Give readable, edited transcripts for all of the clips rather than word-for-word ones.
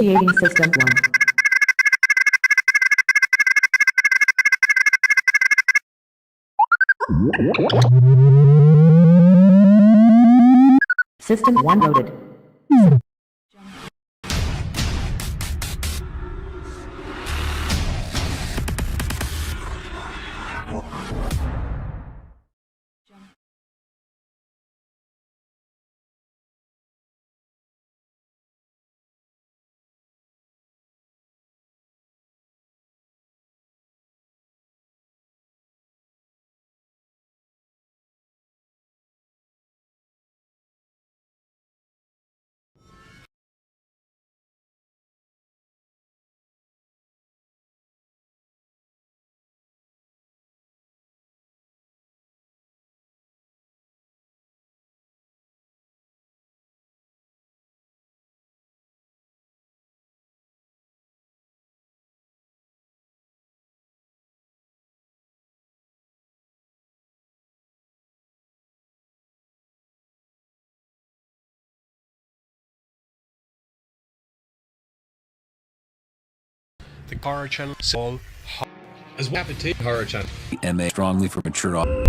Initiating System 1. System 1 loaded. The horror channel all as well as the horror channel. MA strongly for mature. The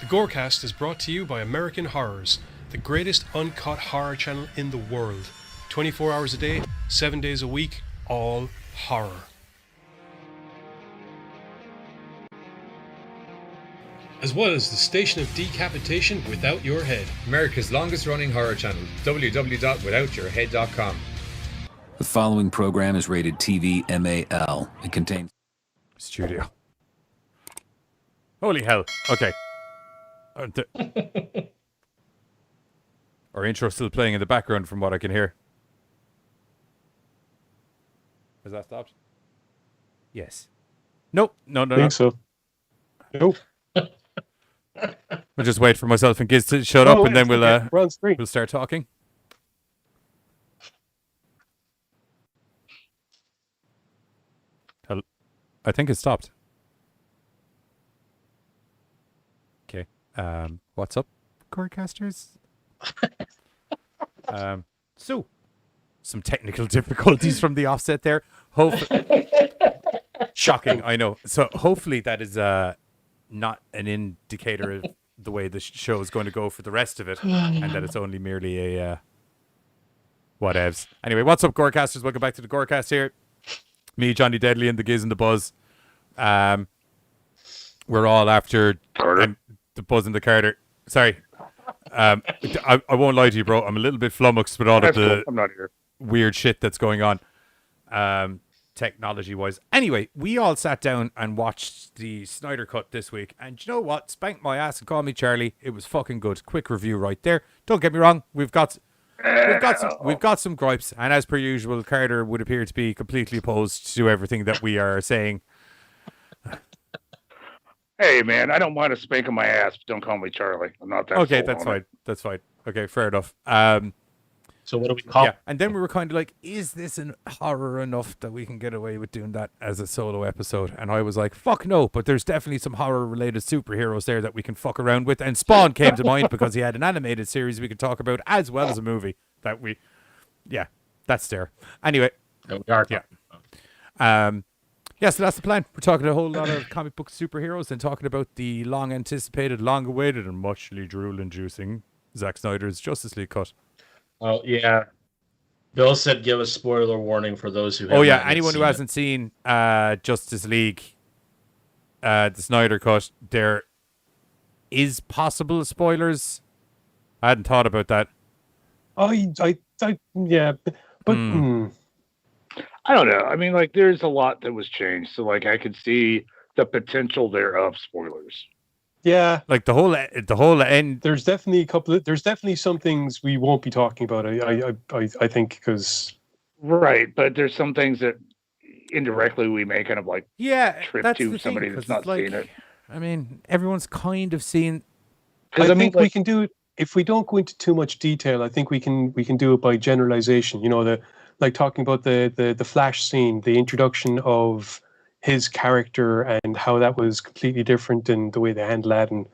GoreCast is brought to you by American Horrors, the greatest uncut horror channel in the world. 24 hours a day, 7 days a week, all horror. As well as the station of decapitation without your head. America's longest running horror channel, www.withoutyourhead.com. The following program is rated TV MAL. It contains studio. Holy hell. Okay. Our intro's still playing in the background from what I can hear. Has that stopped? Yes. Nope. No. I think so. Nope. I'll just wait for myself and Giz to shut up, and then we'll start talking. I think it stopped. Okay. What's up, Gorecasters? So, some technical difficulties from the offset there. Shocking, I know. So hopefully that is not an indicator of the way the show is going to go for the rest of it, and that it's only merely a whatevs. Anyway, what's up, Gorecasters? Welcome back to the Gorecast here. Me, Johnny Deadly, and the Giz and the Buzz. We're all after the Buzz and the Carter. Sorry. I won't lie to you, bro. I'm a little bit flummoxed with all of the I'm not here. weird shit that's going on. Technology-wise. Anyway, we all sat down and watched the Snyder cut this week, and you know what? Spank my ass and call me Charlie. It was fucking good. Quick review right there. Don't get me wrong. We've got some gripes, and as per usual, Carter would appear to be completely opposed to everything that we are saying. Hey, man, I don't mind a spank on my ass, but don't call me Charlie. I'm not that. Okay, that's fine. That's fine. Okay, fair enough. So what do we call? Yeah, and then we were kind of like, is this an horror enough that we can get away with doing that as a solo episode? And I was like, fuck no, but there's definitely some horror-related superheroes there that we can fuck around with. And Spawn came to mind because he had an animated series we could talk about as well as a movie that we, yeah, that's there. Anyway, we are. Yeah. Yeah, so that's the plan. We're talking a whole lot of comic book superheroes and talking about the long-anticipated, long-awaited, and muchly drool-inducing Zack Snyder's Justice League cut. Oh, yeah. Bill said give a spoiler warning for those who haven't. Oh, yeah, anyone who hasn't seen Justice League, the Snyder cut, there is possible spoilers. I hadn't thought about that. Yeah, but I don't know. I mean, like, there's a lot that was changed, so like I could see the potential there of spoilers. Yeah, like the whole end. There's definitely there's definitely some things we won't be talking about. I think because right, but there's some things that indirectly we may kind of like trip to somebody that's not seen it. I mean, everyone's kind of seen. I think we can do it if we don't go into too much detail. I think we can do it by generalization. You know, like talking about the Flash scene, the introduction of his character and how that was completely different in the way they handled that. And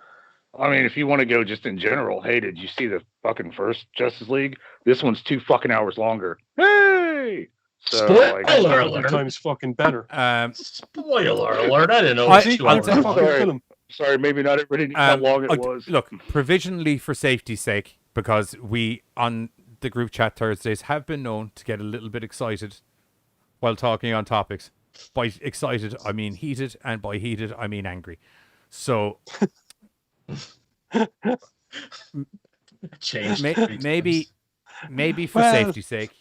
I mean, if you want to go just in general, hey, did you see the fucking first Justice League? This one's 2 fucking hours longer. Hey! So, Spoiler like, alert. times fucking better. Spoiler alert. I didn't know it was 2 hours. It's a fucking Sorry. film. sorry, maybe not everybody knew how long it was. Look, provisionally for safety's sake, because we, on the group chat Thursdays, have been known to get a little bit excited while talking on topics. By excited, I mean heated, and by heated, I mean angry. So... Changed maybe for safety's sake,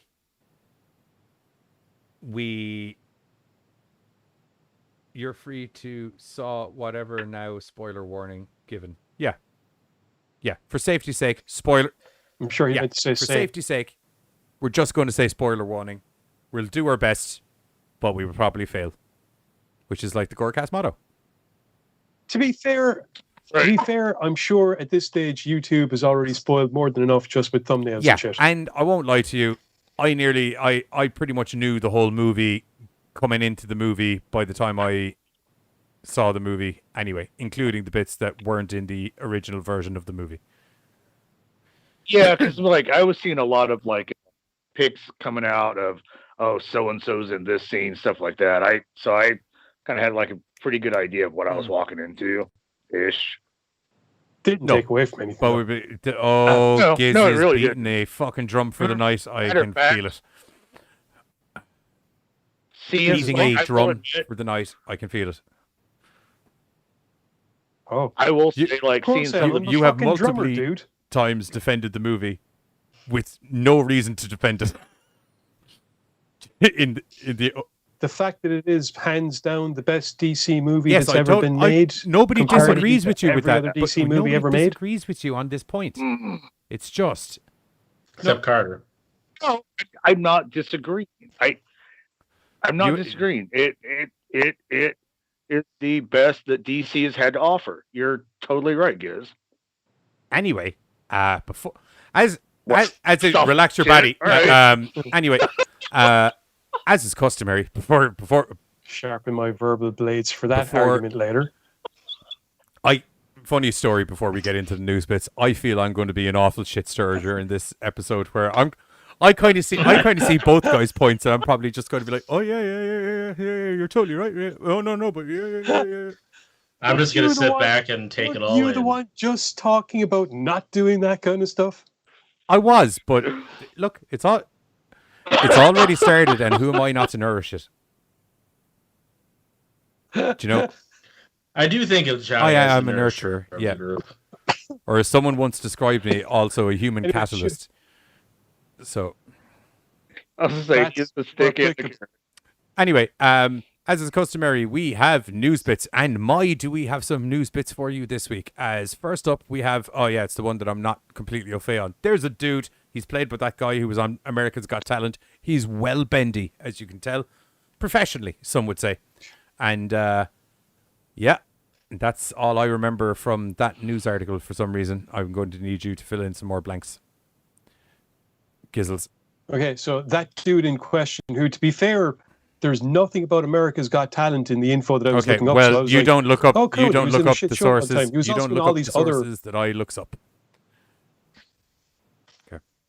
you're free to saw whatever now. Spoiler warning given. Yeah. For safety's sake, spoiler. I'm sure he meant to say for safety's sake, we're just going to say spoiler warning. We'll do our best, but we will probably fail, which is like the GoreCast motto. To be fair, I'm sure at this stage YouTube has already spoiled more than enough just with thumbnails and shit. And I won't lie to you, I pretty much knew the whole movie coming into the movie by the time I saw the movie anyway, including the bits that weren't in the original version of the movie. Yeah, because like I was seeing a lot of like pics coming out of so and so's in this scene, stuff like that. I kind of had like a pretty good idea of what I was walking into, ish. Didn't take away from anything. But Giz it is really beating a fucking drum for the night. I Matter can of fact, feel it. Beating a drum for the night. I can feel it. Oh, I will say, like, seeing you have multiple drummer, times defended the movie with no reason to defend it. in the fact that it is hands down the best DC movie yes, that's ever been made. Nobody disagrees with you with that. Every other DC movie ever made. Disagrees with you on this point. It's just except Carter. No, I'm not disagreeing. I'm not disagreeing. It is the best that DC has had to offer. You're totally right, Giz. Anyway, before relax your body. Right. Anyway, as is customary, before sharpen my verbal blades for that argument later. Funny story before we get into the news bits. I feel I'm going to be an awful shit stirrer during this episode where I kind of see both guys' points, and I'm probably just going to be like, oh yeah, you're totally right. Yeah. Oh no, but yeah. I'm just going to sit back and take it all in. You're the one just talking about not doing that kind of stuff. I was, but look, it's already started, and who am I not to nourish it? Do you know? I do think of Johnny as I'm a nurturer. Yeah. Or as someone once described me, also a human catalyst. So, I was saying, get the stick in. Anyway, as is customary, we have news bits, and do we have some news bits for you this week? As first up, we have it's the one that I'm not completely au fait on. There's a dude. He's played by that guy who was on America's Got Talent. He's well bendy, as you can tell, professionally, some would say, and that's all I remember from that news article. For some reason, I'm going to need you to fill in some more blanks. Gizzles. Okay, so that dude in question, who, to be fair, there's nothing about America's Got Talent in the info that I was looking up. Well, so you don't look up. Oh, cool. You don't look up the sources. You don't look up the sources that I looks up.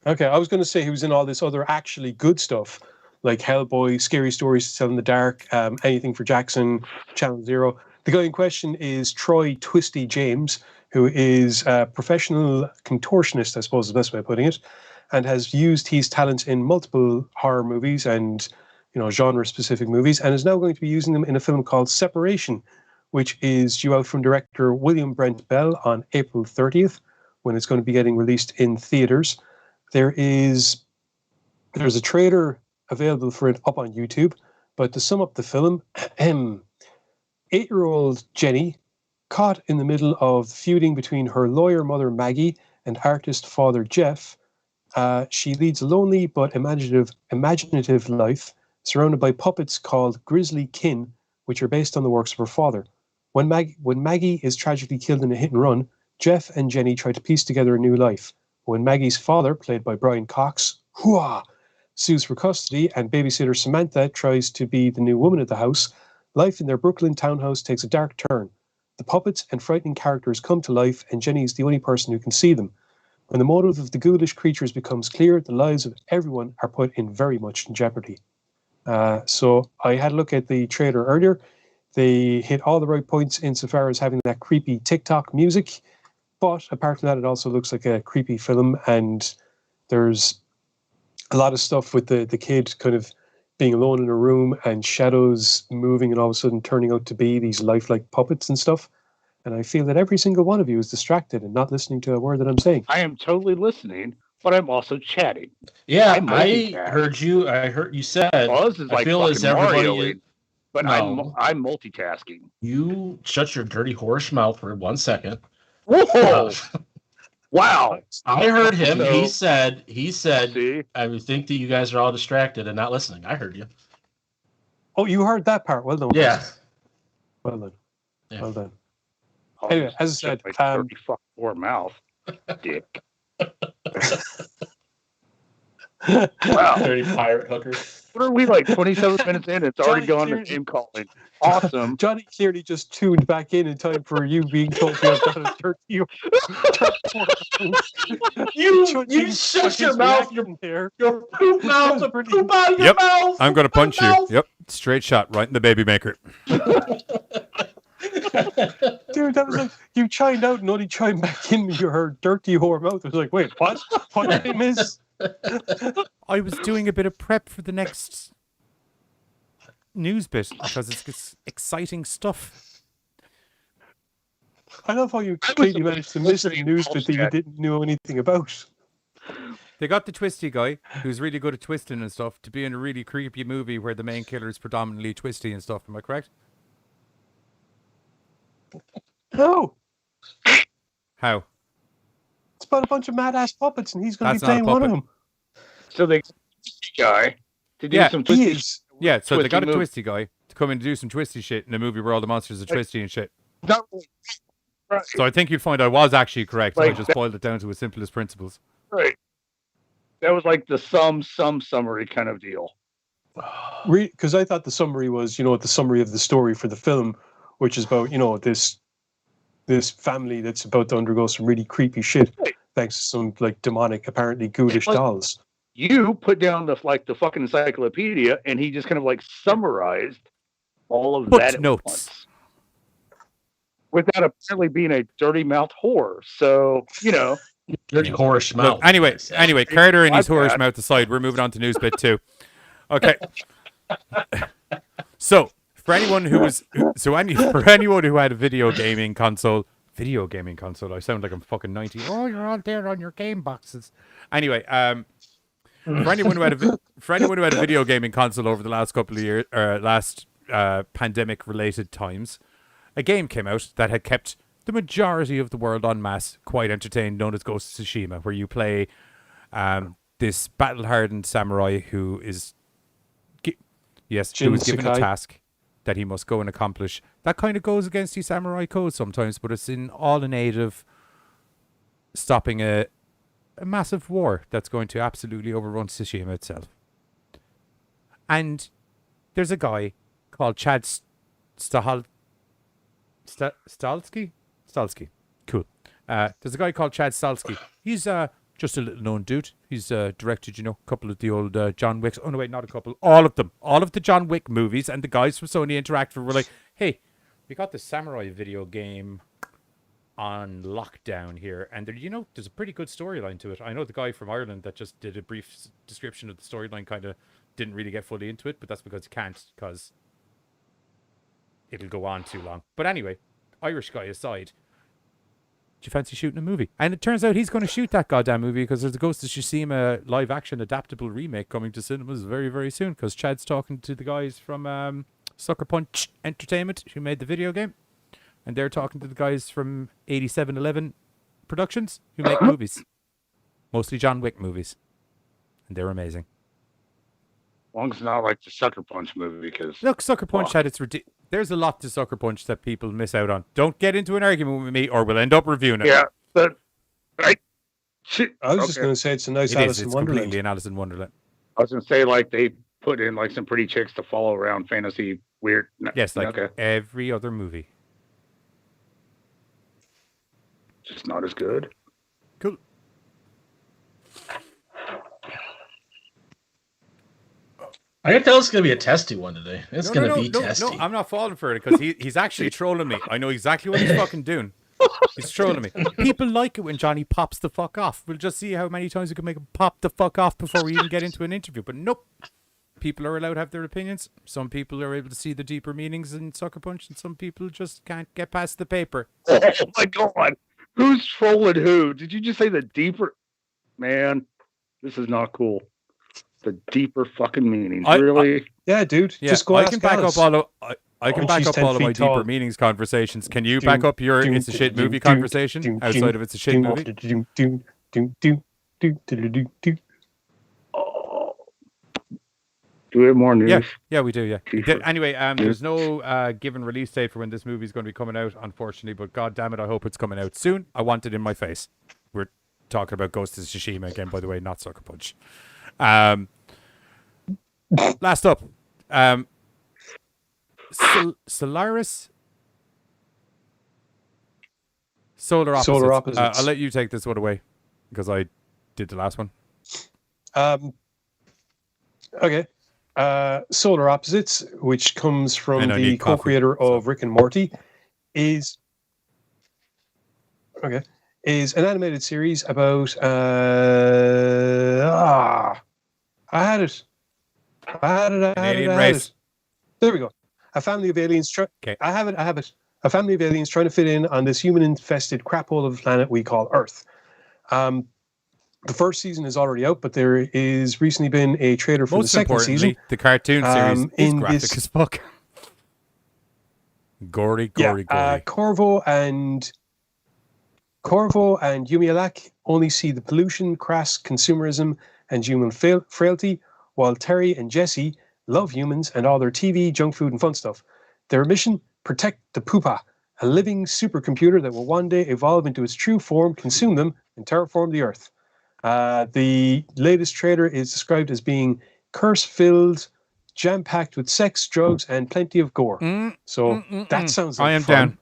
Okay, I was going to say he was in all this other actually good stuff, like Hellboy, Scary Stories to Tell in the Dark, Anything for Jackson, Channel Zero. The guy in question is Troy Twisty James, who is a professional contortionist, I suppose is the best way of putting it, and has used his talents in multiple horror movies and genre-specific movies, and is now going to be using them in a film called Separation, which is due out from director William Brent Bell on April 30th, when it's going to be getting released in theaters. There's a trailer available for it up on YouTube, but to sum up the film, 8-year-old Jenny, caught in the middle of feuding between her lawyer mother Maggie and artist father Jeff, she leads a lonely but imaginative life, surrounded by puppets called Grizzly Kin, which are based on the works of her father. When Maggie is tragically killed in a hit and run, Jeff and Jenny try to piece together a new life. When Maggie's father, played by Brian Cox, sues for custody, and babysitter Samantha tries to be the new woman at the house, life in their Brooklyn townhouse takes a dark turn. The puppets and frightening characters come to life, and Jenny is the only person who can see them. When the motive of the ghoulish creatures becomes clear, the lives of everyone are put in very much in jeopardy. So I had a look at the trailer earlier. They hit all the right points insofar as having that creepy TikTok music. But apart from that, it also looks like a creepy film, and there's a lot of stuff with the kid kind of being alone in a room and shadows moving and all of a sudden turning out to be these lifelike puppets and stuff. And I feel that every single one of you is distracted and not listening to a word that I'm saying. I am totally listening, but I'm also chatting. Yeah, I I multitask. heard you. I heard you said. Buzz is I like feel as fucking everybody. Mario, but No. I'm multitasking. You shut your dirty horse mouth for 1 second. Whoa! Wow! I heard him. So- He said. See? I would think that you guys are all distracted and not listening. I heard you. Oh, you heard that part. Well done. Yeah. Well done. Yeah. Well done. Oh, Anyway, as I shut said, my dirty fuck poor mouth, dick. Wow. Dirty pirate hooker. What are we like 27 minutes in? It's already Johnny gone to Cleary. name calling. Awesome. Johnny clearly just tuned back in time for you being told you have got a 30 You shut your mouth. Your poop mouth. The poop out of your Yep. mouth. I'm going to punch you. Mouth. Yep. Straight shot right in the baby maker. Dude, that was like, you chimed out and only chimed back in when you heard dirty whore mouth. I was like, wait, what? What did I miss? I was doing a bit of prep for the next news bit because it's exciting stuff. I love how you completely managed to miss the news bit that you didn't know anything about. They got the twisty guy, who's really good at twisting and stuff, to be in a really creepy movie where the main killer is predominantly twisty and stuff. Am I correct? No, How? it's about a bunch of mad ass puppets, and he's going to That's be not a playing one of puppet. them. So they guy to do Yeah, some He twisty. is. Yeah, so they got a Twisty move. twisty guy to come in and do some twisty shit in a movie where all the monsters are twisty and shit. Not really, right. So I think you'd find I was actually correct. I Like just that- boiled it down to its simplest principles. Right. That was like the some summary kind of deal. Because I thought the summary was, the summary of the story for the film, which is about, this family that's about to undergo some really creepy shit, Right. thanks to some like demonic, apparently ghoulish Like- dolls. You put down the fucking encyclopedia, and he just kind of like summarized all of that at Footnotes. once, without apparently being a dirty mouth whore. So Dirty horse mouth. Look, anyway, Carter and his My whorish bad. mouth aside, we're moving on to news bit 2. Okay. So, for anyone who had a video gaming console, I sound like I'm fucking 90. Oh, you're all there on your game boxes. Anyway, for anyone who had a video gaming console over the last couple of years, pandemic related times, a game came out that had kept the majority of the world en masse quite entertained, known as Ghost of Tsushima, where you play this battle-hardened samurai who is Jin given a Sakai. task that he must go and accomplish. That kind of goes against the samurai code sometimes, but it's in all in aid of stopping a massive war that's going to absolutely overrun Tsushima itself. And there's a guy called Chad Stahelski. Cool. There's a guy called Chad Stahelski. He's just a little known dude. He's directed, a couple of the old John Wicks. Oh no, wait, not a couple. All of them. All of the John Wick movies. And the guys from Sony Interactive were like, "Hey, we got the samurai video game on lockdown here, and there's a pretty good storyline to it." I know the guy from Ireland that just did a brief description of the storyline kind of didn't really get fully into it, but that's because he can't, because it'll go on too long. But anyway, Irish guy aside, do you fancy shooting a movie? And it turns out he's going to shoot that goddamn movie because there's a Ghost of Tsushima live action adaptable remake coming to cinemas very, very soon, because Chad's talking to the guys from Sucker Punch Entertainment who made the video game, and they're talking to the guys from 8711 Productions who make movies, mostly John Wick movies, and they're amazing. As long as it's not like the Sucker Punch movie, because Look, Sucker Punch had its there's a lot to Sucker Punch that people miss out on. Don't get into an argument with me or we'll end up reviewing it. yeah, but I was just going to say it's a nice It Alice is. in It's Wonderland. completely an Alice in Wonderland. I was gonna say like they put in like some pretty chicks to follow around fantasy weird. Yes, like okay, every other movie. just not as good. Cool. I can tell it's gonna be a testy one today. It's gonna be no, testy. No, I'm not falling for it because he's actually trolling me. I know exactly what he's fucking doing. He's trolling me. People like it when Johnny pops the fuck off. We'll just see how many times we can make him pop the fuck off before we even get into an interview. But nope. People are allowed to have their opinions. Some people are able to see the deeper meanings in Sucker Punch, and some people just can't get past the paper. Oh my god, who's trolling who? Did you just say the deeper? Man, this is not cool. The deeper fucking meanings, really? Yeah, dude. Yeah, just go I ask can back Alice. up all of I can back she's up 10 all of my feet tall. deeper meanings conversations. Can you back up your it's a shit movie conversation outside of it's a shit movie? Oh. Do we have more news? Yeah, we do. Yeah. Anyway, there's no given release date for when this movie is going to be coming out, unfortunately. But god damn it, I hope it's coming out soon. I want it in my face. We're talking about Ghost of Tsushima again, by the way, not Sucker Punch. Last up, Solaris. Solar Opposites. Solar Opposites. I'll let you take this one away because I did the last one. Okay. Solar Opposites, which comes from And I the need coffee, co-creator of Rick and Morty, is an animated series about I had it. Alien race. There we go. A family of aliens. Okay. I have it. A family of aliens trying to fit in on this human-infested crap hole of a planet we call Earth. The first season is already out, but there is recently been a trailer for the second season. The cartoon series is in graphic this- as fuck. Gory. Corvo and Yumialak only see the pollution, crass consumerism, and human frailty, while Terry and Jesse love humans and all their TV, junk food, and fun stuff. Their mission: protect the Poopa, a living supercomputer that will one day evolve into its true form, consume them, and terraform the Earth. The latest trailer is described as being curse-filled, jam-packed with sex, drugs, and plenty of gore. That sounds like I am fun. down.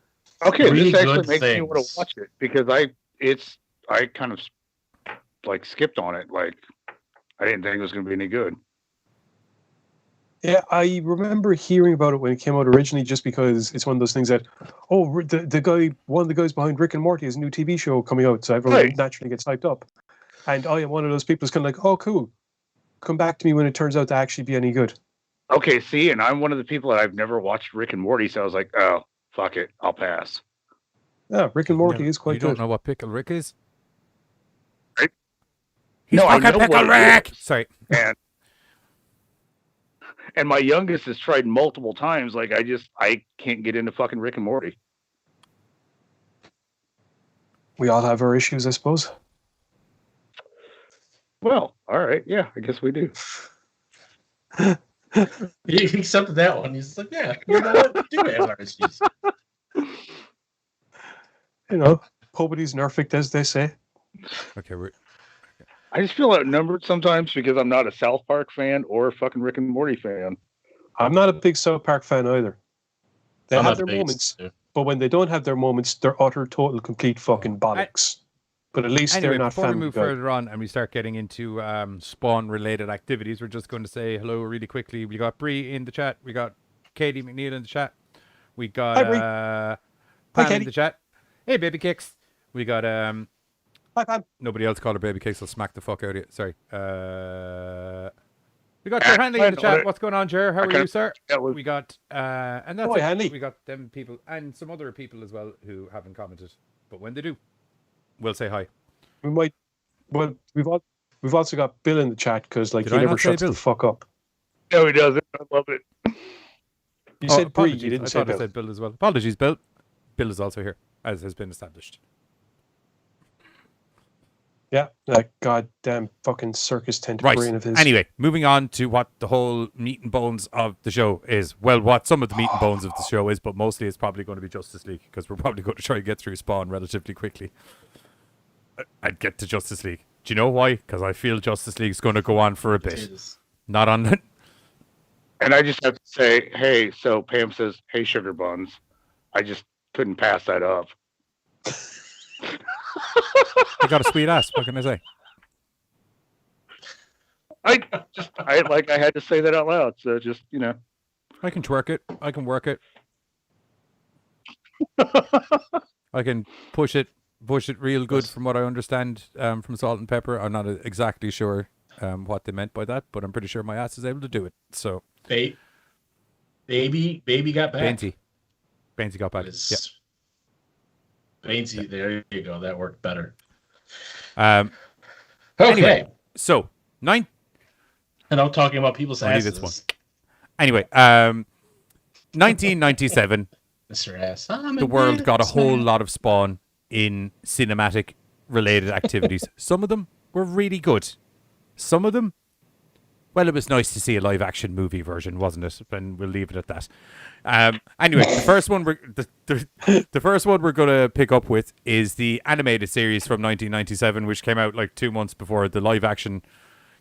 Okay, Really this actually good makes me want things. to watch it because I kind of like skipped on it. Like I didn't think it was going to be any good. Yeah, I remember hearing about it when it came out originally, just because it's one of those things that, one of the guys behind Rick and Morty has a new TV show coming out, so everyone Right. naturally gets hyped up. And I am one of those people who's kind of like, oh, cool. Come back to me when it turns out to actually be any good. Okay, see, and I'm one of the people that I've never watched Rick and Morty, so I was like, oh, fuck it, I'll pass. Yeah, Rick and Morty is quite You don't good. know what Pickle Rick is? Right. He's No, I fucking know Pickle what it Rick! Sorry. And my youngest has tried multiple times. Like I can't get into fucking Rick and Morty. We all have our issues, I suppose. Well, all right, yeah, I guess we do. He accepted that one. He's like, yeah, you know what? We do have our issues. You know, nobody's perfect, as they say. Okay, I just feel outnumbered sometimes because I'm not a South Park fan or a fucking Rick and Morty fan. I'm not a big South Park fan either. They I'm have not their big, moments, too. but when they don't have their moments, they're utter, total, complete fucking bollocks. But at least Anyway, they're not before we Family move Guy. further on and we start getting into Spawn-related activities, we're just going to say hello really quickly. We got Bree in the chat. We got Katie McNeil in the chat. We got Hi, Bree. Pam in Katie. the chat. Hey, Baby Kicks. We got Hi, Pam. nobody else called her Baby Kicks. I'll smack the fuck out of you. Sorry. We got Jer Hanley in the chat. What's going on, Jer? How are you, sir? We got and that's Boy, it. Hanley. We got them people and some other people as well who haven't commented. But when they do, we'll say hi. We might. Well, we've also got Bill in the chat because Did he I never not say shuts Bill? the fuck up. No, he doesn't. I love it. You said Bree, apologies. you didn't I say thought I Bill. said Bill as well. Apologies, Bill. Bill is also here, as has been established. Yeah, that goddamn fucking circus tent brain Right. of his. Anyway, moving on to what the whole meat and bones of the show is. Well, what some of the meat and bones of the show is, but mostly it's probably going to be Justice League because we're probably going to try and get through Spawn relatively quickly. I'd get to Justice League. Do you know why? Because I feel Justice League's going to go on for a bit. Jesus. Not on And I just have to say, hey, so Pam says, hey, sugar buns. I just couldn't pass that up. You got a sweet ass. What can I say? I had to say that out loud. So just, I can twerk it. I can work it. I can push it real good from what I understand from Salt and Pepper. I'm not exactly sure what they meant by that, but I'm pretty sure my ass is able to do it. So Baby got back. Bainesy got back. Yeah. Bainesy, there you go. That worked better. Okay. Anyway, so And I'm talking about people's asses. This one. Anyway, 1997. Mr. Ass. The world got a whole lot of Spawn in cinematic related activities. Some of them were really good. Some of them, well, it was nice to see a live action movie version, wasn't it? And we'll leave it at that. Anyway, the first one we're going to pick up with is the animated series from 1997, which came out like 2 months before the live action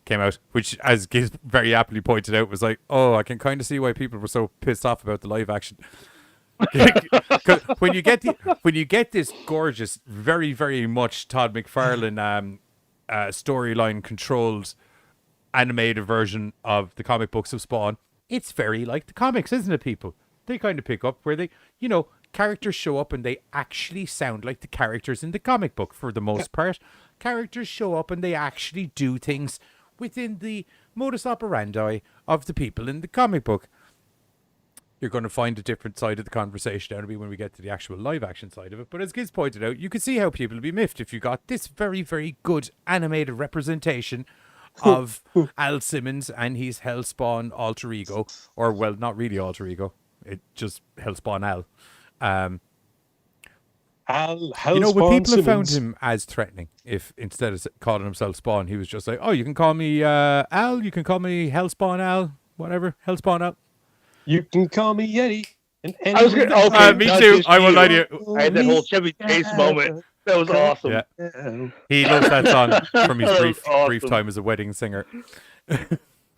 came out, which, as Giz very aptly pointed out, was like, oh, I can kind of see why people were so pissed off about the live action. when you get this gorgeous, very, very much Todd McFarlane storyline controlled animated version of the comic books of Spawn, it's very like the comics, isn't it, people? They kind of pick up where they, characters show up and they actually sound like the characters in the comic book for the most part. Characters show up and they actually do things within the modus operandi of the people in the comic book. You're going to find a different side of the conversation when we get to the actual live action side of it. But as Giz pointed out, you can see how people would be miffed if you got this very, very good animated representation of Al Simmons and his Hellspawn alter ego. Or, well, not really alter ego. It just Hellspawn Al. Hellspawn but people have found Simmons. him as threatening. If instead of calling himself Spawn, he was just like, oh, you can call me Al, you can call me Hellspawn Al, whatever, Hellspawn Al. You can call me Yeti. I was going to. Me too. I won't lie to you. I had that whole Chevy Chase moment. That was awesome. Yeah. He loves that song from his brief time as a wedding singer.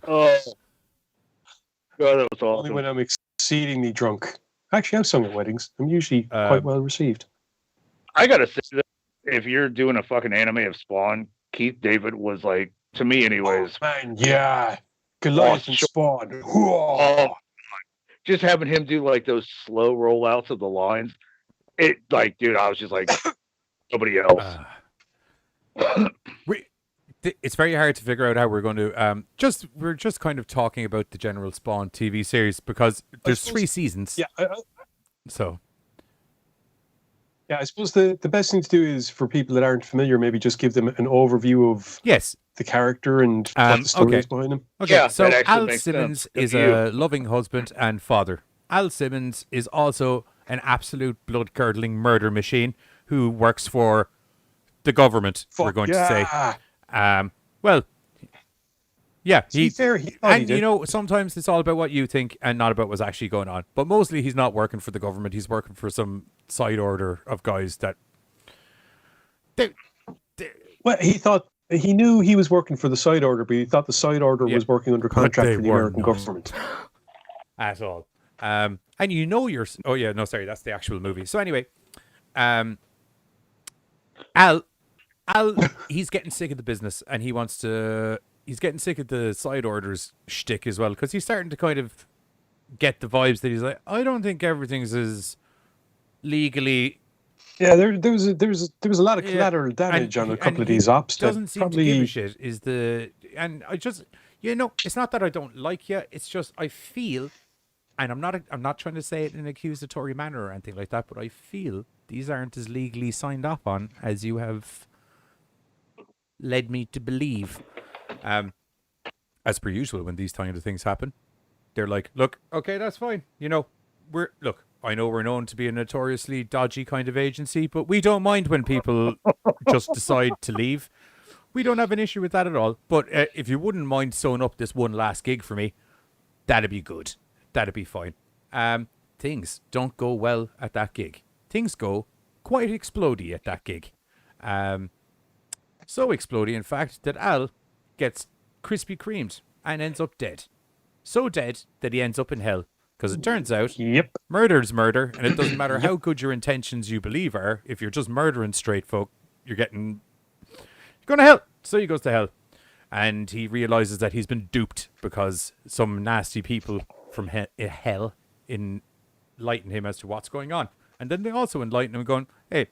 Oh, God, that was Only awesome. when I'm exceedingly drunk. Actually, I've sung at weddings. I'm usually quite well received. I gotta say that if you're doing a fucking anime of Spawn, Keith David was like, to me anyways. Oh, man, yeah. Goliath and Spawn. Oh, just having him do like those slow rollouts of the lines, dude, I was just like, nobody else. It's very hard to figure out how we're going to we're just kind of talking about the general Spawn TV series because there's 3 seasons. Yeah. Yeah, I suppose the best thing to do is for people that aren't familiar, maybe just give them an overview of the character and what the story is behind him. Okay, Yeah, so Al makes Simmons sense. is a loving husband and father. Al Simmons is also an absolute blood-curdling murder machine who works for the government, we're going to say. Well, yeah. Sometimes it's all about what you think and not about what's actually going on. But mostly he's not working for the government. He's working for some side order of guys that... Well, he knew he was working for the side order, but he thought the side order was working under contract for the American government. At all. And you're... Oh, yeah, no, sorry, that's the actual movie. So anyway, Al, he's getting sick of the business, and he's getting sick of the side orders shtick as well, because he's starting to kind of get the vibes that he's like, I don't think everything's as legally... Yeah, there was a lot of collateral damage on a couple of these ops. Doesn't seem to give a shit. And I just, it's not that I don't like you. It's just I feel, and I'm not trying to say it in an accusatory manner or anything like that, but I feel these aren't as legally signed off on as you have led me to believe. As per usual, when these kind of things happen, they're like, look, okay, that's fine. I know we're known to be a notoriously dodgy kind of agency, but we don't mind when people just decide to leave. We don't have an issue with that at all. But if you wouldn't mind sewing up this one last gig for me, that'd be good. That'd be fine. Things don't go well at that gig. Things go quite explodey at that gig. So explodey, in fact, that Al gets Krispy Kremed and ends up dead. So dead that he ends up in hell. Because it turns out Yep. murder's murder, and it doesn't matter how good your intentions you believe are. If you're just murdering straight folk, you're going to hell. So he goes to hell. And he realizes that he's been duped because some nasty people from hell enlighten him as to what's going on. And then they also enlighten him going, hey,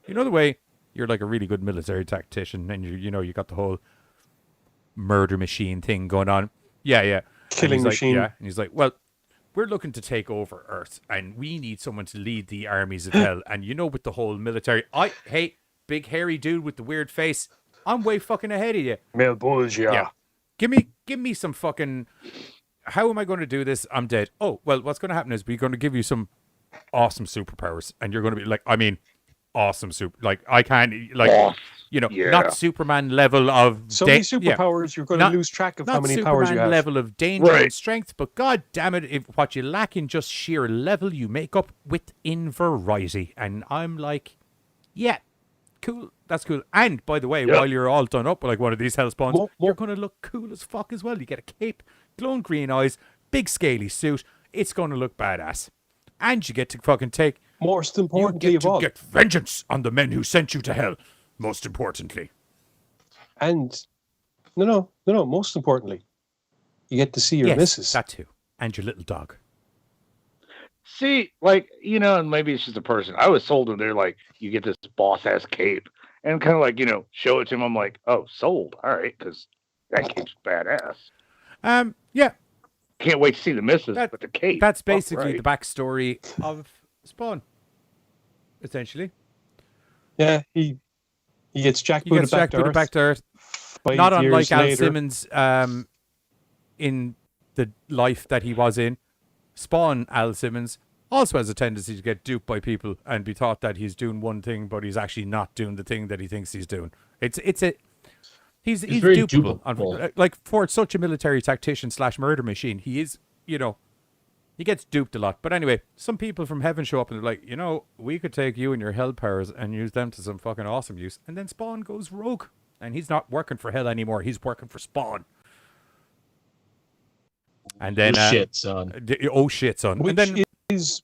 you know the way you're like a really good military tactician and you got the whole murder machine thing going on. Yeah. Killing machine. Yeah. And he's like, well, we're looking to take over Earth and we need someone to lead the armies of hell. And with the whole military, hey, big hairy dude with the weird face, I'm way fucking ahead of you. Male bulge, yeah. Give me some fucking, how am I going to do this? I'm dead. Oh, well, what's going to happen is we're going to give you some awesome superpowers. And you're going to be like, awesome super, like I can't, like, not Superman level of so many superpowers, you're going to lose track of how many powers you have. Not Superman level of danger and strength, but god damn it, if what you lack in just sheer level, you make up within variety. And I'm like, yeah, cool, that's cool. And by the way, while you're all done up with like one of these Hellspawns, you're going to look cool as fuck as well. You get a cape, glowing green eyes, big scaly suit. It's going to look badass. And you get to fucking take... Most importantly you get vengeance on the men who sent you to hell. Most importantly. And... No. Most importantly, you get to see your missus. That too. And your little dog. See, like, and maybe it's just a person. I was sold and they're like, you get this boss-ass cape. And kind of like, show it to him. I'm like, oh, sold. All right, because that cape's badass. Yeah. Can't wait to see the missus with the cape. That's basically the backstory of Spawn, essentially. Yeah, he gets jackbooted back to Earth. Not unlike Al Simmons in the life that he was in. Spawn, Al Simmons, also has a tendency to get duped by people and be thought that he's doing one thing, but he's actually not doing the thing that he thinks he's doing. He's very dupable. Like, for such a military tactician / murder machine, he is, he gets duped a lot. But anyway, some people from heaven show up and they're like, we could take you and your hell powers and use them to some fucking awesome use. And then Spawn goes rogue. And he's not working for hell anymore. He's working for Spawn. And then... shit, son. Shit, son.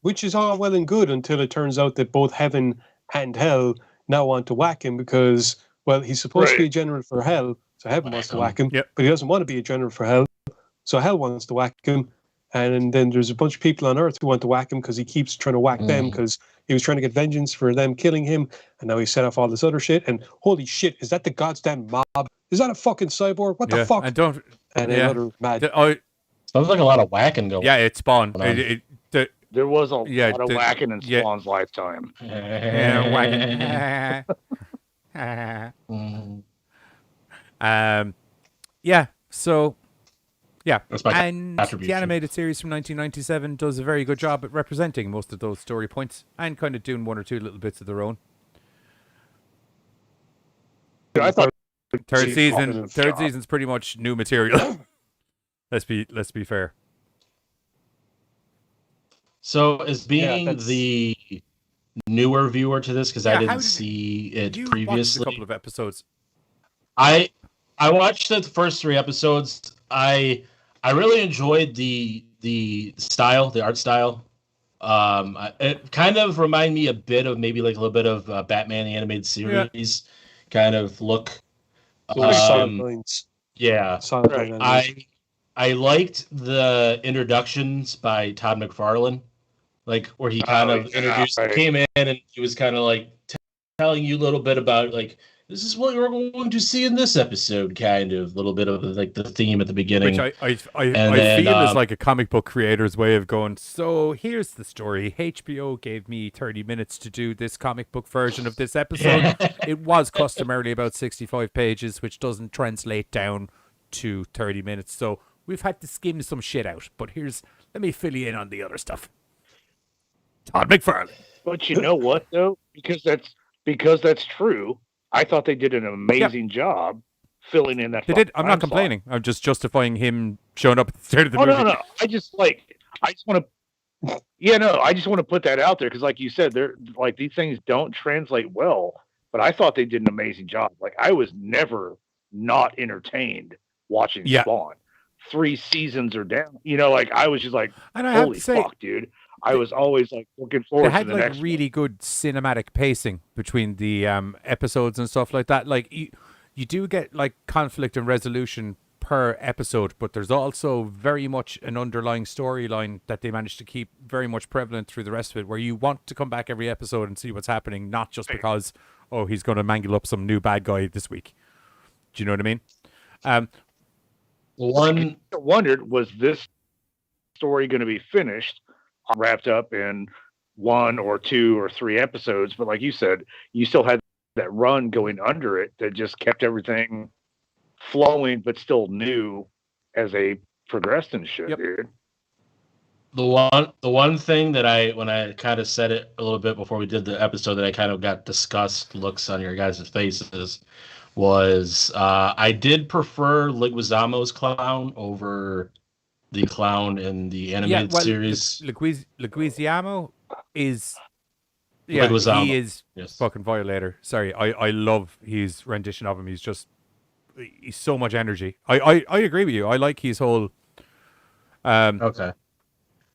Which is all well and good until it turns out that both heaven and hell now want to whack him because... Well, he's supposed to be a general for hell, so heaven wants to whack him. Yep. But he doesn't want to be a general for hell, so hell wants to whack him. And then there's a bunch of people on Earth who want to whack him because he keeps trying to whack them because he was trying to get vengeance for them killing him. And now he set off all this other shit. And holy shit, is that the goddamn mob? Is that a fucking cyborg? What the fuck? And another mad... Sounds like a lot of whacking going on. Yeah, it's Spawn. There was a lot of whacking in Spawn's lifetime. Whacking. And the animated series from 1997 does a very good job at representing most of those story points and kind of doing one or two little bits of their own. I thought third season's pretty much new material. let's be fair. So as being the newer viewer to this, because I didn't see it previously. Watched a couple of episodes. I watched the first 3 episodes. I really enjoyed the style, the art style. It kind of reminded me a bit of maybe like a little bit of Batman the animated series kind of look. Yeah. I liked the introductions by Todd McFarlane, like where he kind of came in and he was kind of like telling you a little bit about like, this is what you're going to see in this episode, kind of little bit of like the theme at the beginning. Which I feel is like a comic book creator's way of going, so here's the story. HBO gave me 30 minutes to do this comic book version of this episode. It was customarily about 65 pages, which doesn't translate down to 30 minutes. So we've had to skim some shit out. But let me fill you in on the other stuff. Todd McFarlane. But you know what, though? Because that's true. I thought they did an amazing job filling in that. They did. I'm not complaining. I'm just justifying him showing up at the start of the movie. No. I just want to put that out there because, like you said, they're like these things don't translate well. But I thought they did an amazing job. Like I was never not entertained watching Spawn 3 seasons are down. You know, like I was just like, And I have holy to say, fuck, dude. I was always like looking forward they to had the like next really good cinematic pacing between the episodes and stuff like that. Like you do get like conflict and resolution per episode, but there's also very much an underlying storyline that they managed to keep very much prevalent through the rest of it, where you want to come back every episode and see what's happening, not just because, oh, he's going to mangle up some new bad guy this week. Do you know what I mean? I wondered, was this story going to be finished, wrapped up in 1 or 2 or 3 episodes? But like you said, you still had that run going under it that just kept everything flowing, but still new as they progressed and shit, dude. The one thing that when I kind of said it a little bit before we did the episode, that I kind of got disgust looks on your guys' faces was I did prefer Leguizamo's clown over the clown in the animated series. Leguizamo is Leguizamo. He is fucking Violator. Sorry, I love his rendition of him. He's so much energy. I agree with you. I like his whole okay.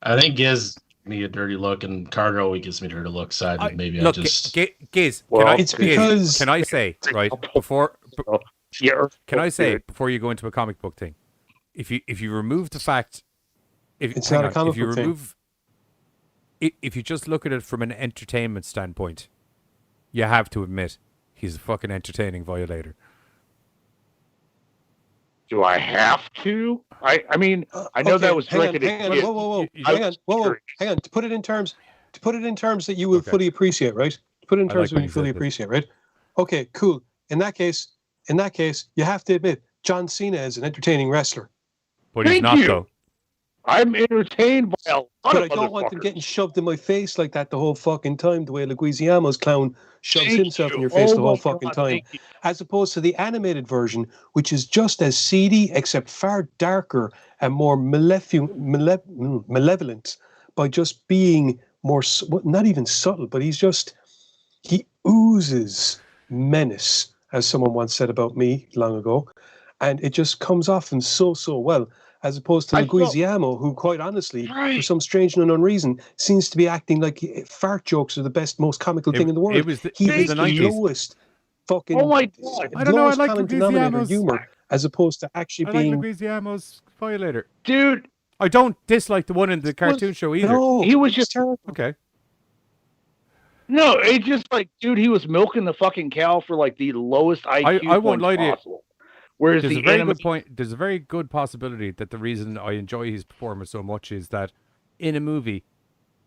I think Giz gives me a dirty look, and Carter always gives me a dirty look. So maybe I just Giz. Can I say right before? Can I say before you go into a comic book thing? If you remove the fact, it's not a comic book thing. If you just look at it from an entertainment standpoint, you have to admit he's a fucking entertaining Violator. Do I have to? I mean, I know that was directed at kids. Whoa. Hang on. To put it in terms that you will fully appreciate, right? To put it in terms that you fully appreciate, right? Okay, cool. In that case, you have to admit John Cena is an entertaining wrestler. But he's not, though. I'm entertained by a lot but of I don't want them getting shoved in my face like that the whole fucking time, the way Leguizamo's clown shoves himself in your face the whole fucking time. As opposed to the animated version, which is just as seedy, except far darker and more malevolent by just being more, not even subtle, but he oozes menace, as someone once said about me long ago. And it just comes off him so well. As opposed to Leguizamo, who, quite honestly, for some strange and unknown reason, seems to be acting like fart jokes are the most comical thing in the world. He was the lowest fucking. Oh my God! I don't know. I like Leguizamo's humor, as opposed to actually being. I like Leguizamo's Violator, dude. I don't dislike the one in the cartoon show either. No, he was just terrible. Okay. No, it's just like, dude, he was milking the fucking cow for like the lowest IQ. I won't lie to you. Whereas there's a very good point. There's a very good possibility that the reason I enjoy his performance so much is that in a movie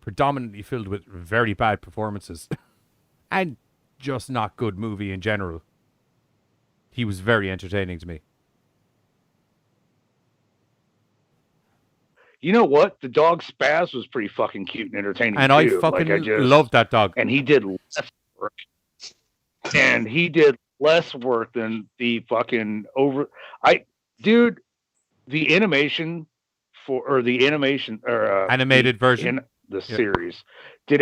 predominantly filled with very bad performances and just not good movie in general, he was very entertaining to me. You know what? The dog Spaz was pretty fucking cute and entertaining. And too. I fucking loved that dog. And he did less work. And he did less work than the fucking the animation animated version in the series did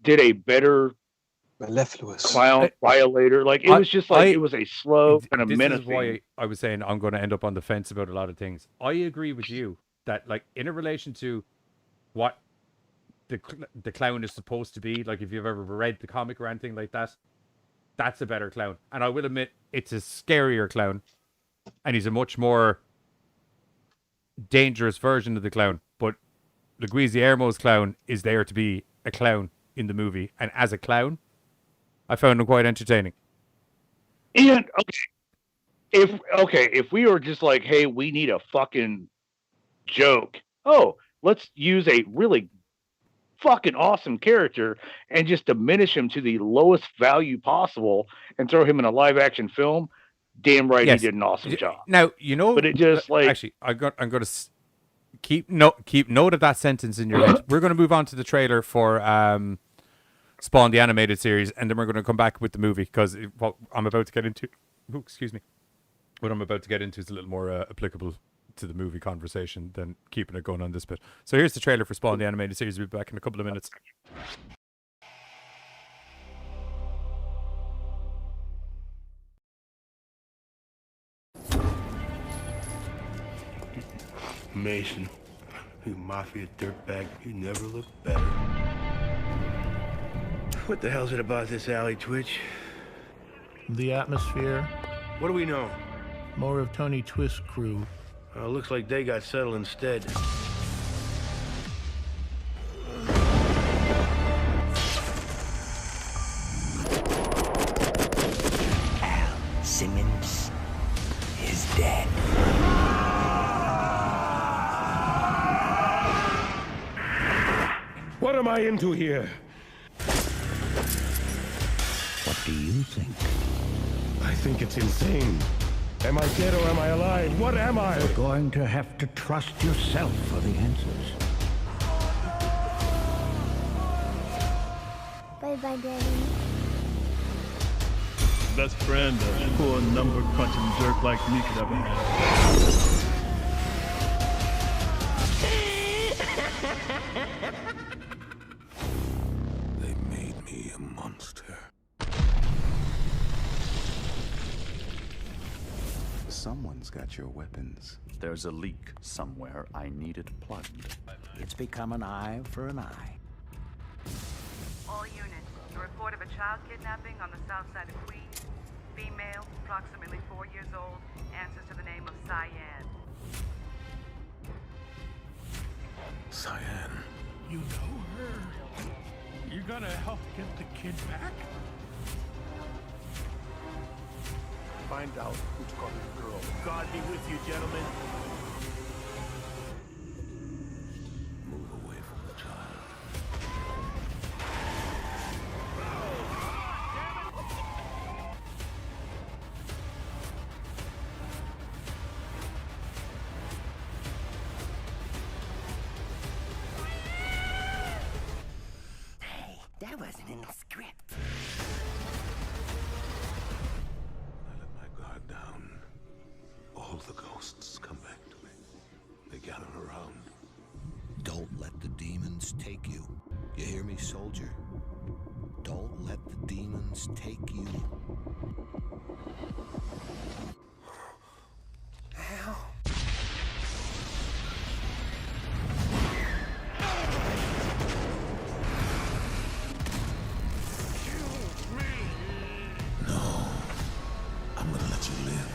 a better mellifluous clown Violator. Like it was just like it was a slow kind of menacing. This is why I was saying I'm going to end up on the fence about a lot of things. I agree with you that, like, in a relation to what the clown is supposed to be, like if you've ever read the comic or anything like that, that's a better clown. And I will admit, it's a scarier clown. And he's a much more dangerous version of the clown. But Leguizamo's clown is there to be a clown in the movie. And as a clown, I found him quite entertaining. And, if we were just like, hey, we need a fucking joke. Oh, let's use a really fucking awesome character and just diminish him to the lowest value possible and throw him in a live action film. Damn right, he did an awesome job. Now, you know, but it just like actually, I'm going to keep note of that sentence in your head. We're going to move on to the trailer for Spawn the animated series, and then we're going to come back with the movie because what I'm about to get into. Excuse me. What I'm about to get into is a little more applicable to the movie conversation than keeping it going on this bit. So here's the trailer for Spawn the animated series. We'll be back in a couple of minutes. information. You mafia dirtbag, you never look better. What the hell's it about this alley, Twitch? The atmosphere. What do we know? More of Tony Twist's crew. Looks like they got settled instead. Simmons is dead. What am I into here? What do you think? I think it's insane. Am I dead or am I alive? What am I? You're going to have to trust yourself for the answers. Bye-bye, Daddy. Best friend a poor number crunching jerk like me could ever have. They made me a monster. Someone's got your weapons. There's a leak somewhere. I need it plugged. It's become an eye for an eye. All units, a report of a child kidnapping on the south side of Queens. Female, approximately 4 years old, answers to the name of Cyan. Cyan. You know her. You gonna help get the kid back? Find out who took on the girl. God be with you, gentlemen. Move away from the child. Hey, that wasn't in the script. Down. All the ghosts come back to me. They gather around. Don't let the demons take you. You hear me, soldier? Don't let the demons take you. Ow. I'm gonna let you live.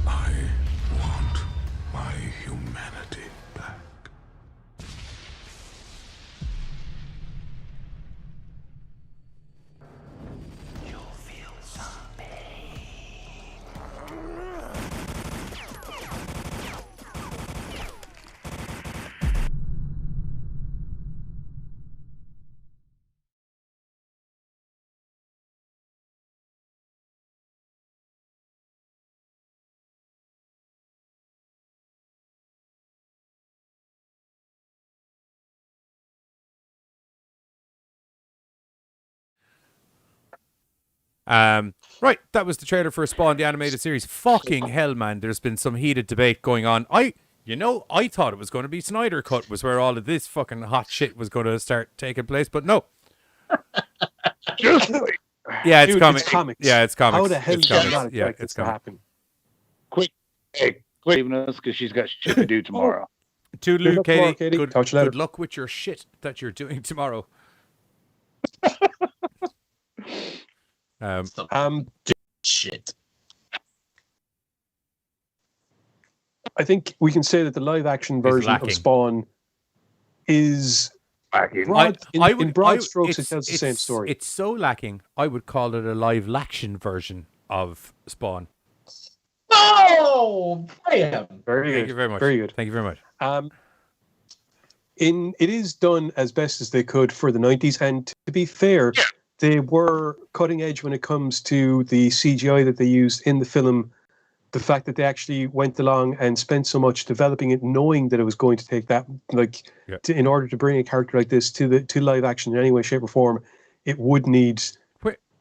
I want my humanity back. You'll feel some pain. Right, that was the trailer for Spawn, the animated series. Fucking hell, man, there's been some heated debate going on. I thought it was going to be Snyder Cut was where all of this fucking hot shit was going to start taking place, but no. Just wait. Yeah, it's Dude, comics. it's comics. Yeah, it's comics. How the hell it's did you comics. not Yeah, expect it's this to comics. happen? Quick, leaving us because she's got shit to do tomorrow. Toodaloo, Good luck tomorrow, Katie. Katie. Talk to you later. Good luck with your shit that you're doing tomorrow. Shit. I think we can say that the live action version lacking. of Spawn is Lacking. broad, in broad strokes. It it's- tells the same story. It's so lacking. I would call it a live-action version of Spawn. Oh, bam. Very good. Thank you very much. Very good. Thank you very much. It is done as best as they could for the 90s, and to be fair, they were cutting edge when it comes to the CGI that they used in the film. The fact that they actually went along and spent so much developing it, knowing that it was going to take that, in order to bring a character like this to live action in any way, shape, or form, it would need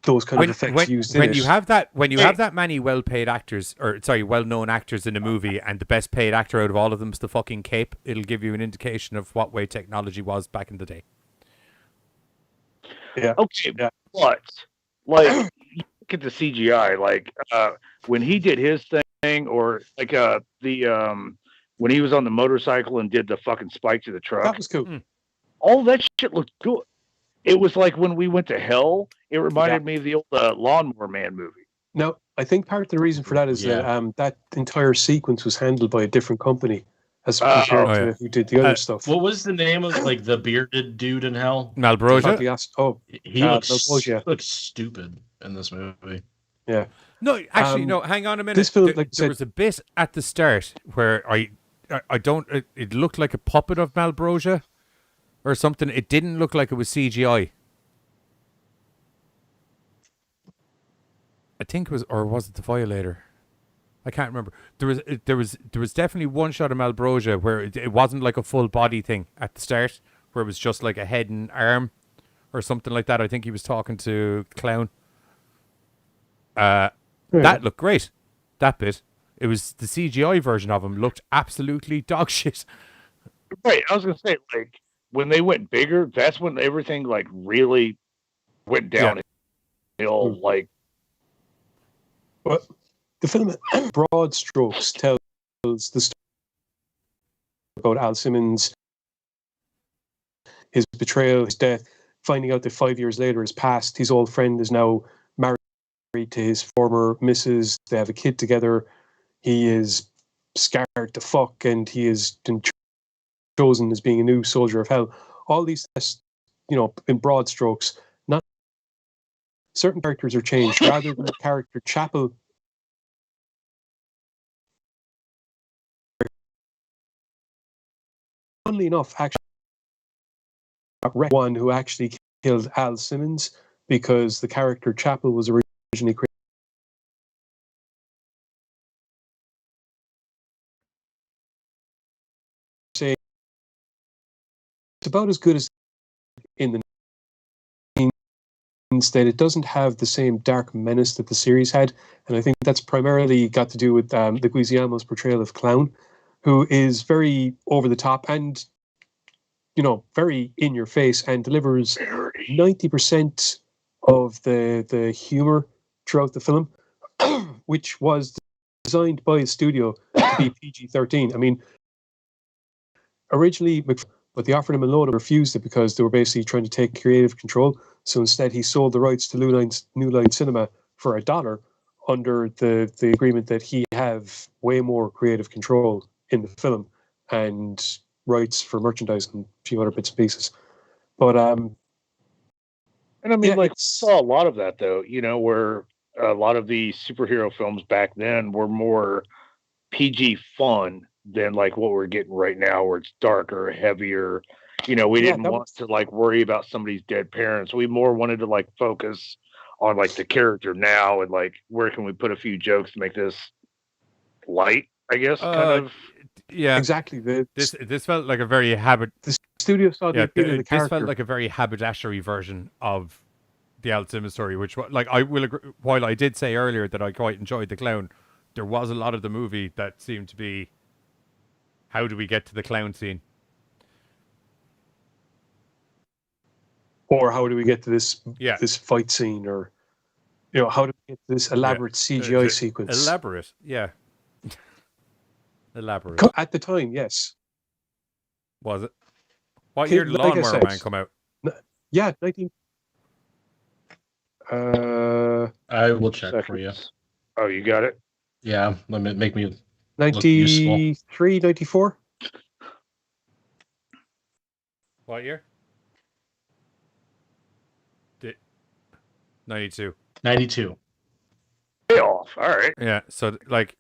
those kind of effects used in when it. you have that many well-paid actors, well-known actors in a movie, and the best paid actor out of all of them is the fucking cape, it'll give you an indication of what way technology was back in the day. Yeah. Okay, but like, look at the CGI. Like when he did his thing, thing, or like when he was on the motorcycle and did the fucking spike to the truck. That was cool. All that shit looked good. It was like when we went to hell. It reminded me of the old Lawnmower Man movie. No, I think part of the reason for that is that that entire sequence was handled by a different company as compared to who did the other stuff. What was the name of like the bearded dude in hell? Malbrosia. He looks stupid in this movie. Yeah. No, actually, no. Hang on a minute. This film, there was a bit at the start where I don't. It looked like a puppet of Malbrosia or something. It didn't look like it was CGI. I think it was, or was it the Violator? I can't remember. There was definitely one shot of Malbrosia where it wasn't like a full body thing at the start, where it was just like a head and arm or something like that. I think he was talking to Clown. That looked great. That bit. It was the CGI version of him looked absolutely dog shit. Right. I was gonna say, like, when they went bigger, that's when everything like really went down. Like, but the film, broad strokes, tells the story about Al Simmons, his betrayal, his death, finding out that 5 years later his past, his old friend is now married to his former missus. They have a kid together. He is scarred to fuck, and he is chosen as being a new soldier of hell. All these, in broad strokes. Not certain characters are changed rather than the character Chapel. Funnily enough, actually, one who actually killed Al Simmons, because the character Chapel was originally created. Say it's about as good as in the means that it doesn't have the same dark menace that the series had, and I think that's primarily got to do with Leguizamo's portrayal of Clown, who is very over the top and very in your face and delivers 90% of the humor throughout the film, which was designed by a studio to be PG-13. I mean, originally, but they offered him a load and refused it because they were basically trying to take creative control. So instead, he sold the rights to New Line Cinema for $1 under the agreement that he have way more creative control in the film and rights for merchandise and a few other bits and pieces. But and I mean, we saw a lot of that though, where a lot of the superhero films back then were more PG fun than like what we're getting right now, where it's darker, heavier. We didn't want to like worry about somebody's dead parents. We more wanted to like focus on like the character now and like where can we put a few jokes to make this light, I guess, kind of. Yeah, exactly. This felt like a very The studio saw the appeal of the character. This felt like a very haberdashery version of the Al Simmons story, which, like, I will agree. While I did say earlier that I quite enjoyed the Clown, there was a lot of the movie that seemed to be, how do we get to the clown scene? Or how do we get to this fight scene? Or, how do we get to this elaborate CGI sequence? Elaborate, yeah. Elaborate. At the time, yes. Was it? What year did Lawnmower Man come out? Yeah, 19... I will check for you. Oh, you got it? Yeah, make me 93, 94? What year? 92. 92. Way off. All right. Yeah, so like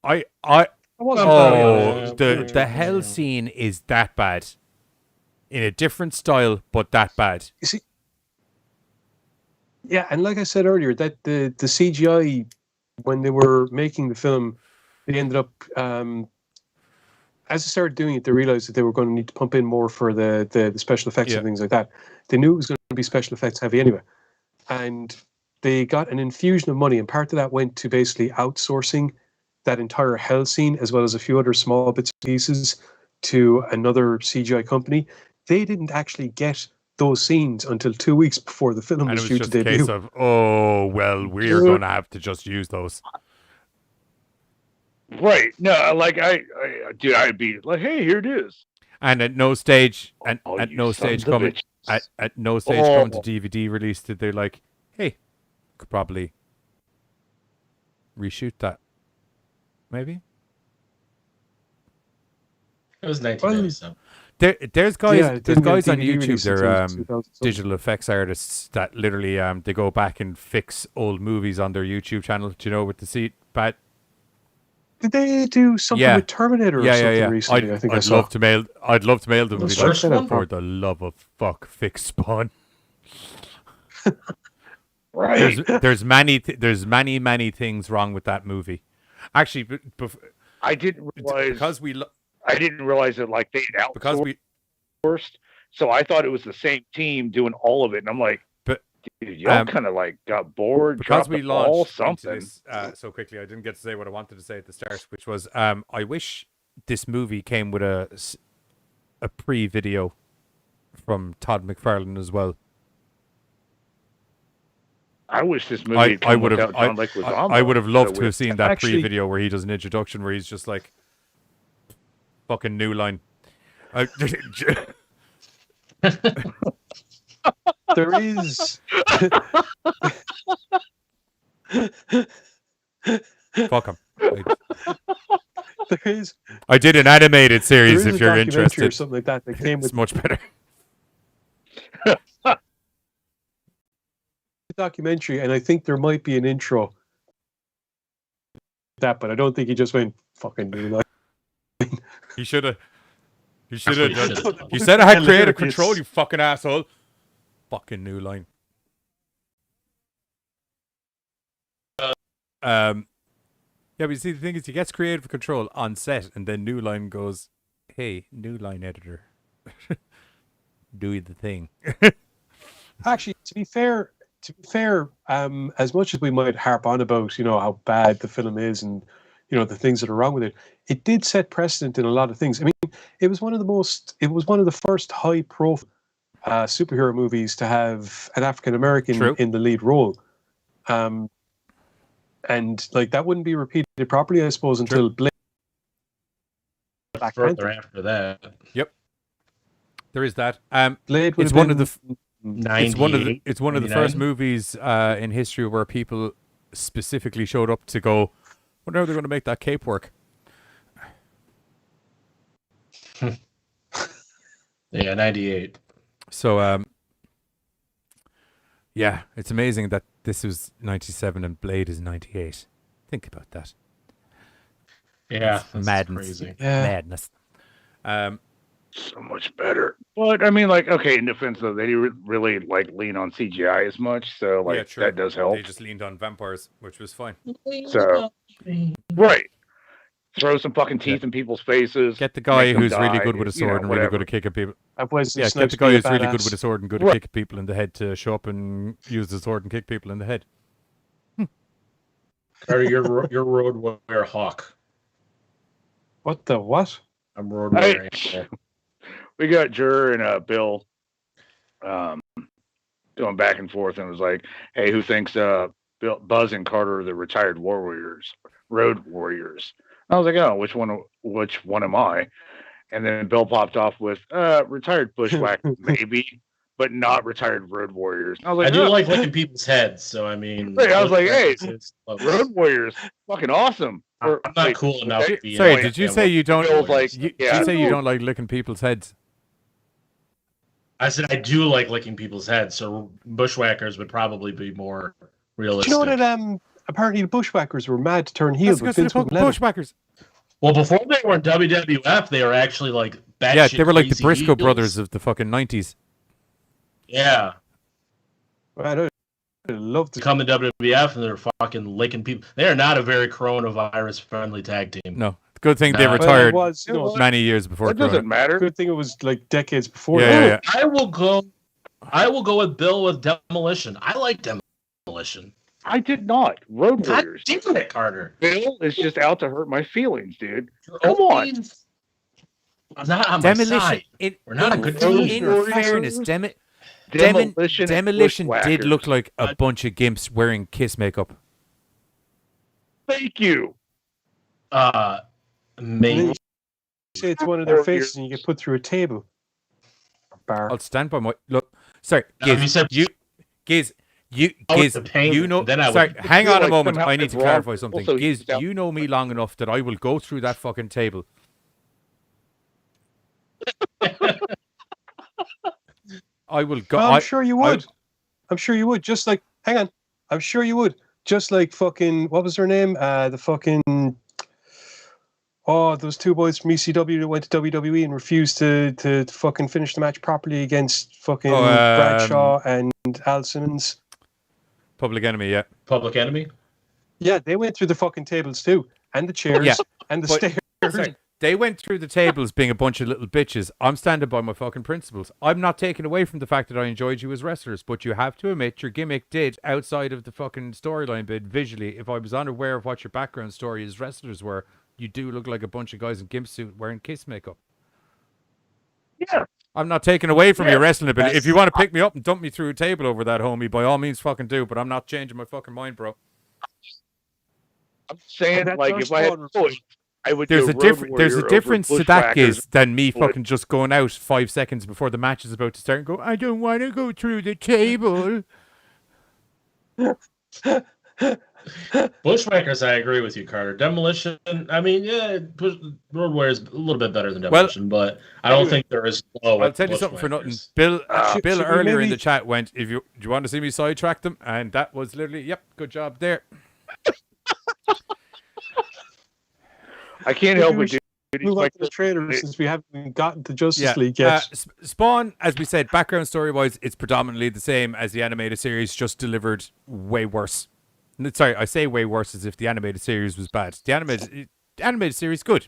the hell scene is that bad. In a different style, but that bad. You see, yeah, and like I said earlier, that the CGI, when they were making the film, they ended up as they started doing it, they realized that they were going to need to pump in more for the special effects and things like that. They knew it was going to be special effects heavy anyway. And they got an infusion of money, and part of that went to basically outsourcing that entire hell scene, as well as a few other small bits and pieces, to another CGI company. They didn't actually get those scenes until 2 weeks before the film was due to debut. And it was just a case of, we're going to have to just use those. Right. No, like dude, I'd be like, hey, here it is. And at no stage, at you no stage sons of coming, bitches. at no stage coming to DVD release did they like, hey, could probably reshoot that, maybe. It was 1997. There's guys, there's guys on DVD YouTube. They're 2000. digital effects artists that literally they go back and fix old movies on their YouTube channel. Do you know with the seat? But Did they do something with Terminator or something recently? I think I'd love to mail. I'd love to mail them. The and be first like, one? for the love of fuck, fix Spawn. Right. There's many things wrong with that movie. Actually, I didn't realize because I didn't realize that like they outsourced. because we So I thought it was the same team doing all of it, and I'm like, but dude, y'all kind of like got bored because dropped we the ball, launched into something. this so quickly. I didn't get to say what I wanted to say at the start, which was I wish this movie came with a pre-video from Todd McFarlane as well. I wish this movie. I would have. John Leguizamo. I would have loved to have with- seen that Actually- pre-video where he does an introduction where he's just like, "Fucking New Line." There is. Fuck him. There is. I did an animated series. There is If a you're documentary interested, or something like that came it's with much better. the documentary, and I think there might be an intro. That, but I don't think he just went fucking New Line. He should have. He should what he have should've done. done. You said I had creative Hilarious. control. You fucking asshole. Fucking New Line. Yeah, but you see, the thing is, he gets creative control on set, and then New Line goes, "Hey, New Line editor, do the thing." Actually, to be fair, as much as we might harp on about, how bad the film is and, the things that are wrong with it, it did set precedent in a lot of things. I mean, it was one of the first high-profile superhero movies to have an African American in the lead role. And like that wouldn't be repeated properly, I suppose, until Blade. Black Further Panther. after that. Yep, there is that. Blade would It's have one of been the. It's one of the 99? first movies in history where people specifically showed up to go, "Wonder how they're going to make that cape work." Yeah, 98. So, yeah, it's amazing that this was 97 and Blade is 98. Think about that. Yeah, It's madness. crazy. Madness. So much better. But I mean, like, okay, in defense though, they didn't really like lean on CGI as much, so like Yeah, true. that does help. They just leaned on vampires, which was fine. So, right, throw some fucking teeth in people's faces. Get the guy make them who's really die, good with a sword and really good at kicking people. Yeah, get the guy who's really good with a sword and good at kicking people in the head to show up and use the sword and kick people in the head. Carter, you're Road Warrior Hawk. What the what? I'm Road Warrior. We got Jur and Bill going back and forth, and it was like, "Hey, who thinks Buzz and Carter are the retired road warriors?" I was like, "Oh, which one am I?" And then Bill popped off with retired bushwhacker, maybe, but not retired road warriors. I was like, I do "Oh." like licking people's heads, so I mean. Right, I was like, "Hey, Road road warriors, fucking awesome." I'm not cool enough to be. Sorry, did you say you don't? Bill's like, Did yeah. you say you don't like licking people's heads? I said I do like licking people's heads, so bushwhackers would probably be more Do realistic. you know that apparently the Bushwhackers were mad to turn heel, That's but because they're Vince called wouldn't let 'em. bushwhackers. Well, before they were in WWF, they were actually like batshit Yeah, they were like the crazy Briscoe heels. brothers of the fucking 90s. Yeah, I love to come to WWF and they're fucking licking people. They are not a very coronavirus friendly tag team. No, good thing they No. retired Well, it was, many years before. That doesn't Corona. matter. Good thing it was like decades before. Yeah, that. yeah, yeah. I will go with Bill with Demolition. I like Demolition. I did not. Road God warriors. damn it, Carter. Bill is just out to hurt my feelings, dude. You're Come on. always- I'm not on my side. We're not a good team. In fairness, Demolition Demolition did Bushwhackers. look like a bunch of gimps wearing Kiss makeup. Thank you. Main. Say it's one of their faces, and you get put through a table. Bar. I'll stand by my look. Sorry, Giz, you know. Sorry, hang on a moment. I need to clarify something. Giz, you know me long enough that I will go through that fucking table. I will go. I'm sure you would. I'm sure you would. Just like, hang on. I'm sure you would. Just like fucking, what was her name? The fucking. Oh, those two boys from ECW that went to WWE and refused to fucking finish the match properly against fucking Bradshaw and Al Simmons. Public Enemy, yeah. Public Enemy? Yeah, they went through the fucking tables too. And the chairs and the stairs. Sorry, they went through the tables being a bunch of little bitches. I'm standing by my fucking principles. I'm not taking away from the fact that I enjoyed you as wrestlers, but you have to admit your gimmick did, outside of the fucking storyline bit, visually, if I was unaware of what your background story as wrestlers were, you do look like a bunch of guys in gimp suit wearing kiss makeup. Yeah. I'm not taking away from your wrestling ability. If you want to pick me up and dump me through a table over that, homie, by all means fucking do, but I'm not changing my fucking mind, bro. I'm saying, like, if I had a choice, I would there's a difference to that, Giz, than me fucking just going out 5 seconds before the match is about to start and go, I don't want to go through the table. Bushwhackers, I agree with you, Carter. Demolition, I mean, yeah, Road Warrior is a little bit better than Demolition, but I don't think they're as low. I'll tell you something for nothing. Bill earlier in the chat went, do you want to see me sidetrack them? And that was literally, yep, good job there. I can't help it, dude. Move on to the trailer since we haven't gotten to Justice League yet. Spawn, as we said, background story-wise, it's predominantly the same as the animated series, just delivered way worse. Sorry, I say way worse as if the animated series was bad. The animated series, good.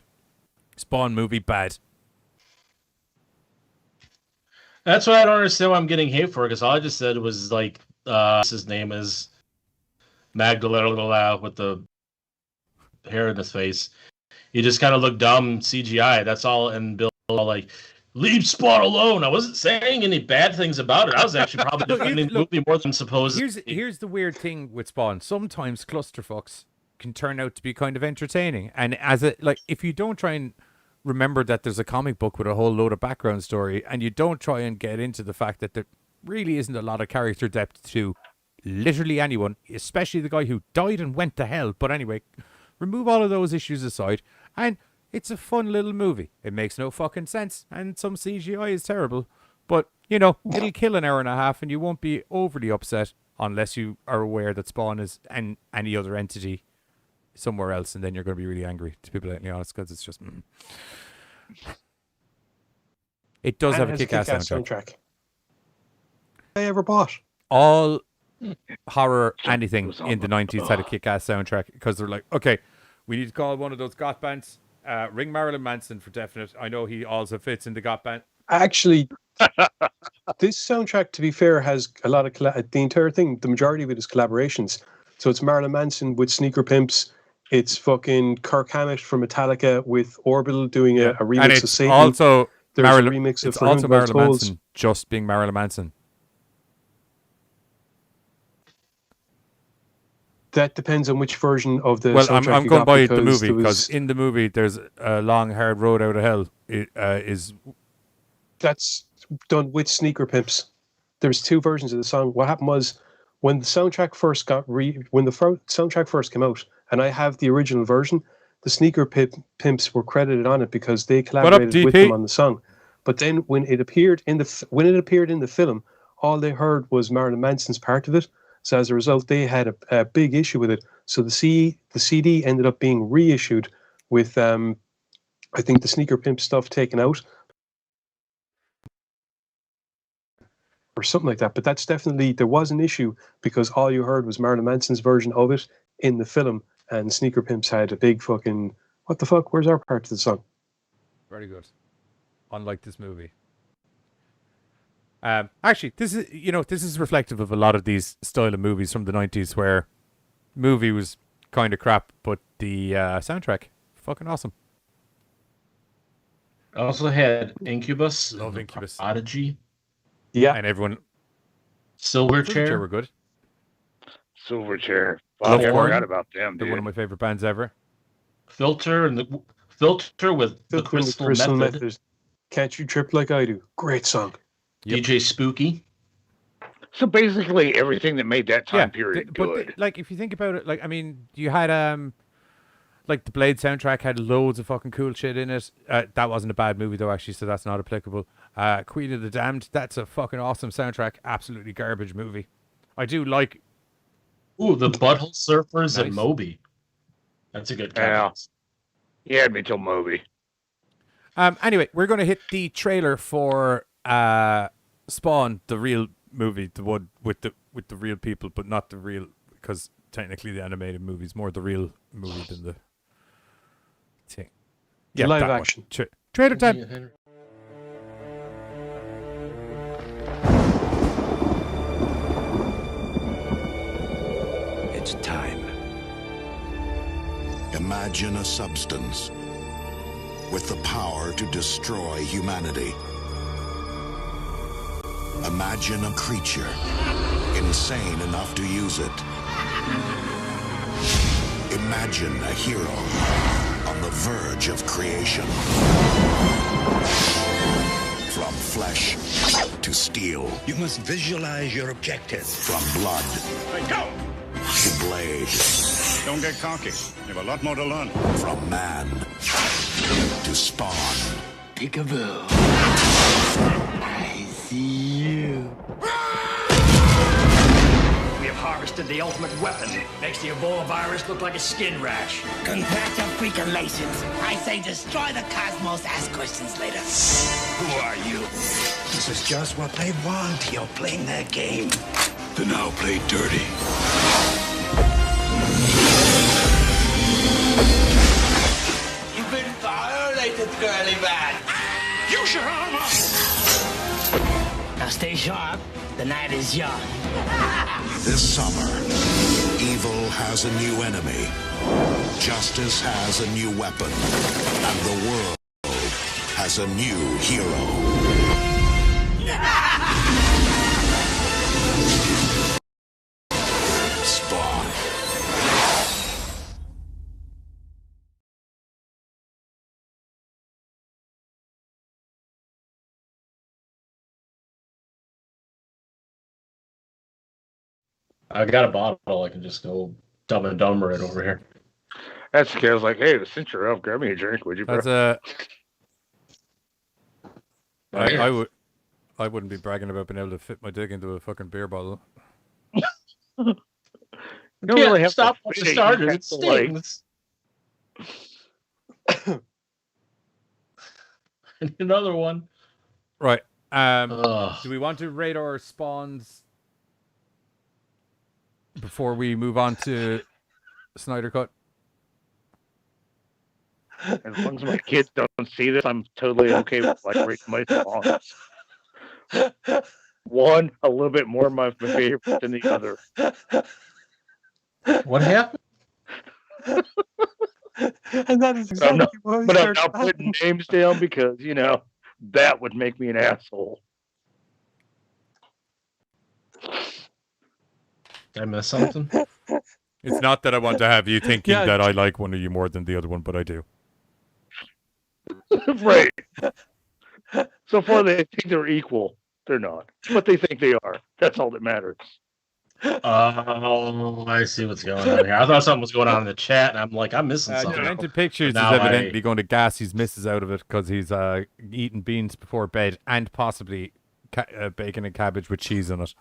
Spawn movie, bad. That's why I don't understand why I'm getting hate for it, because all I just said was, like, his name is Magdalena with the hair in his face. He just kind of looked dumb CGI. That's all. And Bill like, leave Spawn alone. I wasn't saying any bad things about it. I was actually probably defending the movie more than supposed. Here's the weird thing with Spawn. Sometimes clusterfucks can turn out to be kind of entertaining. And if you don't try and remember that there's a comic book with a whole load of background story, and you don't try and get into the fact that there really isn't a lot of character depth to literally anyone, especially the guy who died and went to hell. But anyway, remove all of those issues aside, and it's a fun little movie. It makes no fucking sense, and some CGI is terrible. But, it'll kill an hour and a half, and you won't be overly upset unless you are aware that Spawn is any other entity somewhere else, and then you're going to be really angry, to be blatantly honest, because it's just... It does have a kick-ass soundtrack. I ever bought. All horror anything in the 90s had a kick-ass soundtrack, because they're like, okay, we need to call one of those goth bands. Ring Marilyn Manson for definite. I know he also fits in the goth band. Actually, this soundtrack, to be fair, has a lot of the entire thing. The majority of it is collaborations. So it's Marilyn Manson with Sneaker Pimps. It's fucking Kirk Hammett from Metallica with Orbital doing a remix and it's of Satan. Also There's Marilyn, a remix of it's also Marilyn Tolls. Manson just being Marilyn Manson. That depends on which version of the Well, soundtrack I'm you going got, by the because movie, because in the movie there's a long, hard road out of hell. It is... That's done with Sneaker Pimps. There's two versions of the song. What happened was, when the soundtrack first soundtrack first came out, and I have the original version, the Sneaker Pimps were credited on it because they collaborated with them on the song. But then when it appeared in the film, all they heard was Marilyn Manson's part of it. So as a result, they had a big issue with it. So the CD ended up being reissued with, I think, the Sneaker Pimp stuff taken out, or something like that. But that's definitely, there was an issue because all you heard was Marilyn Manson's version of it in the film, and Sneaker Pimps had a big fucking, what the fuck, where's our part of the song? Very good. Unlike this movie. Actually, this is reflective of a lot of these style of movies from the 90s where movie was kind of crap, but the soundtrack, fucking awesome. I also had Incubus. Love Incubus. Prodigy. Yeah. And everyone... Silverchair were good. Silverchair. I I forgot about them, They're dude. one of my favorite bands ever. Filter and the filter with the crystal method. Can't you trip like I do? Great song. DJ Spooky. So basically, everything that made that time period good. But like, if you think about it, like, I mean, you had like the Blade soundtrack had loads of fucking cool shit in it. That wasn't a bad movie though, actually, so that's not applicable. Queen of the Damned, that's a fucking awesome soundtrack. Absolutely garbage movie. I do like. Ooh, the Butthole Surfers and Moby. That's a good guy. Yeah, had me till Moby. Anyway, we're going to hit the trailer for Spawn, the real movie, the one with the real people, but not the real, because technically the animated movie is more the real movie than the thing. Yeah, live action. Trailer time. It's time. Imagine a substance with the power to destroy humanity. Imagine a creature insane enough to use it. Imagine a hero on the verge of creation. From flesh to steel. You must visualize your objective. From blood to blade. Don't get cocky. You have a lot more to learn. From man to spawn. Peekaboo. I see you. We have harvested the ultimate weapon. Makes the Ebola virus look like a skin rash. Congratulations. I say destroy the cosmos, ask questions later. Who are you? This is just what they want. You're playing their game. Then I'll play dirty. You've been violated, girly man. You should armor! Now stay sharp. The night is young. This summer, evil has a new enemy. Justice has a new weapon. And the world has a new hero. Spawn. I got a bottle. I can just go Dumb and Dumber it over here. That's okay. I was like, hey, since you're up, grab me a drink, would you, bro? That's I wouldn't be bragging about being able to fit my dick into a fucking beer bottle. You don't really have stop to the starter. It stings. Another one. Right. Do we want to rate our spawns before we move on to Snyder Cut? As long as my kids don't see this, I'm totally okay with like rating my spawns. One a little bit more my favorite than the other. What happened? And that is exactly but I'm not putting names down because, you know, that would make me an asshole. Did I miss something? It's not that I want to have you thinking that I like one of you more than the other one, but I do. Right. So far, they think they're equal. They're not. But they think they are. That's all that matters. Oh, I see what's going on here. I thought something was going on in the chat, and I'm like, I'm missing something. Demented Pictures is evidently going to gas his missus out of it because he's eating beans before bed and possibly bacon and cabbage with cheese in it.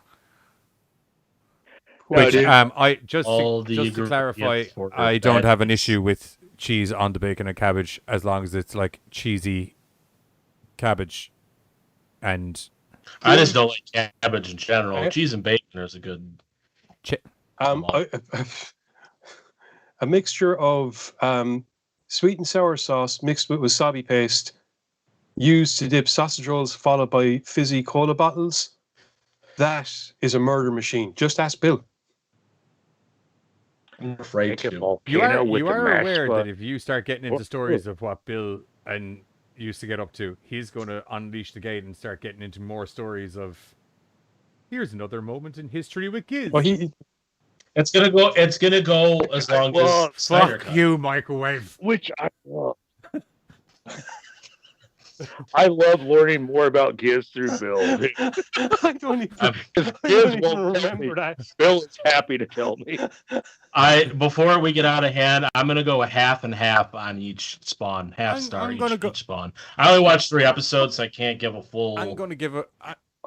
Which I just to clarify, I don't have an issue with cheese on the bacon and cabbage as long as it's like cheesy cabbage and. I just don't like cabbage in general. Cheese and bacon is a good. A mixture of sweet and sour sauce mixed with wasabi paste, used to dip sausage rolls, followed by fizzy cola bottles. That is a murder machine. Just ask Bill. I'm afraid to. You are aware that if you start getting into stories of what Bill and used to get up to, he's going to unleash the gate and start getting into more stories of here's another moment in history with kids. Well, It's gonna go as long as Snyder Fuck cut. you, microwave. Which I love. I love learning more about Giz through Bill. I don't even remember that. Bill is happy to tell me. Before we get out of hand, I'm gonna go half and half on each Spawn, half star each Spawn. I only watched 3 episodes, so I can't give a full. I'm gonna give a.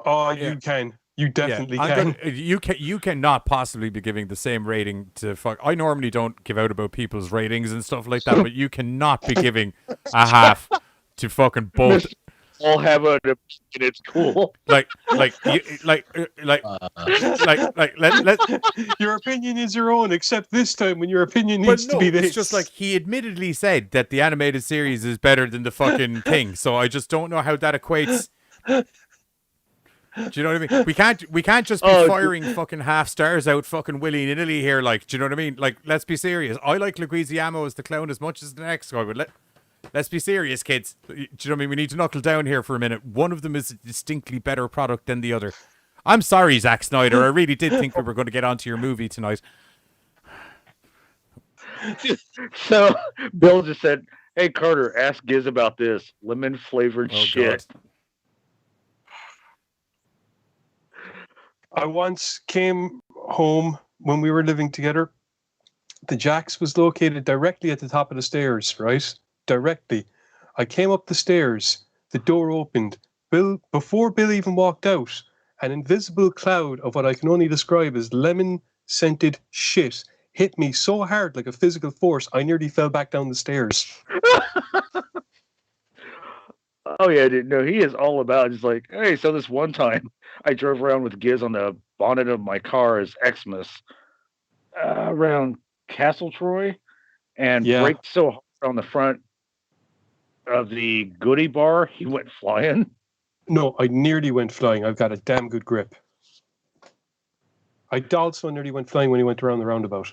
You can. You definitely can. You cannot possibly be giving the same rating to fuck. I normally don't give out about people's ratings and stuff like that, but you cannot be giving a half to fucking both. All have an opinion. It's cool. Let. Your opinion is your own, except this time when your opinion needs to be this. It's just like he admittedly said that the animated series is better than the fucking thing. So I just don't know how that equates. Do you know what I mean? We can't just be firing fucking half stars out fucking willy-nilly here. Like, do you know what I mean? Like, let's be serious. I like Leguizamo as the clown as much as the next guy, but let's be serious, kids. Do you know what I mean? We need to knuckle down here for a minute. One of them is a distinctly better product than the other. I'm sorry, Zack Snyder. I really did think we were going to get onto your movie tonight. So Bill just said, "Hey Carter, ask Giz about this lemon-flavored shit." God. I once came home when we were living together. The Jack's was located directly at the top of the stairs, right? Directly. I came up the stairs. The door opened. Before Bill even walked out, an invisible cloud of what I can only describe as lemon-scented shit hit me so hard like a physical force, I nearly fell back down the stairs. Oh yeah, dude. No, he is all about just like, hey, so this one time I drove around with Giz on the bonnet of my car as Xmas around Castle Troy and braked so hard on the front of the goodie bar, he went flying. No, I nearly went flying. I've got a damn good grip. I also nearly went flying when he went around the roundabout.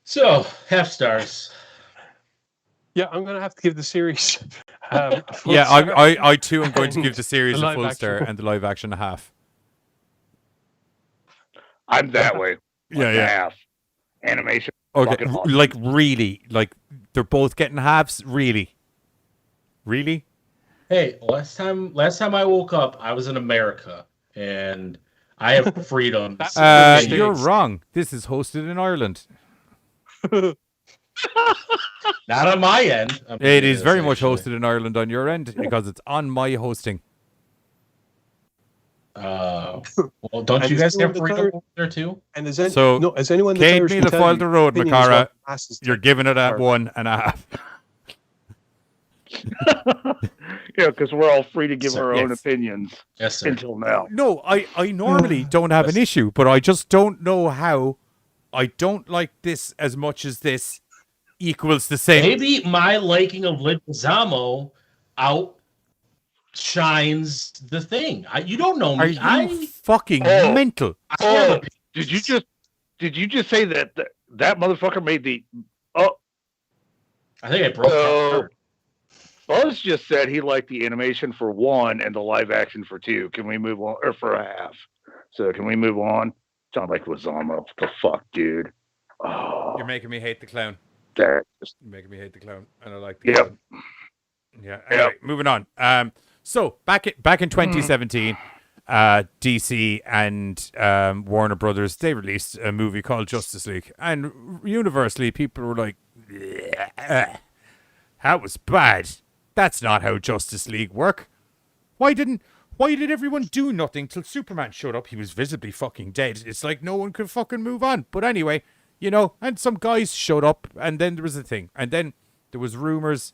So, half stars. Yeah, I'm going to have to give the series. Yeah, I too am going to give the series the a full live star action. and the live action a half. I'm that way. Yeah. Half. Animation. Okay, fucking awesome. like really, like they're both getting halves. Really. Hey, last time I woke up, I was in America, and I have freedom. You're wrong. This is hosted in Ireland. Not on my end. It is very much hosted in Ireland on your end because it's on my hosting. Well, don't you guys have freedom over there too? And is Kate anyone Meal foiled the road, Macara. You're giving it a 1.5. Yeah, because we're all free to give our own Yes. opinions. Yes, sir. Until now. No, I normally don't have an issue, but I just don't know how I don't like this as much as this equals the same. Maybe my liking of Leguizamo outshines the thing. You don't know me. Are you fucking mental? Did you just say that motherfucker made the? Oh, I think I broke that. Buzz just said he liked the animation for 1 and the live action for 2. Can we move on, or for a half? So can we move on? Sound like Leguizamo. What the fuck, dude? Oh, You're making me hate the clown. that just You're making me hate the clown, and I like the clown. Yeah. Anyway, moving on. So back in 2017, DC and Warner Brothers, they released a movie called Justice League, and universally people were like, "That was bad. That's not how Justice League work. Why did everyone do nothing till Superman showed up? He was visibly fucking dead. It's like no one could fucking move on." But anyway, and some guys showed up, and then there was a thing, and then there was rumors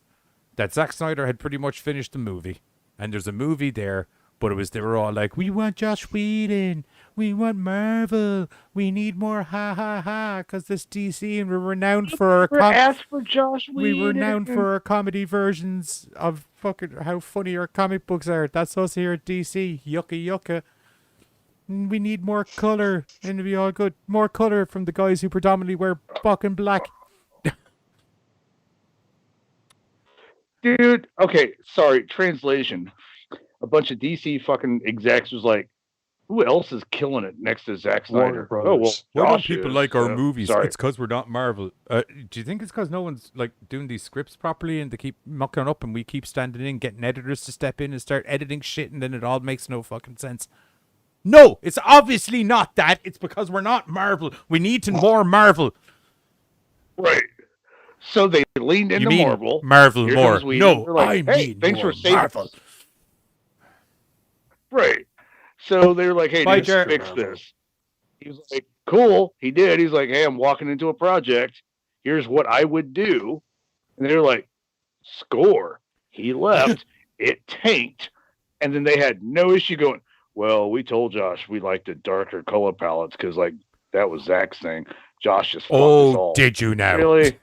that Zack Snyder had pretty much finished the movie, and there's a movie there, but they were all like, "We want Joss Whedon, we want Marvel, we need more ha ha ha," because this DC, and we're renowned for our ask for Josh Whedon. we were renowned for our comedy versions of fucking how funny our comic books are. That's us here at DC. Yucca yucca. We need more color, and it'll be all good. More color from the guys who predominantly wear fucking black. Dude, okay, sorry, translation. A bunch of DC fucking execs was like, Who else is killing it next to Zack Warner Snyder? Oh, well, Brothers. Why don't Josh people is, like our so- movies? Sorry. It's because we're not Marvel. Do you think it's because no one's like doing these scripts properly and they keep mucking up and we keep standing in, getting editors to step in and start editing shit and then it all makes no fucking sense? No, it's obviously not that. It's because we're not Marvel. We need to more Marvel. Right. So they leaned into You mean Marvel. Marvel Here more? comes Whedon. No, They're like, I hey, mean thanks more for saving Marvel. us. Right. So they're like, hey, Bye, just Jared. fix this. He was like, cool. He did. He's like, hey, I'm walking into a project. Here's what I would do. And they're like, score. He left. It tanked. And then they had no issue going, well, we told Josh we liked the darker color palettes because, like, that was Zach's thing. Josh just fucked us all. Did you now? Really?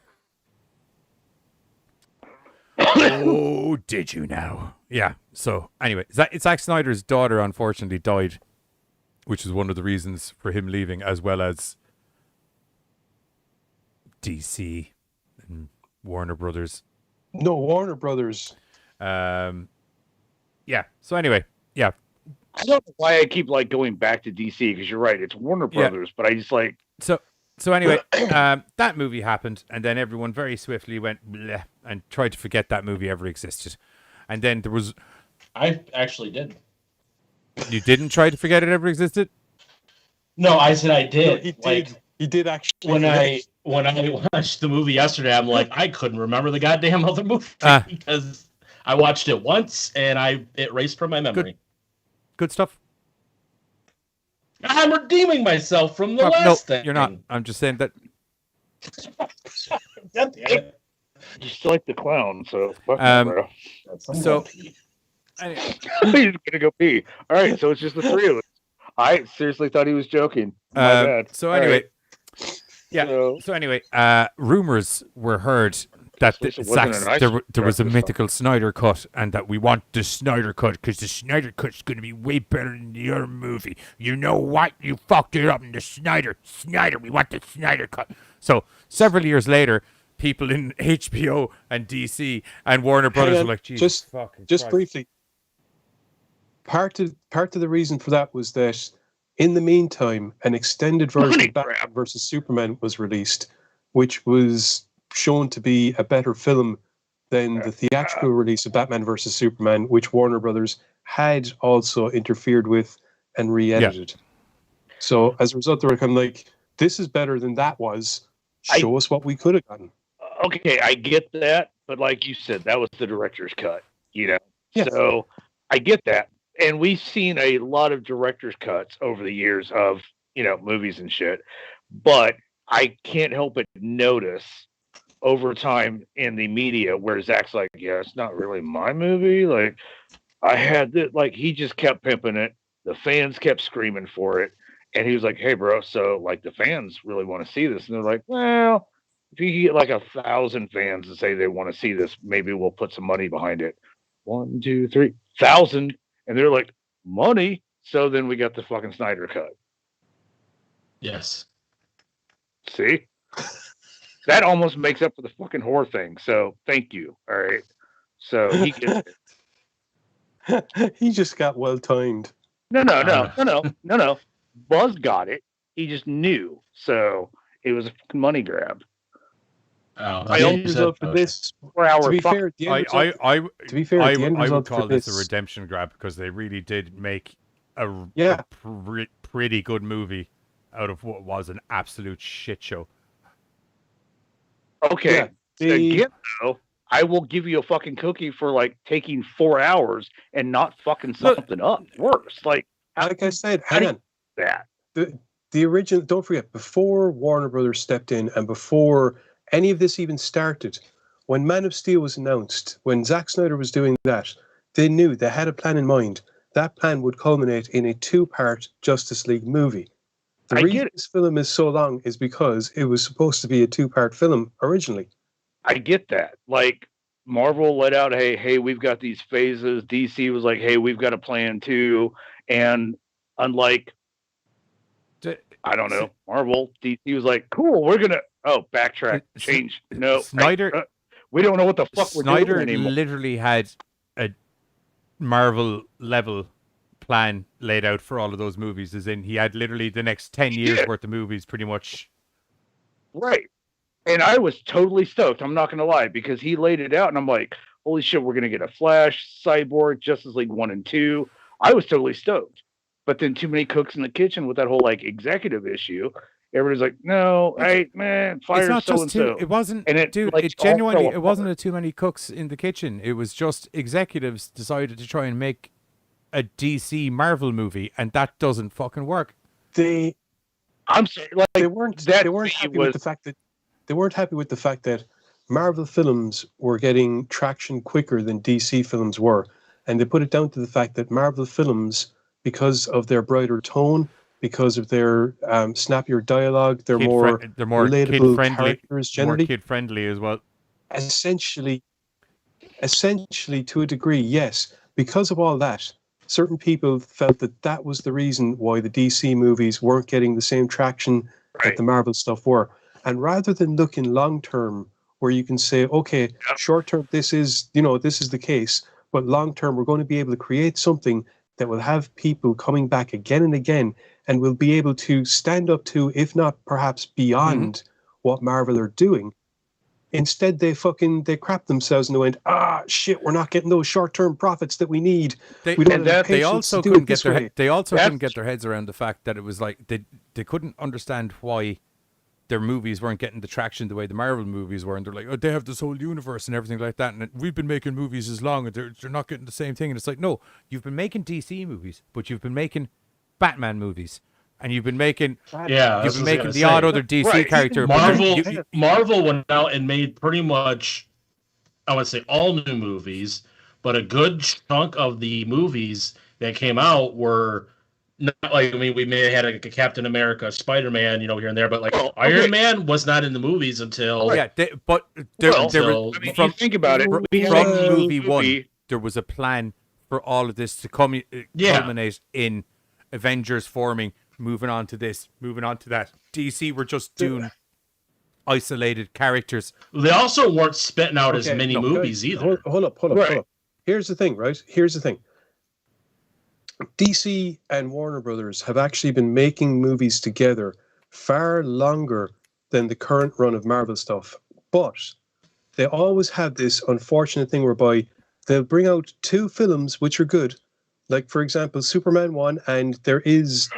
Oh, did you now? Yeah. So anyway, Zack Snyder's daughter unfortunately died, which is one of the reasons for him leaving, as well as DC and Warner Brothers. No, Warner Brothers. Yeah. So anyway, yeah. I don't know why I keep like going back to DC because you're right, it's Warner Yeah. Brothers, but I just like So anyway, that movie happened, and then everyone very swiftly went bleh and tried to forget that movie ever existed. And then there was. I actually did. You didn't try to forget it ever existed? No, I said I did. No, he like, did. He did actually. when I watched the movie yesterday, I'm like, I couldn't remember the goddamn other movie because I watched it once and it erased from my memory. Good stuff. I'm redeeming myself from the No, last thing. you're not. I'm just saying that. God damn it. you still like the clown, so fuck Um, me, bro. So, He's gonna go pee. All right, so it's just the three of us. I seriously thought he was joking. My bad. So All anyway, right. yeah. So anyway, rumors were heard that least it wasn't an ice there was a breakfast. mythical Snyder cut, and that we want the Snyder cut because the Snyder cut's going to be way better than the other movie. You know what? You fucked it up in the Snyder. We want the Snyder cut. So several years later, people in HBO and DC and Warner Brothers were like, Jesus, fucking just Christ. briefly. Part of the reason for that was that in the meantime, an extended version of Batman versus Superman was released, which was shown to be a better film than the theatrical release of Batman versus Superman, which Warner Brothers had also interfered with and re-edited. So as a result, they were kind of like, this is better than that was. Show us what we could have gotten. Okay, I get that, but like you said, that was the director's cut, you know? Yes. So I get that. And we've seen a lot of director's cuts over the years of, you know, movies and shit. But I can't help but notice over time in the media where Zach's like, yeah, it's not really my movie. Like, I had this, like, he just kept pimping it. The fans kept screaming for it. And he was like, hey, bro, so, like, the fans really want to see this. And they're like, well, if you get like 1,000 fans to say they want to see this, maybe we'll put some money behind it. 1, 2, 3, 1,000. And they're like, money? So then we got the fucking Snyder cut. Yes. See? That almost makes up for the fucking horror thing. So thank you. All right. So he gets it. He just got well timed. No. Buzz got it. He just knew. So it was a fucking money grab. Oh, The end result for this, to be fair, the end result, I end would result call for this a this, redemption grab because they really did make a pretty good movie out of what was an absolute shit show. Okay. Yeah, Again, though, I will give you a fucking cookie for like taking 4 hours and not fucking something up worse. Like I said, how do hang you on. do that? The original, don't forget, before Warner Brothers stepped in and before any of this even started, when Man of Steel was announced, when Zack Snyder was doing that, they knew they had a plan in mind. That plan would culminate in a 2-part Justice League movie. The reason this film is so long is because it was supposed to be a 2-part film originally. I get that. Like Marvel let out, hey, we've got these phases. DC was like, hey, we've got a plan too. And unlike, I don't know, Marvel, DC was like, cool, we're gonna backtrack, change. No, Snyder. We don't know what the fuck we're doing Snyder anymore. literally had a Marvel level plan laid out for all of those movies. As in, he had literally the next 10 years worth of movies, pretty much. Right. And I was totally stoked. I'm not going to lie, because he laid it out, and I'm like, holy shit, we're going to get a Flash, Cyborg, Justice League 1 and 2. I was totally stoked. But then too many cooks in the kitchen with that whole like executive issue. Everybody's like, no, fire so and so. It wasn't, and it, dude. like, It genuinely, all it wasn't a too many cooks in the kitchen. It was just executives decided to try and make a DC Marvel movie, and that doesn't fucking work. I'm sorry, like they weren't happy with the fact that they weren't happy with the fact that Marvel films were getting traction quicker than DC films were, and they put it down to the fact that Marvel films, because of their brighter tone, because of their snappier dialogue, they're more relatable characters generally. More kid-friendly as well. Essentially, to a degree, yes. Because of all that, certain people felt that that was the reason why the DC movies weren't getting the same traction that the Marvel stuff were. And rather than looking long-term, where you can say, okay, short-term, this is the case, but long-term, we're going to be able to create something that will have people coming back again and again, and will be able to stand up to, if not perhaps beyond what Marvel are doing. Instead, they crap themselves and they went, shit, we're not getting those short-term profits that we need. They also couldn't get their heads around the fact that it was like they couldn't understand why their movies weren't getting the traction the way the Marvel movies were, and they're like, oh, they have this whole universe and everything like that, and we've been making movies as long, and they're not getting the same thing. And it's like, no, you've been making DC movies, but you've been making Batman movies, and you've been making the odd other DC character. Marvel went out and made pretty much, I would say, all new movies, but a good chunk of the movies that came out were not like, I mean, we may have had a Captain America, Spider-Man, here and there, but like Iron Man was not in the movies until think about it. From movie one, there was a plan for all of this to culminate in Avengers forming, moving on to this, moving on to that. DC were just doing isolated characters. They also weren't spitting out as many movies either. Hold up. Here's the thing, right? DC and Warner Brothers have actually been making movies together far longer than the current run of Marvel stuff. But they always have this unfortunate thing whereby they'll bring out two films which are good. Like, for example, Superman 1, and there is,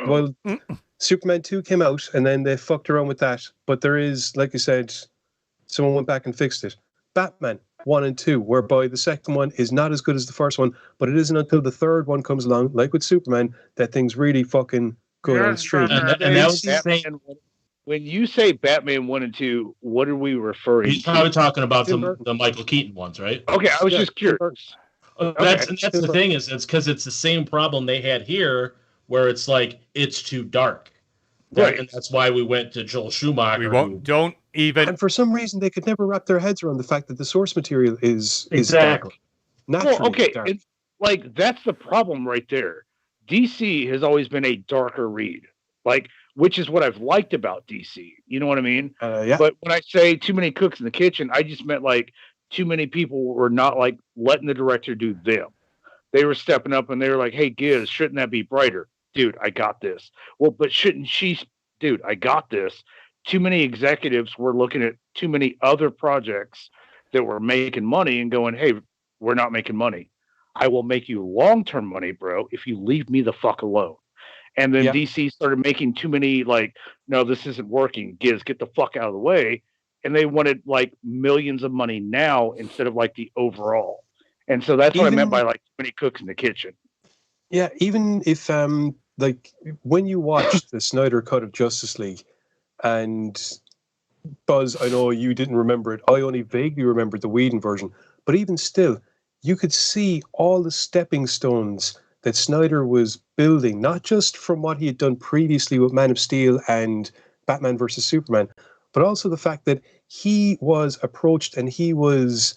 Superman 2 came out, and then they fucked around with that. But there is, like you said, someone went back and fixed it. Batman 1 and 2, whereby the second one is not as good as the first one, but it isn't until the third one comes along, like with Superman, that things really fucking go down the street. And that was the thing. When you say Batman 1 and 2, what are we referring to? He's probably talking about the Michael Keaton ones, right? Okay, I was just curious. That's the thing, is it's because it's the same problem they had here, where it's like, it's too dark. Right. And that's why we went to Joel Schumacher. And for some reason, they could never wrap their heads around the fact that the source material is exactly dark. Naturally dark. Like, that's the problem right there. DC has always been a darker read, which is what I've liked about DC. You know what I mean? But when I say too many cooks in the kitchen, I just meant too many people were not letting the director do them. They were stepping up and they were like, hey, Giz, shouldn't that be brighter? Dude, I got this. Well, but shouldn't she? Dude, I got this. Too many executives were looking at too many other projects that were making money and going, hey, we're not making money. I will make you long-term money, bro, if you leave me the fuck alone. And then DC started making too many, no, this isn't working. Giz, get the fuck out of the way. And they wanted millions of money now instead of the overall. And so that's what I meant by too many cooks in the kitchen. Yeah, even if when you watch the Snyder cut of Justice League, and Buzz, I know you didn't remember it. I only vaguely remembered the Whedon version. But even still, you could see all the stepping stones that Snyder was building, not just from what he had done previously with Man of Steel and Batman versus Superman, but also the fact that he was approached and he was,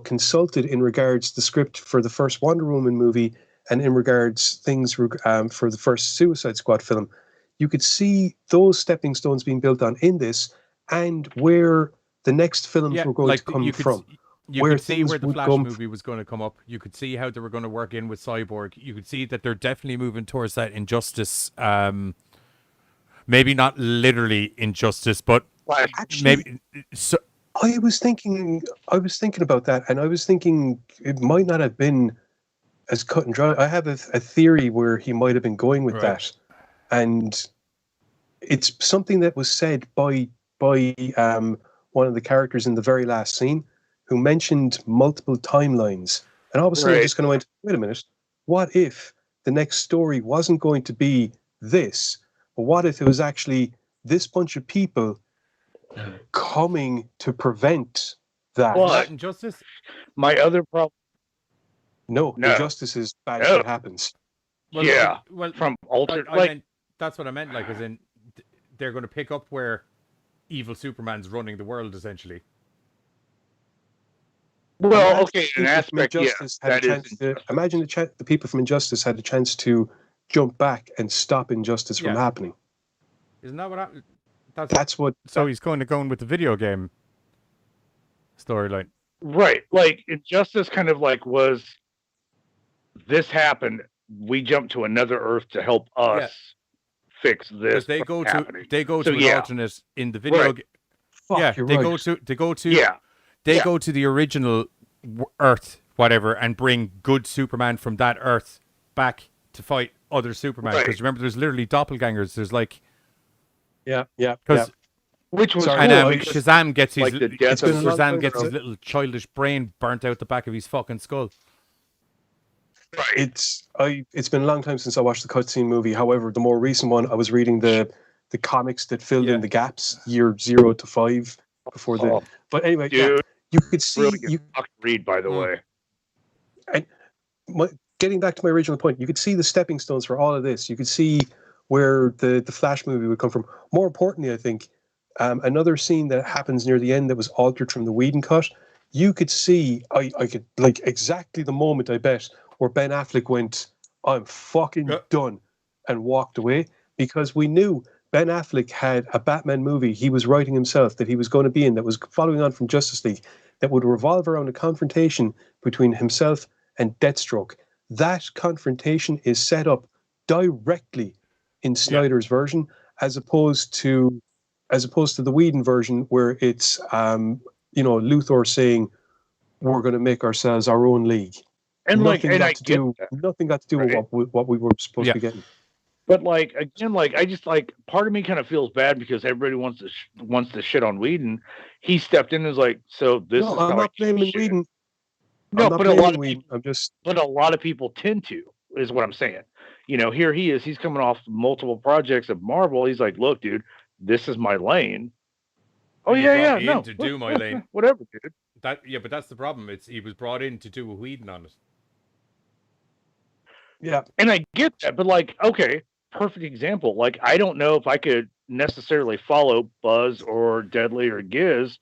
consulted in regards to the script for the first Wonder Woman movie and in regards things for the first Suicide Squad film. You could see those stepping stones being built on in this, and where the next films were going to come from. You where could see things where the would Flash come movie was going to come up. You could see how they were going to work in with Cyborg. You could see that they're definitely moving towards that Injustice. Maybe not literally Injustice, but Actually, maybe. So, I was thinking about that, and I was thinking it might not have been as cut and dry. I have a theory where he might have been going with that, and it's something that was said by one of the characters in the very last scene, who mentioned multiple timelines, and all of a sudden I just kind of went, wait a minute, what if the next story wasn't going to be this, but what if it was actually this bunch of people coming to prevent that? But Injustice? My other problem. No, Injustice is bad shit happens. Well, from altered. That's what I meant. Like, as in, they're going to pick up where evil Superman's running the world, essentially. Well, okay, in an aspect, imagine the people from Injustice had a chance to jump back and stop Injustice from happening. Isn't that what happened? That's what. So he's going with the video game storyline, right? Like Injustice, kind of like was. This happened. We jumped to another Earth to help us fix this. They go to So, an alternate in the video game. They go to the original Earth, whatever, and bring good Superman from that Earth back to fight other Superman. Because remember, there's literally doppelgangers. There's like, which was and cool, Shazam gets his Shazam gets his little childish brain burnt out the back of his fucking skull. Right. It's been a long time since I watched the cutscene movie. However, the more recent one, I was reading the comics that filled in the gaps, year 0 to 5 before the. But anyway, dude, you could see really good read, by the way. And getting back to my original point, you could see the stepping stones for all of this. You could see where the Flash movie would come from. More importantly, I think another scene that happens near the end that was altered from the Whedon cut. You could see, I could like exactly the moment, I bet, where Ben Affleck went, I'm fucking done, and walked away, because we knew Ben Affleck had a Batman movie he was writing himself that he was going to be in, that was following on from Justice League, that would revolve around a confrontation between himself and Deathstroke. That confrontation is set up directly in Snyder's version, as opposed to the Whedon version, where it's Luthor saying, we're going to make ourselves our own league. And nothing I got to do right? with what we were supposed to be getting. But I just part of me kind of feels bad because everybody wants to shit on Whedon. He stepped in and was like, "So this is." I'm not blaming Whedon. No, but a lot of people tend to, is what I'm saying. Here he is. He's coming off multiple projects of Marvel. He's like, "Look, dude, this is my lane." Oh no, to do my lane, whatever, dude. But that's the problem. He was brought in to do a Whedon on it. Yeah, and I get that, but okay, perfect example. I don't know if I could necessarily follow Buzz or Deadly or Giz.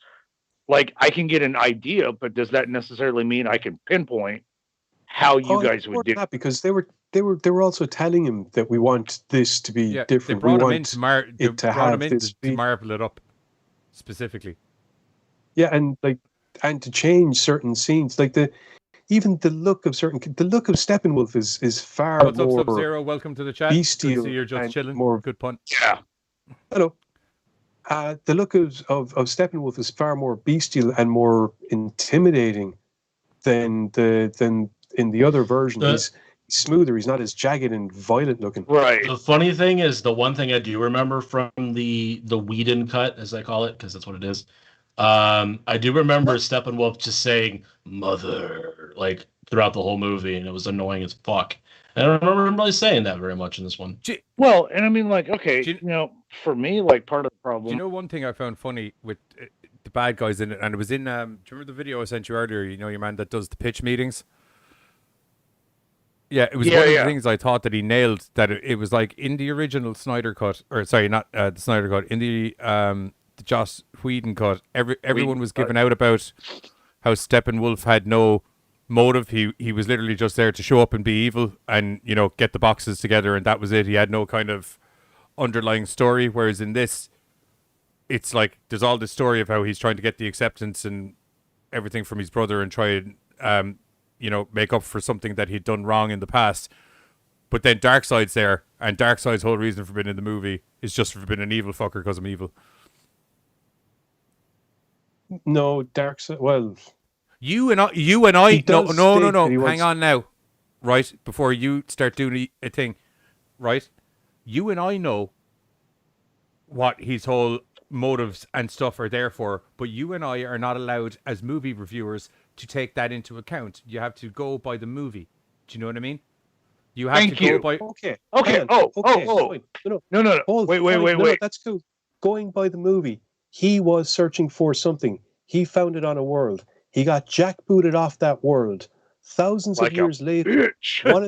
I can get an idea, but does that necessarily mean I can pinpoint how you guys would do? Not, because they were also telling him that we want this to be different. They brought him in to marble it up specifically. Yeah, and to change certain scenes, even the look of Steppenwolf is far What's more. up, Sub-Zero? Welcome to the chat. Bestial. Good to see you're just chilling. More, good punt. Yeah. Hello. The look of Steppenwolf is far more bestial and more intimidating than in the other version. He's smoother. He's not as jagged and violent looking. Right. The funny thing is, the one thing I do remember from the Whedon cut, as I call it, because that's what it is. I do remember Steppenwolf just saying "mother" throughout the whole movie, and it was annoying as fuck. I don't remember him really saying that very much in this one. Well, and I mean, okay, for me, part of the problem. Do you know one thing I found funny with the bad guys in it, and it was in. Do you remember the video I sent you earlier? Your man that does the pitch meetings. Yeah, it was one of the things I thought that he nailed. That it was in the original Snyder cut, or sorry, not the Snyder cut, in the Joss Whedon cut. Everyone was giving out about how Steppenwolf had no motive. He was literally just there to show up and be evil and get the boxes together, and that was it. He had no kind of underlying story. Whereas in this, it's there's all this story of how he's trying to get the acceptance and everything from his brother and try and make up for something that he'd done wrong in the past. But then Darkseid's there, and Darkseid's whole reason for being in the movie is just for being an evil fucker because I'm evil. No, Darkseid. Well, you and I. No. Hang on now, right? Before you start doing a thing, right? You and I know what his whole motives and stuff are there for, but you and I are not allowed as movie reviewers to take that into account. You have to go by the movie. Do you know what I mean? You have to go by. Okay. Okay. No. Wait. That's cool. Going by the movie, he was searching for something. He found it on a world. He got jackbooted off that world. Thousands of years later, one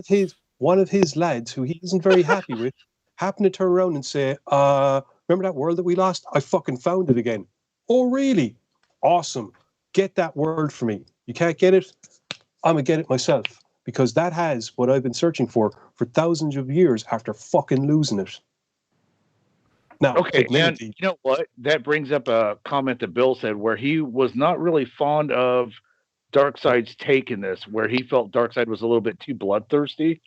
of his lads, who he isn't very happy with, happened to turn around and say, remember that world that we lost? I fucking found it again. Oh, really? Awesome. Get that world for me. You can't get it? I'm going to get it myself. Because that has what I've been searching for thousands of years after fucking losing it. Now, okay, and you know what? That brings up a comment that Bill said where he was not really fond of Darkseid's take in this, where he felt Darkseid was a little bit too bloodthirsty.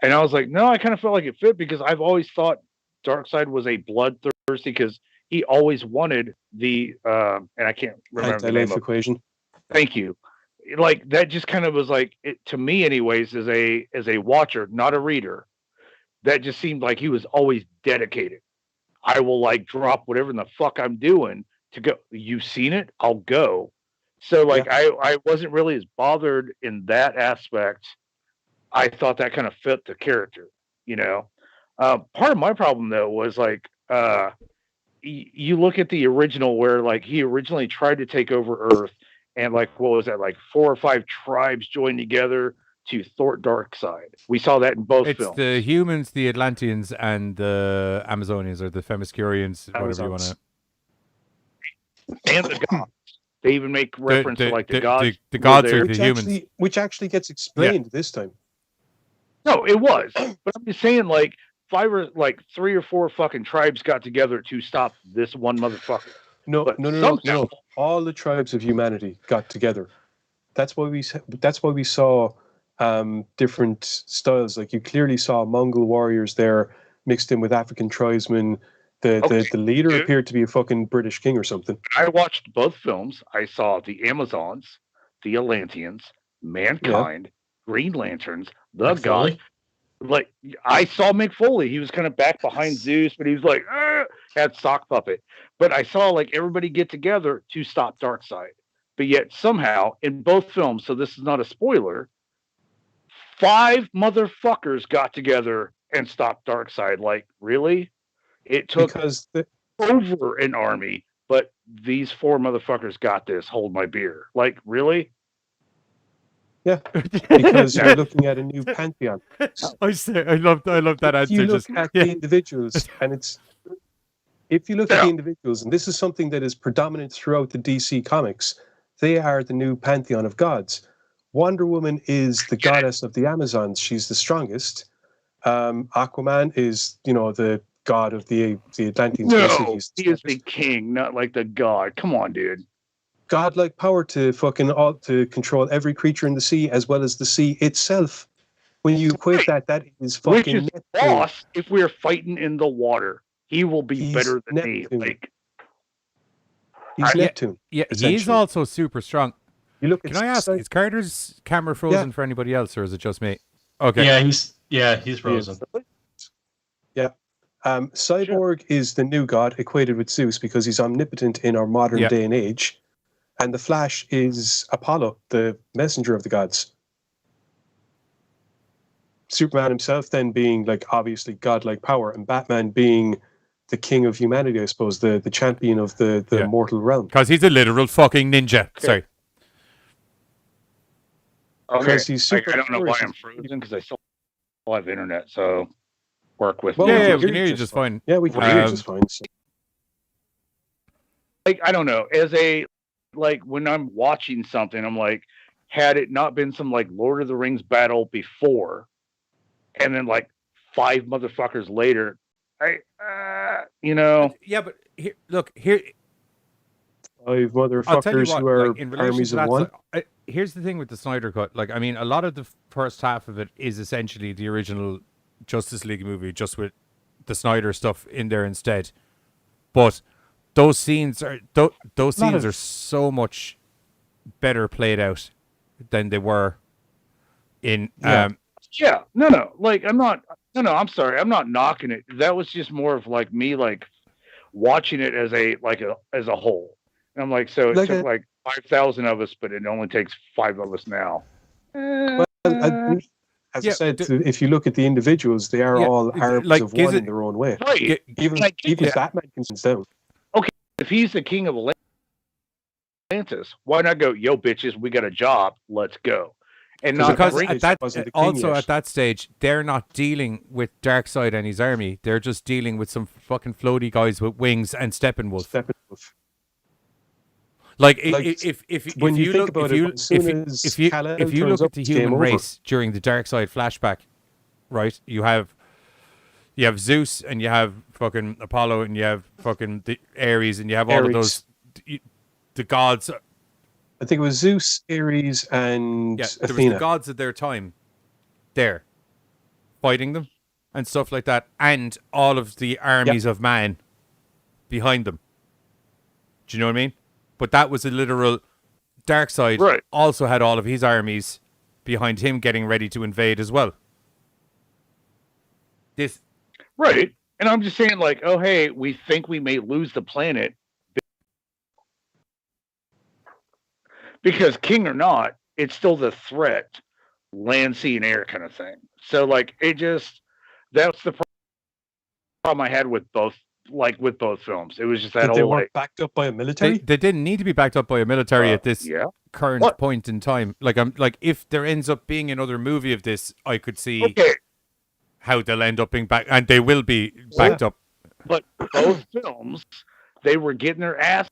And I was like, no, I kind of felt like it fit because I've always thought Darkseid was a bloodthirsty because he always wanted the, and I can't remember the name equation. Thank you. Like that just kind of was like it, to me anyways as a watcher, not a reader, that just seemed like he was always dedicated. I will like drop whatever in the fuck I'm doing to go. You've seen it, I'll go. So like I wasn't really as bothered in that aspect. I thought that kind of fit the character, part of my problem though was like you look at the original where like he originally tried to take over Earth. And like, what was that? Like 4 or 5 tribes joined together to thwart Darkseid. We saw that in both films. It's the humans, the Atlanteans, and the Amazonians, or the Themyscirians, whatever you want to. And the gods. They even make reference to like the gods. The gods are the humans. Which actually gets explained this time. No, it was. But I'm just saying, like, 3 or 4 fucking tribes got together to stop this one motherfucker. No. All the tribes of humanity got together. That's why we saw different styles. Like you clearly saw Mongol warriors there mixed in with African tribesmen. The leader appeared to be a fucking British king or something. I watched both films. I saw the Amazons, the Atlanteans, Mankind, Green Lanterns, the gods. Like I saw Mick Foley. He was kind of back behind Zeus, but he was like had sock puppet. But I saw like everybody get together to stop Darkseid. But yet somehow in both films, so this is not a spoiler, 5 motherfuckers got together and stopped Darkseid. Like really? It took over an army, but these 4 motherfuckers got this. Hold my beer. Like really? Yeah, because you're looking at a new pantheon. I love that answer. You look at the individuals, and if you look at the individuals, and this is something that is predominant throughout the DC comics, they are the new pantheon of gods. Wonder Woman is the goddess of the Amazons. She's the strongest. Aquaman is, the god of the Atlanteans. No, he is the king, not like the god. Come on, dude. Godlike power to to control every creature in the sea as well as the sea itself. When you equate that is fucking Which is the boss if we're fighting in the water. He will be better than Neptune. me. Like he's Neptune. Yeah, he's also super strong. You look. Can I ask? Is Carter's camera frozen for anybody else, or is it just me? Okay. He's frozen. Yeah. Cyborg is the new god equated with Zeus because he's omnipotent in our modern day and age. And the Flash is Apollo, the messenger of the gods. Superman himself then being like obviously godlike power, and Batman being the king of humanity, I suppose, the champion of the mortal realm. Because he's a literal fucking ninja. Okay. Sorry. Okay. He's super I don't know why I'm frozen because I still have internet, so work with me. Yeah, we can hear you just fine. Yeah, we can hear you just fine. So. Like I don't know, like when I'm watching something, I'm like, had it not been some like Lord of the Rings battle before, and then like 5 motherfuckers later, Yeah, but here, 5 I'll tell you motherfuckers what, who are like, in relation armies to of that, one. here's the thing with the Snyder Cut. Like, I mean, a lot of the first half of it is essentially the original Justice League movie, just with the Snyder stuff in there instead. But those scenes are so much better played out than they were in. Like, I'm sorry, I'm not knocking it. That was just more of like me, like watching it as a whole. And I'm like, so it Like took like 5,000 of us, but it only takes 5 of us now. Well, as I said, if you look at the individuals, they are all arms like, of one in their own way. Right. Even Batman can stand down. Okay, if he's the king of Atlantis, why not go, yo, bitches, we got a job, let's go. And not because bring at that stage, they're not dealing with Darkseid and his army. They're just dealing with some fucking floaty guys with wings and Steppenwolf. Like if you look at the human race during the Darkseid flashback, right? You have Zeus and you have fucking Apollo and you have fucking the Ares and you have all of those the gods. I think it was Zeus, Ares, and there Athena. was the gods of their time there fighting them and stuff like that, and all of the armies of man behind them. Do you know what I mean? But that was a literal Darkseid. Right. Also had all of his armies behind him getting ready to invade as well. Right. And I'm just saying, like, oh, hey, we think we may lose the planet. Because king or not, it's still the threat, land, sea, and air kind of thing. So, like, that's the problem I had with both films. It was just that they weren't backed up by a military. They didn't need to be backed up by a military at this current point in time. Like, if there ends up being another movie of this, I could see how they'll end up being back, and they will be backed up. But both films, they were getting their ass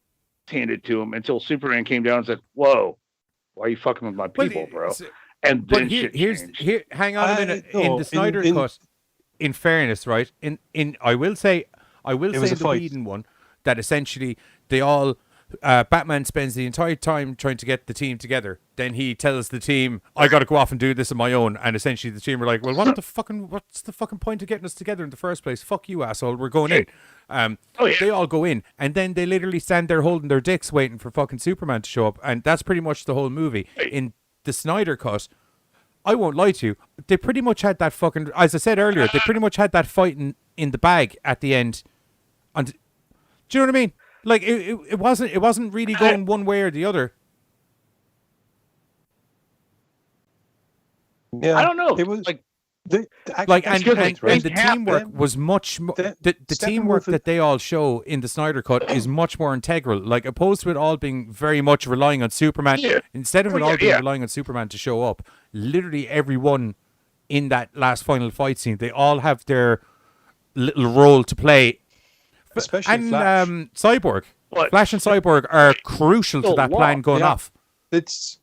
handed to them until Superman came down and said, "Whoa, why are you fucking with my people, bro?" And then hang on a minute. In the Snyder cut, in fairness, right? I will say the Whedon one that essentially they all Batman spends the entire time trying to get the team together. Then he tells the team, "I got to go off and do this on my own." And essentially the team are like, "Well, what's the fucking point of getting us together in the first place? Fuck you, asshole. We're going in." They all go in, and then they literally stand there holding their dicks, waiting for fucking Superman to show up, and that's pretty much the whole movie. In the Snyder cut, I won't lie to you, they pretty much had that fucking, as I said earlier, they pretty much had that fight in the bag at the end. And do you know what I mean? Like it wasn't really going one way or the other. Yeah, I don't know. It was like the teamwork was much more. The teamwork that they all show in the Snyder Cut is much more integral. Like, opposed to it all being very much relying on Superman. Yeah. Instead of it all being relying on Superman to show up, literally everyone in that last final fight scene, they all have their little role to play. Especially Flash. Cyborg. Flash and Cyborg are crucial to that plan going off. It's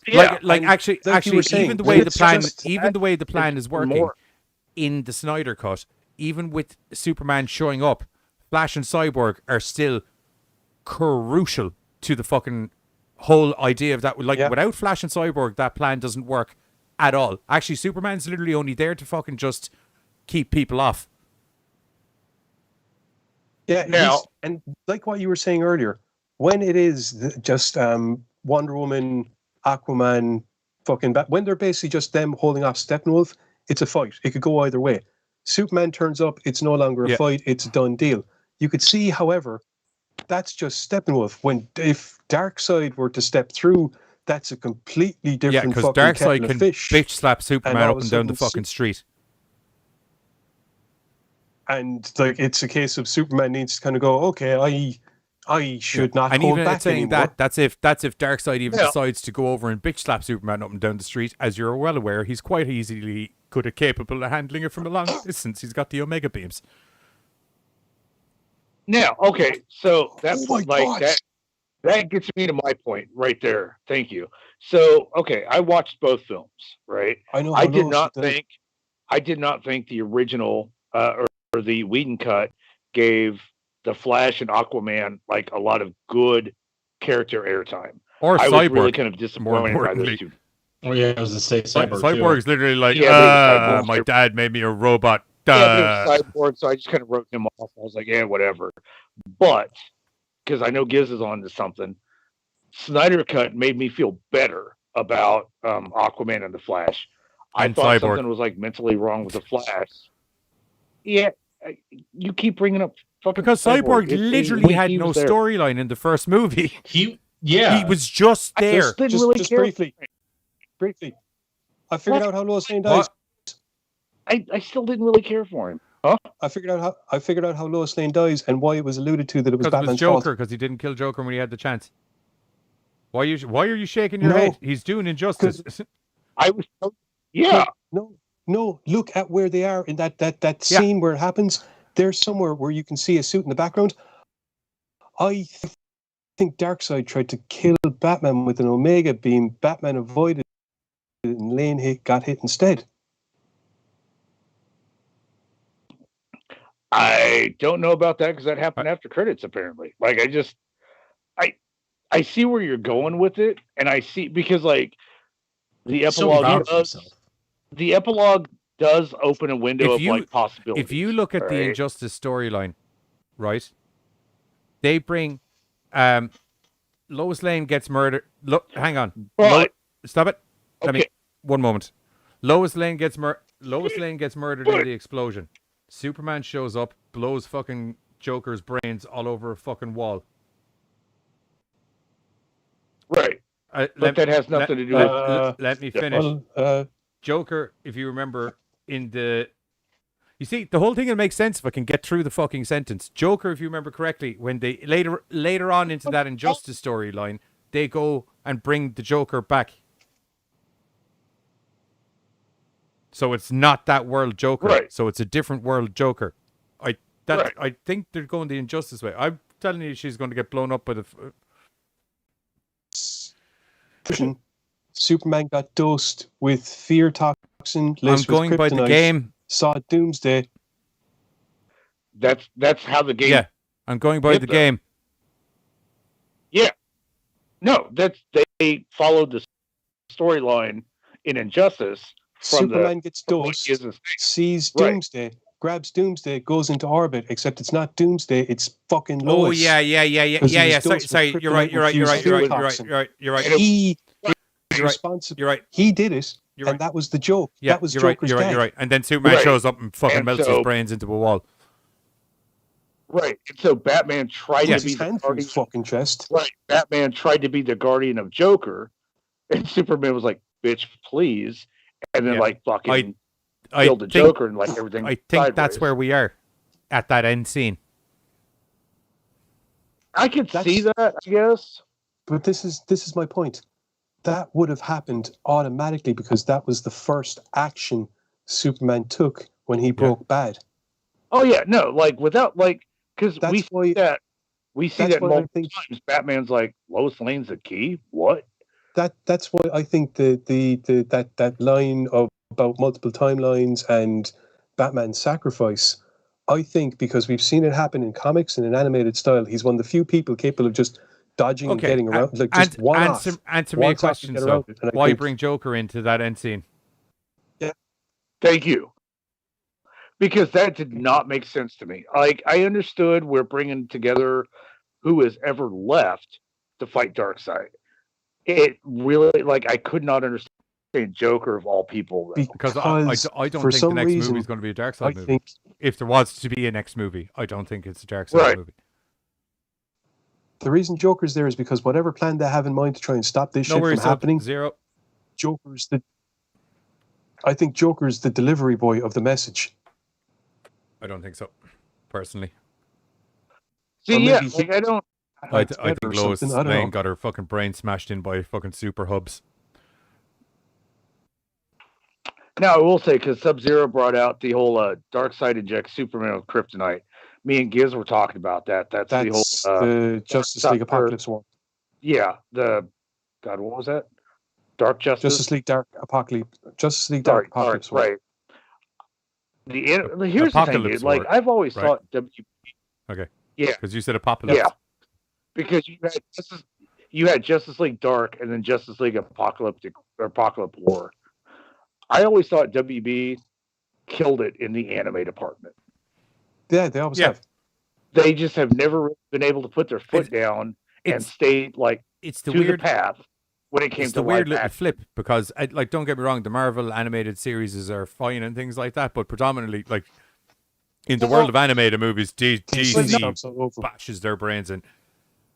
actually, even the way the plan is working in the Snyder Cut, even with Superman showing up, Flash and Cyborg are still crucial to the fucking whole idea of that. Like, without Flash and Cyborg, that plan doesn't work at all. Actually, Superman's literally only there to fucking just keep people off. Yeah, and like what you were saying earlier, when it is just Wonder Woman, Aquaman, fucking when they're basically just them holding off Steppenwolf, it's a fight. It could go either way. Superman turns up, it's no longer a fight, it's a done deal. You could see, however, that's just Steppenwolf. If Darkseid were to step through, that's a completely different fucking Darkseid can fish. bitch slap Superman up and down the fucking street. And like, it's a case of Superman needs to kind of go, okay, I should not hold even back saying anymore. that's if Darkseid even decides to go over and bitch slap Superman up and down the street. As you're well aware, he's quite easily capable of handling it from a long distance. He's got the Omega beams. Now, okay, so that's that gets me to my point right there. Thank you. So, okay, I watched both films, right? I did not think the original or the Whedon cut gave the Flash and Aquaman like a lot of good character airtime. Or I Cyborg, was really kind of disappointed by those two. Oh yeah, I was gonna say Cyborg. Cyborg's literally like, my dad made me a robot. Yeah, but it was Cyborg, so I just kind of wrote him off. I was like, yeah, whatever. But because I know Giz is on to something, Snyder Cut made me feel better about Aquaman and the Flash. I thought something was like mentally wrong with the Flash. Yeah, you keep bringing up fucking because Cyborg literally had no storyline in the first movie. He was just there. Just briefly. I figured out how Lois Lane dies. I still didn't really care for him. Huh? I figured out how Lois Lane dies and why it was alluded to that it was Batman's fault. Joker, because he didn't kill Joker when he had the chance. Why are you shaking your head? He's doing injustice. I was yeah. No. Look at where they are in that scene where it happens. There's somewhere where you can see a suit in the background. I think Darkseid tried to kill Batman with an Omega beam. Batman avoided it, and Lane got hit instead. I don't know about that because that happened after credits, apparently. Like, I see where you're going with it, and I see because like the epilogue does open a window of like possibilities. If you look at the Injustice storyline, right? They bring Lois Lane gets murdered. Hang on. Stop it. Okay. One moment. Lois Lane gets murdered in the explosion. Superman shows up, blows fucking Joker's brains all over a fucking wall. Right. But that has nothing to do with... let me finish. Joker, if you remember, you see, the whole thing will make sense if I can get through the fucking sentence. Joker, if you remember correctly, when they later on into that Injustice storyline, they go and bring the Joker back. So it's not that world Joker. Right. So it's a different world Joker. I think they're going the Injustice way. I'm telling you, she's going to get blown up by the... Superman got dosed with fear toxin. I'm going by the game. Saw Doomsday. That's how the game. Yeah, I'm going by the game. Yeah, no, they followed the storyline in Injustice. Superman gets dosed, sees Doomsday, grabs Doomsday, goes into orbit. Except it's not Doomsday; it's fucking Lois. Oh yeah. Sorry, you're right. You're right. He did it, and that was the joke. Yeah, that was you're Joker's right. You're right. And then Superman shows up and fucking melts his brains into a wall. Right. And so Batman tried to be the guardian fucking chest. Right. Batman tried to be the guardian of Joker, and Superman was like, "Bitch, please." And then like fucking killed the Joker and like everything. I think that's where we are at that end scene. I could see that, I guess. But this is my point. That would have happened automatically because that was the first action Superman took when he broke bad. Oh yeah, no, like without like because we see that multiple times. Batman's like, Lois Lane's the key. What? That's why I think that line about multiple timelines and Batman's sacrifice. I think because we've seen it happen in comics in an animated style, he's one of the few people capable of just dodging and getting around, like just answer me a question. So, why bring Joker into that end scene? Yeah, thank you. Because that did not make sense to me. Like I understood we're bringing together who is ever left to fight Darkseid. It really, like, I could not understand Joker of all people. Because I don't think the next movie is going to be a Darkseid movie. If there was to be a next movie, I don't think it's a Darkseid movie. The reason Joker's there is because whatever plan they have in mind to try and stop this shit from happening, I think Joker's the delivery boy of the message. I don't think so, personally. See, yeah, like, I don't... I think Lois Lane got her fucking brain smashed in by fucking super hubs. Now, I will say, because Sub-Zero brought out the whole Darkseid injects Superman with kryptonite. Me and Giz were talking about that. That's the whole... the Justice League Apocalypse one. Yeah, God, what was that? Dark Justice? Justice League Dark Apocalypse. Justice League Dark Apocalypse one. Right. Here's the thing, dude. Like, I've always thought Okay. Yeah. Because you said Apocalypse. Yeah. Because you had Justice League Dark and then Justice League Apocalypse War. I always thought WB killed it in the anime department. Yeah, they always have. They just have never been able to put their foot down and stay like the path when it came to the weird little action. flip, because like, don't get me wrong, the Marvel animated series are fine and things like that, but predominantly like in the world of animated movies, DC bashes their brains in.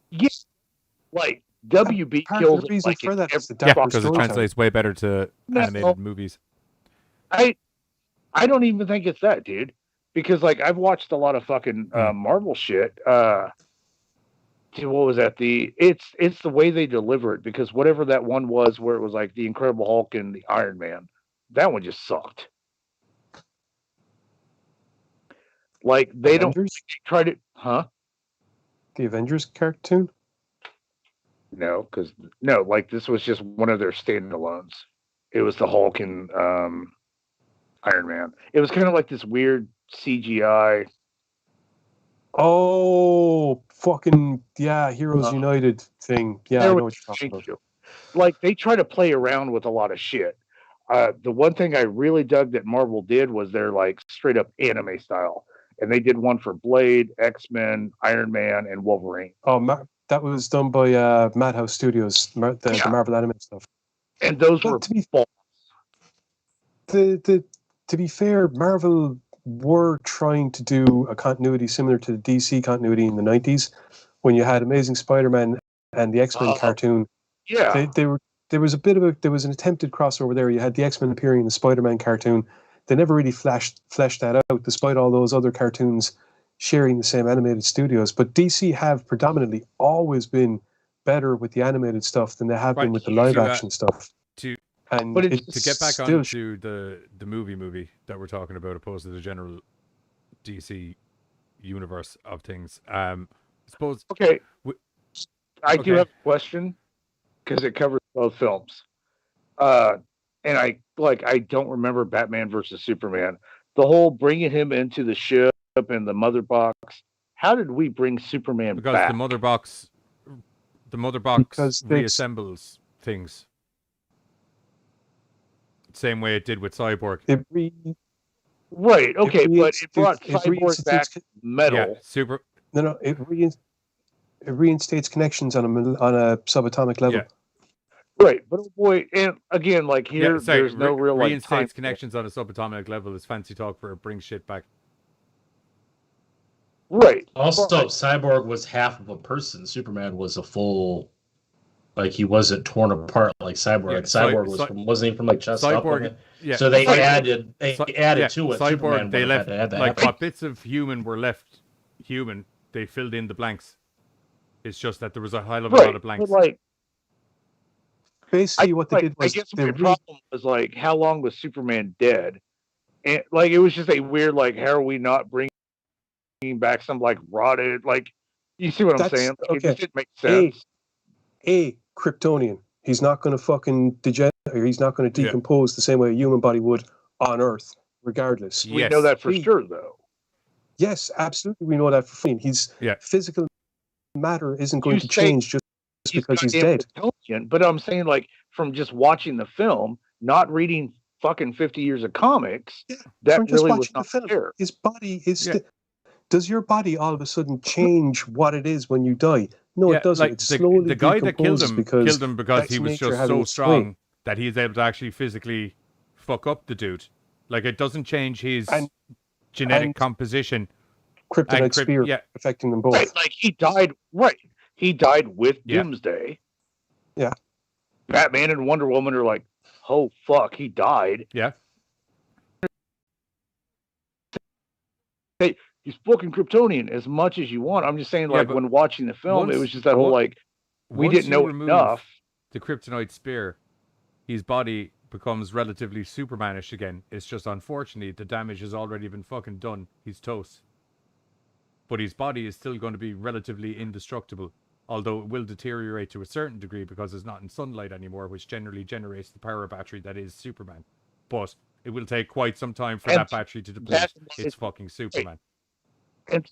Yeah, like WB kills the reason for that is the because it translates way better to animated movies. I don't even think it's that, dude. Because like I've watched a lot of fucking Marvel shit. What was that? It's the way they deliver it. Because whatever that one was, where it was like the Incredible Hulk and the Iron Man, that one just sucked. Like they don't try to, The Avengers cartoon? No, like this was just one of their standalones. It was the Hulk and Iron Man. It was kind of like this weird CGI. Oh, fucking yeah, Heroes United thing. Yeah, I know what you're talking about. Like they try to play around with a lot of shit. The one thing I really dug that Marvel did was their like straight up anime style, and they did one for Blade, X-Men, Iron Man, and Wolverine. Oh, that was done by Madhouse Studios, the Marvel anime stuff. And those were to be fair, Marvel were trying to do a continuity similar to the DC continuity in the 90s when you had Amazing Spider-Man and the X-Men cartoon. Yeah. There was an attempted crossover there. You had the X-Men appearing in the Spider-Man cartoon. They never really fleshed that out, despite all those other cartoons sharing the same animated studios. But DC have predominantly always been better with the animated stuff than they have been with the live action stuff. To get back still onto the movie that we're talking about, opposed to the general DC universe of things. I suppose. Okay. I do have a question because it covers both films. And I don't remember Batman versus Superman. The whole bringing him into the ship and the mother box. How did we bring Superman because back? the mother box reassembles things. Same way it did with Cyborg. Right. Okay, but it brought Cyborg back metal. Yeah, it reinstates connections on a subatomic level. Yeah. Right, but oh boy, and again, like here, there's no real like reinstates connections on a subatomic level is fancy talk for it brings shit back. Right. Also, Cyborg was half of a person. Superman was a full, like he wasn't torn apart like Cyborg. Yeah, Cyborg wasn't even from like chest up. Yeah. So they added to it. Cyborg, Superman they left had to like happen. what bits of human were left human. They filled in the blanks. It's just that there was a hell of a lot of blanks. But like, basically, what they did was I guess my problem was like, how long was Superman dead? And like, it was just a weird like, how are we not bringing back some like rotted like? You see what I'm saying? It just didn't make sense. A Kryptonian. He's not going to fucking degenerate, or he's not going to decompose the same way a human body would on Earth, regardless. We know that for sure, though. Yes, absolutely, we know that for free. His physical matter isn't going to change just because he's dead. But I'm saying, like, from just watching the film, not reading fucking 50 years of comics, that really was not fair. His body is. Does your body all of a sudden change what it is when you die? No, it doesn't. Like it slowly the guy that killed him because he was just so strong that he's able to actually physically fuck up the dude. Like it doesn't change his genetic composition. Kryptonite spear affecting them both. Right, like he died. Right, he died with Doomsday. Yeah. Batman and Wonder Woman are like, oh fuck, he died. Yeah. Hey, he's fucking Kryptonian as much as you want. I'm just saying, like, when watching the film, it was just that whole, like, we didn't know enough. The kryptonite spear, his body becomes relatively Supermanish again. It's just, unfortunately, the damage has already been fucking done. He's toast. But his body is still going to be relatively indestructible, although it will deteriorate to a certain degree because it's not in sunlight anymore, which generally generates the power battery that is Superman. But it will take quite some time for that battery to deplete. It's fucking Superman. And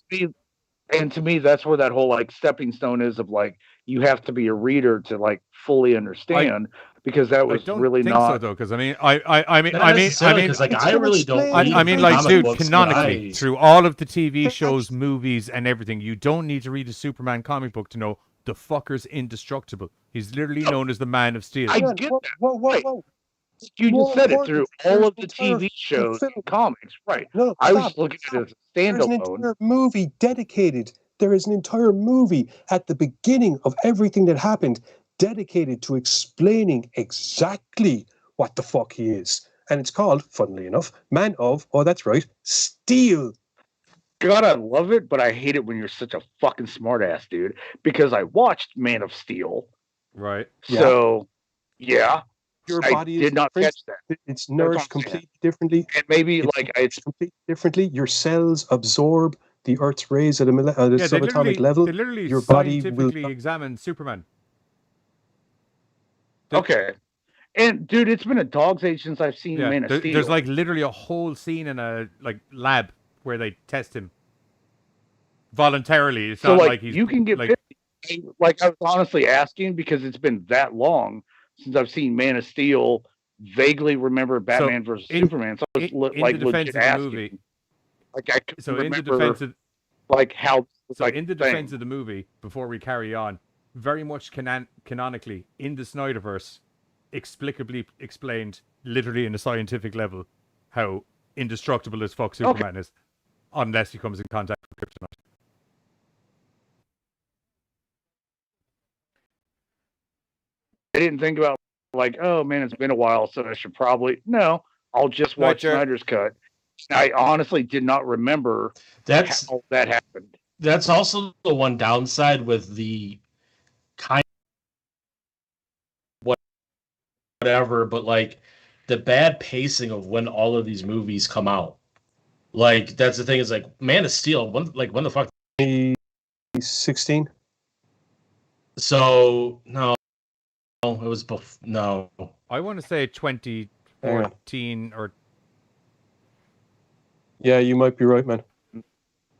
And to me, that's where that whole like stepping stone is of like you have to be a reader to like fully understand because that was really think not so though. Because I mean, because like I really don't. I mean, like, comic dude, books, but canonically, through all of the TV shows, movies, and everything, you don't need to read a Superman comic book to know the fucker's indestructible. He's literally known as the Man of Steel. I get that. Whoa. You just said it through all of the TV shows and comics, right? No, I was looking at it as a There's an standalone. entire movie dedicated. There is an entire movie at the beginning of everything that happened dedicated to explaining exactly what the fuck he is. And it's called, funnily enough, Man of, oh, that's right, Steel. God, I love it, but I hate it when you're such a fucking smartass, dude. Because I watched Man of Steel. Right. So, yeah. Your I body did not different. catch that. It's nourished completely differently. And maybe It's like nourished completely differently. Your cells absorb the Earth's rays at a subatomic level. They literally Your body will scientifically examine Superman. Okay. And dude, it's been a dog's age since I've seen Man of Steel. There's like literally a whole scene in a like lab where they test him voluntarily. It's so not like he's you can get like, 50. Like I was honestly asking because it's been that long since I've seen Man of Steel. Vaguely remember Batman versus Superman. So I was in like the defense legit of the asking. movie. Like I couldn't So in the remember defense of like how so like in the defense of the movie, before we carry on, very much canonically in the Snyderverse, explicably explained, literally in a scientific level, how indestructible as fuck Superman is, unless he comes in contact with kryptonite. I didn't think about like, oh man, it's been a while, so I should probably I'll just watch Snyder's cut. I honestly did not remember how that happened. That's also the one downside with the kind of whatever, but like the bad pacing of when all of these movies come out. Like that's the thing is like Man of Steel. When the fuck? 16. So no, it was no. I want to say 2014 or. Yeah, you might be right, man.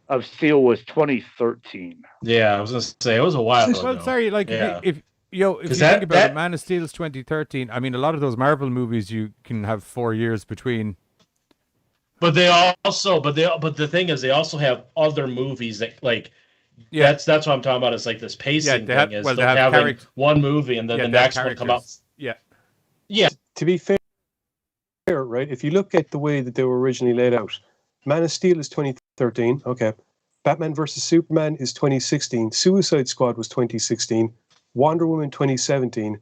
Of Steel was 2013. Yeah, I was gonna say it was a while ago. Well, sorry, like yeah. if you think about it, Man of Steel's 2013. I mean, a lot of those Marvel movies you can have 4 years between. But they also, but the thing is, they also have other movies that like. Yeah, that's what I'm talking about. It's like this pacing thing. Is they have having one movie and then the next one come out. Yeah. To be fair, right? If you look at the way that they were originally laid out, Man of Steel is 2013. Okay. Batman versus Superman is 2016. Suicide Squad was 2016. Wonder Woman 2017.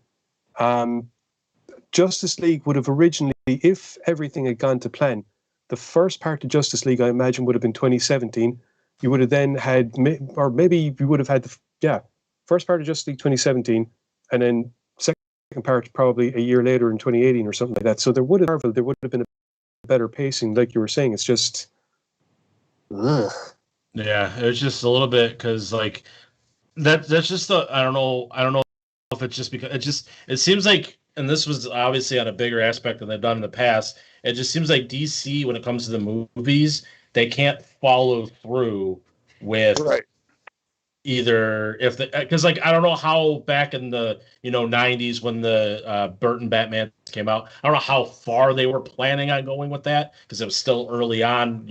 Justice League would have originally, if everything had gone to plan, the first part of Justice League, I imagine, would have been 2017. You would have then had, or maybe you would have had first part of Justice League 2017, and then second part probably a year later in 2018 or something like that. So there would have been a better pacing, like you were saying. It's just, ugh. Yeah, it's just a little bit because like that's just the I don't know if it's just because it seems like, and this was obviously on a bigger aspect than they've done in the past. It just seems like DC, when it comes to the movies, they can't follow through with either because like I don't know how back in the 90s when the Burton Batman came out, I don't know how far they were planning on going with that because it was still early on.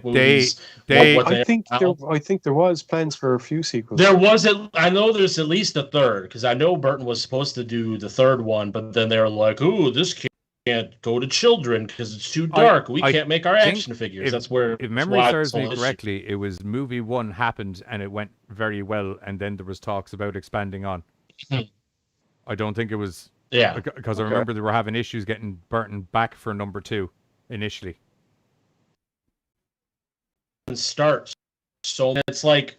Movies. I think there was plans for a few sequels. There was I know there's at least a third because I know Burton was supposed to do the third one, but then they were like, "Ooh, this can't go to children because it's too dark. We can't make our action figures." That's where, if memory serves me correctly, it was movie 1 happened and it went very well, and then there was talks about expanding on. I don't think it was because I remember they were having issues getting Burton back for number 2 initially. And starts so it's like,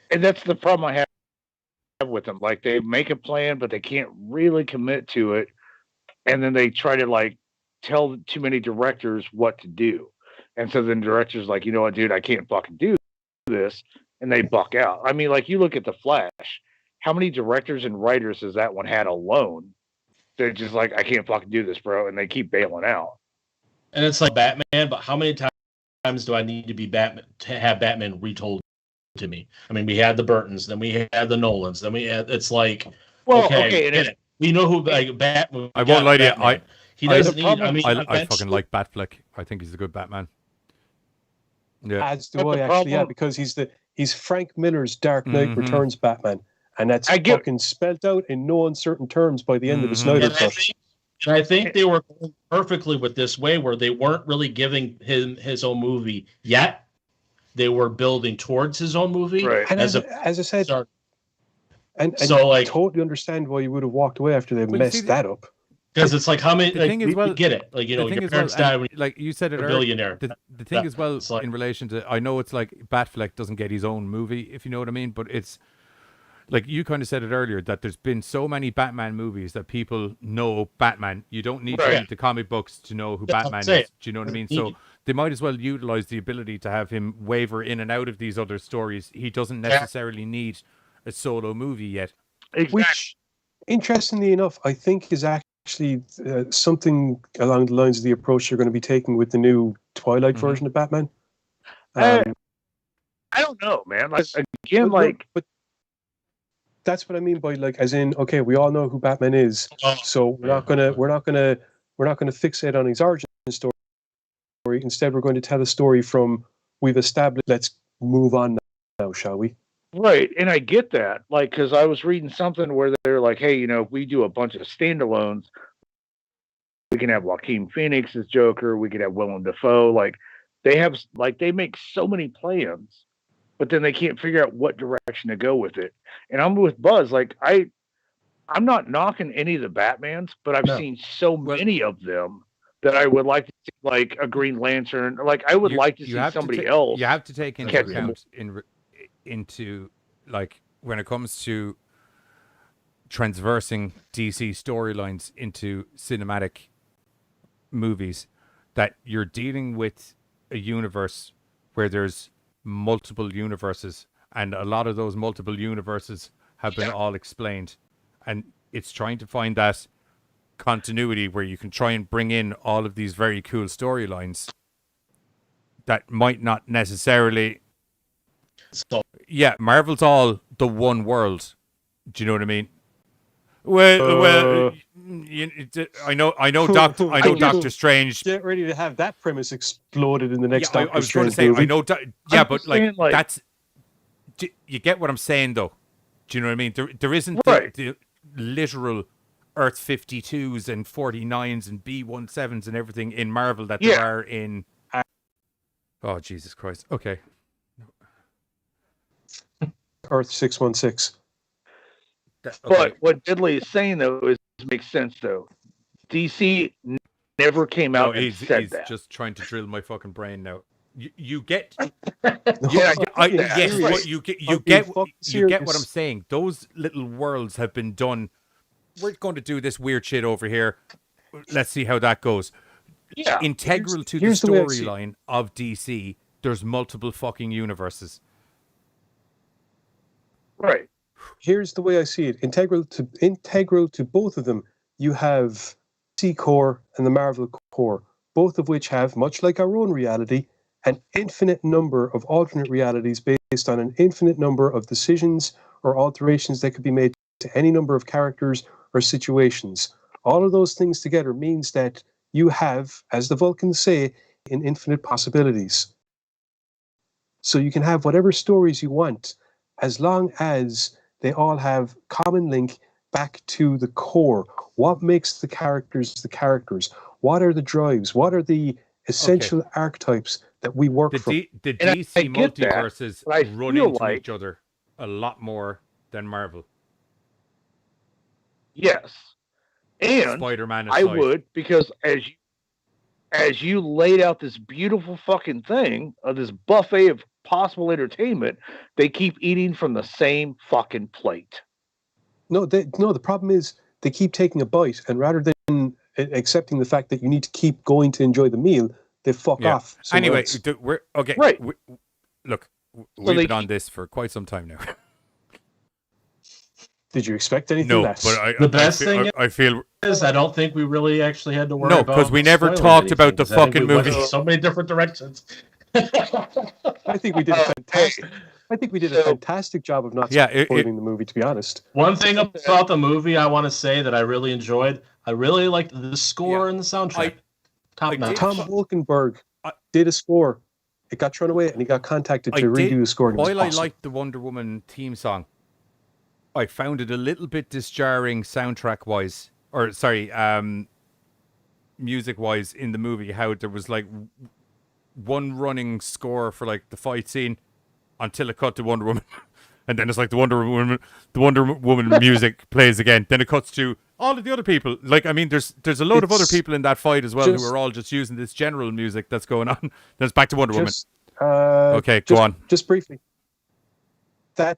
and that's the problem I have with them. Like they make a plan, but they can't really commit to it. And then they try to like tell too many directors what to do. And so then directors like, you know what, dude, I can't fucking do this. And they buck out. I mean, like you look at The Flash, how many directors and writers has that one had alone? They're just like, I can't fucking do this, bro. And they keep bailing out. And it's like Batman, but how many times do I need to be Batman to have Batman retold to me. I mean, we had the Burtons, then we had the Nolans, then we had. It's like, well, okay, we know who like Batman. I won't lie to you. He doesn't need. I fucking like Batfleck. I think he's a good Batman. Yeah, as do I actually. Yeah, because he's Frank Miller's Dark Knight Returns Batman, and that's fucking spelled out in no uncertain terms by the end of the Snyder Cut. And I think they were going perfectly with this way, where they weren't really giving him his own movie yet. They were building towards his own movie, right? And as I said, and so I totally understand why you would have walked away after they messed that up. Because it's like how many? The like, thing is, well, we get it. Like your parents died when like you said it you're a earlier. Billionaire. The thing is, well, in relation to, I know it's like Batfleck doesn't get his own movie, if you know what I mean. But it's like you kind of said it earlier that there's been so many Batman movies that people know Batman. You don't need to read the comic books to know who Batman is. Do you know what I mean? So they might as well utilize the ability to have him waver in and out of these other stories. He doesn't necessarily need a solo movie yet. Exactly. Which, interestingly enough, I think is actually something along the lines of the approach you're going to be taking with the new Twilight version of Batman. I don't know, man. Like again, but that's what I mean by like, as in, okay, we all know who Batman is, so we're not gonna fixate on his origin story. Instead, we're going to tell a story from we've established. Let's move on now, shall we? Right, and I get that, like, because I was reading something where they're like, hey, if we do a bunch of standalones, we can have Joaquin Phoenix as Joker, we could have Willem Dafoe, like, they make so many plans, but then they can't figure out what direction to go with it. And I'm with Buzz, like, I'm not knocking any of the Batmans, but I've seen so many of them that I would like to see, like, a Green Lantern, like, I would like to see somebody else. You have to take into account into like when it comes to transversing DC storylines into cinematic movies, that you're dealing with a universe where there's multiple universes, and a lot of those multiple universes have been all explained, and it's trying to find that continuity where you can try and bring in all of these very cool storylines that might not necessarily. Yeah, Marvel's all the one world. Do you know what I mean? Well, I know, Doctor Strange. Get ready to have that premise exploded in the next Doctor Strange. I was going to say, movie. I know. But like that's. You get what I'm saying, though. Do you know what I mean? There isn't the literal Earth 52s and 49s and B17s and everything in Marvel that there are in. Oh, Jesus Christ! Okay. Earth 616. But what Diddley is saying though makes sense though. DC never came out and said that. He's just trying to drill my fucking brain now. You get, you get what I'm saying. Those little worlds have been done. We're going to do this weird shit over here. Let's see how that goes. Yeah, integral to the storyline of DC. There's multiple fucking universes. Right. Here's the way I see it. Integral to both of them, you have DC core and the Marvel core, both of which have, much like our own reality, an infinite number of alternate realities based on an infinite number of decisions or alterations that could be made to any number of characters or situations. All of those things together means that you have, as the Vulcans say, an infinite possibilities. So you can have whatever stories you want, as long as they all have common link back to the core. What makes the characters the characters? What are the drives? What are the essential archetypes that we work from? The DC multiverses run into each other a lot more than Marvel. Yes. And Spider-Man I would, because as you laid out this beautiful fucking thing of this buffet of possible entertainment, they keep eating from the same fucking plate. No, the problem is they keep taking a bite, and rather than accepting the fact that you need to keep going to enjoy the meal, they fuck off. Anyway, we're okay. Right. Look, we've been on this for quite some time now. Did you expect anything no, less? But the best thing I feel is I don't think we really actually had to worry about. No, because we never talked about the fucking movie. So many different directions. I think we did fantastic. I think we did a fantastic job of not spoiling the movie, to be honest. One thing about the movie I want to say that I really enjoyed, I really liked the score and the soundtrack. Top notch. Tom Wolkenberg did a score. It got thrown away, and he got contacted to redo the score. While I liked the Wonder Woman theme song, I found it a little bit disjarring soundtrack-wise, or sorry, music-wise in the movie. How there was like one running score for like the fight scene until it cut to Wonder Woman, and then it's like the Wonder Woman music plays again. Then it cuts to all of the other people. Like, I mean, there's a load of other people in that fight as well who are all just using this general music that's going on. Then it's back to Wonder Woman. Okay, go on. Just briefly. That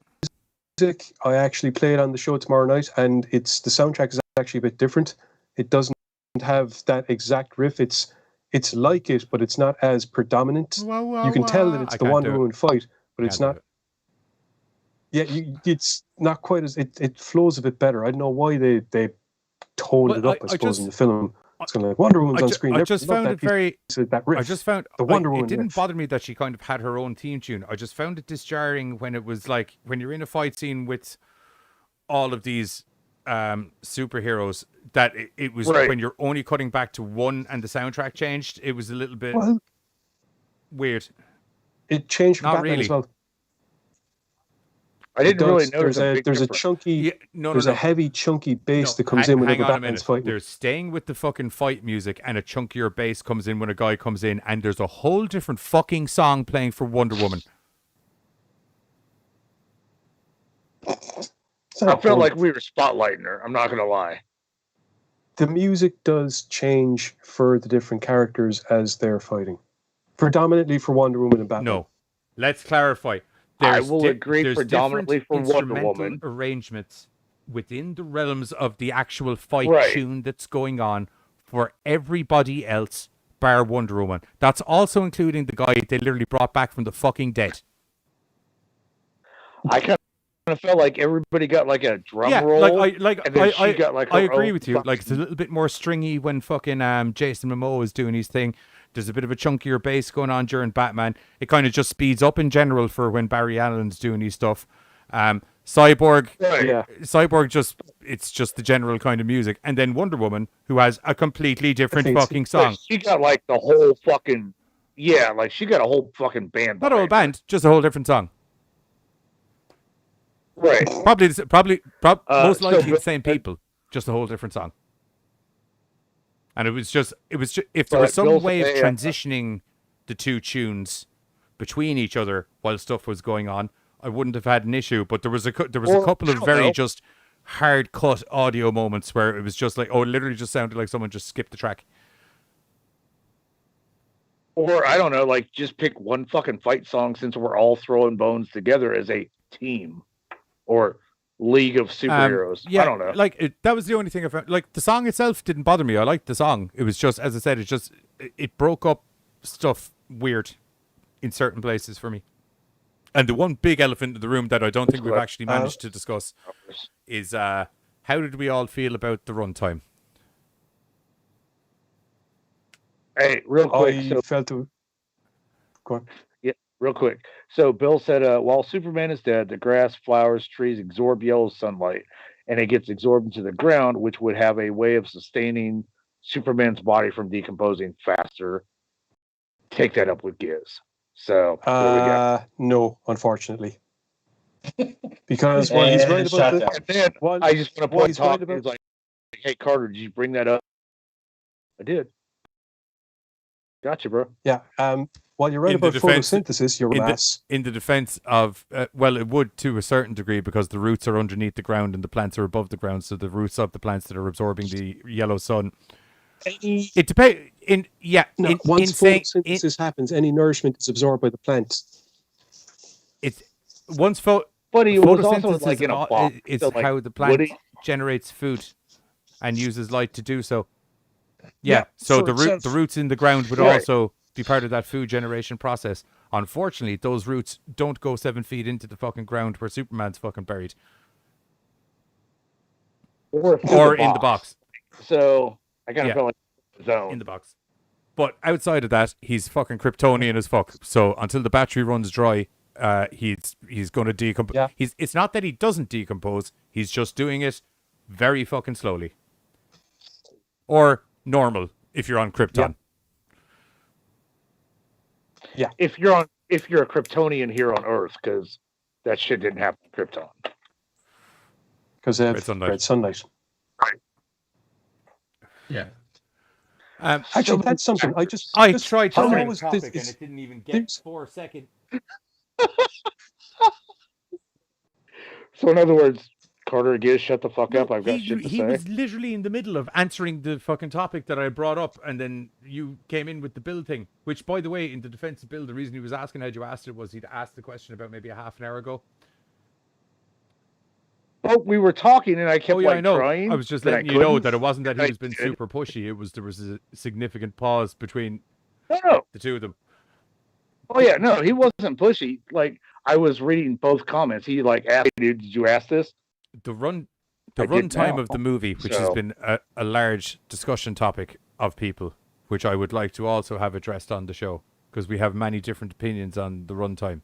music, I actually play it on the show tomorrow night, and the soundtrack is actually a bit different. It doesn't have that exact riff. It's like it, but it's not as predominant. You can tell that it's the Wonder Woman fight, but it's not. Yeah, it's not quite as it flows a bit better. I don't know why they toned it up. I suppose in the film, it's kind of like Wonder Woman's on screen. I just found it very. That riff, I just found the Wonder Woman. It didn't riff. bother me that she kind of had her own theme tune. I just found it disjarring when it was like when you're in a fight scene with all of these superheroes that it was when you're only cutting back to one and the soundtrack changed. It was a little bit weird. It changed for Not Batman really. as well. I didn't really notice there's a chunky, a heavy chunky bass that comes in whenever Batman's fighting. They're staying with the fucking fight music, and a chunkier bass comes in when a guy comes in, and there's a whole different fucking song playing for Wonder Woman. I felt like we were spotlighting her. I'm not gonna lie. The music does change for the different characters as they're fighting, predominantly for Wonder Woman and Batman. No, let's clarify. I will agree predominantly for Wonder instrumental Woman. Arrangements within the realms of the actual fight tune that's going on for everybody else bar Wonder Woman. That's also including the guy they literally brought back from the fucking dead. I kind of felt like everybody got like a drum roll. I got like I her agree own with you. Like, it's a little bit more stringy when fucking Jason Momoa is doing his thing. There's a bit of a chunkier bass going on during Batman. It kind of just speeds up in general for when Barry Allen's doing his stuff. Cyborg, it's just the general kind of music. And then Wonder Woman, who has a completely different fucking song. She got like the whole fucking like she got a whole fucking band. Not a whole band, just a whole different song. Right. Probably most likely the same people, just a whole different song. And it was just if there was some way of transitioning the two tunes between each other while stuff was going on, I wouldn't have had an issue. But there was a couple of very just hard cut audio moments where it was just like, it literally just sounded like someone just skipped the track. Or I don't know, like just pick one fucking fight song since we're all throwing bones together as a team, or League of Superheroes. Yeah, I don't know. Like that was the only thing I found. Like the song itself didn't bother me. I liked the song. It was just, as I said, it broke up stuff weird in certain places for me. And the one big elephant in the room that I don't think we've actually managed to discuss is how did we all feel about the runtime? Hey, real quick. Go on. Yeah, real quick. So Bill said, while Superman is dead, the grass, flowers, trees absorb yellow sunlight, and it gets absorbed into the ground, which would have a way of sustaining Superman's body from decomposing faster. Take that up with Giz. So there we go. No, unfortunately. Because while he's right about that, I just want to point out, he's like, hey, Carter, did you bring that up? I did. Gotcha, bro. Yeah. While you're right about photosynthesis, you're ass. In the defense of, well, it would to a certain degree because the roots are underneath the ground and the plants are above the ground. So the roots of the plants that are absorbing the yellow sun. It depends. Once photosynthesis happens, any nourishment is absorbed by the plant. But he was also like in a box. It's so, like, how the plant generates food and uses light to do so. Yeah. So the roots in the ground would also be part of that food generation process. Unfortunately, those roots don't go 7 feet into the fucking ground where Superman's fucking buried. Or in the box. So I kind of felt like zone. In the box. But outside of that, he's fucking Kryptonian as fuck. So until the battery runs dry, he's going to decompose. Yeah. It's not that he doesn't decompose. He's just doing it very fucking slowly, or normal if you're on Krypton. Yeah. If you're a Kryptonian here on Earth, because that shit didn't happen on Krypton. Because they have red sunlight. Right. Yeah. Actually, that's something. I tried to how read was the topic this- and it didn't even get 4 seconds. So in other words, Carter, Giz, shut the fuck up. I've got shit to He say. was literally in the middle of answering the fucking topic that I brought up, and then you came in with the Bill thing. Which, by the way, in the defense of Bill, the reason he was asking how you asked it was he'd asked the question about maybe a half an hour ago. Oh, we were talking, and I kept I know. trying. I was just but letting I you know couldn't. that it wasn't that he I was being did. super pushy. It was there was a significant pause between No. the two of them. Oh yeah, no, he wasn't pushy. Like I was reading both comments. He like asked, "Dude, did you ask this?" The run I did time now. of the movie, which has So- been a large discussion topic of people, which I would like to also have addressed on the show, because we have many different opinions on the runtime.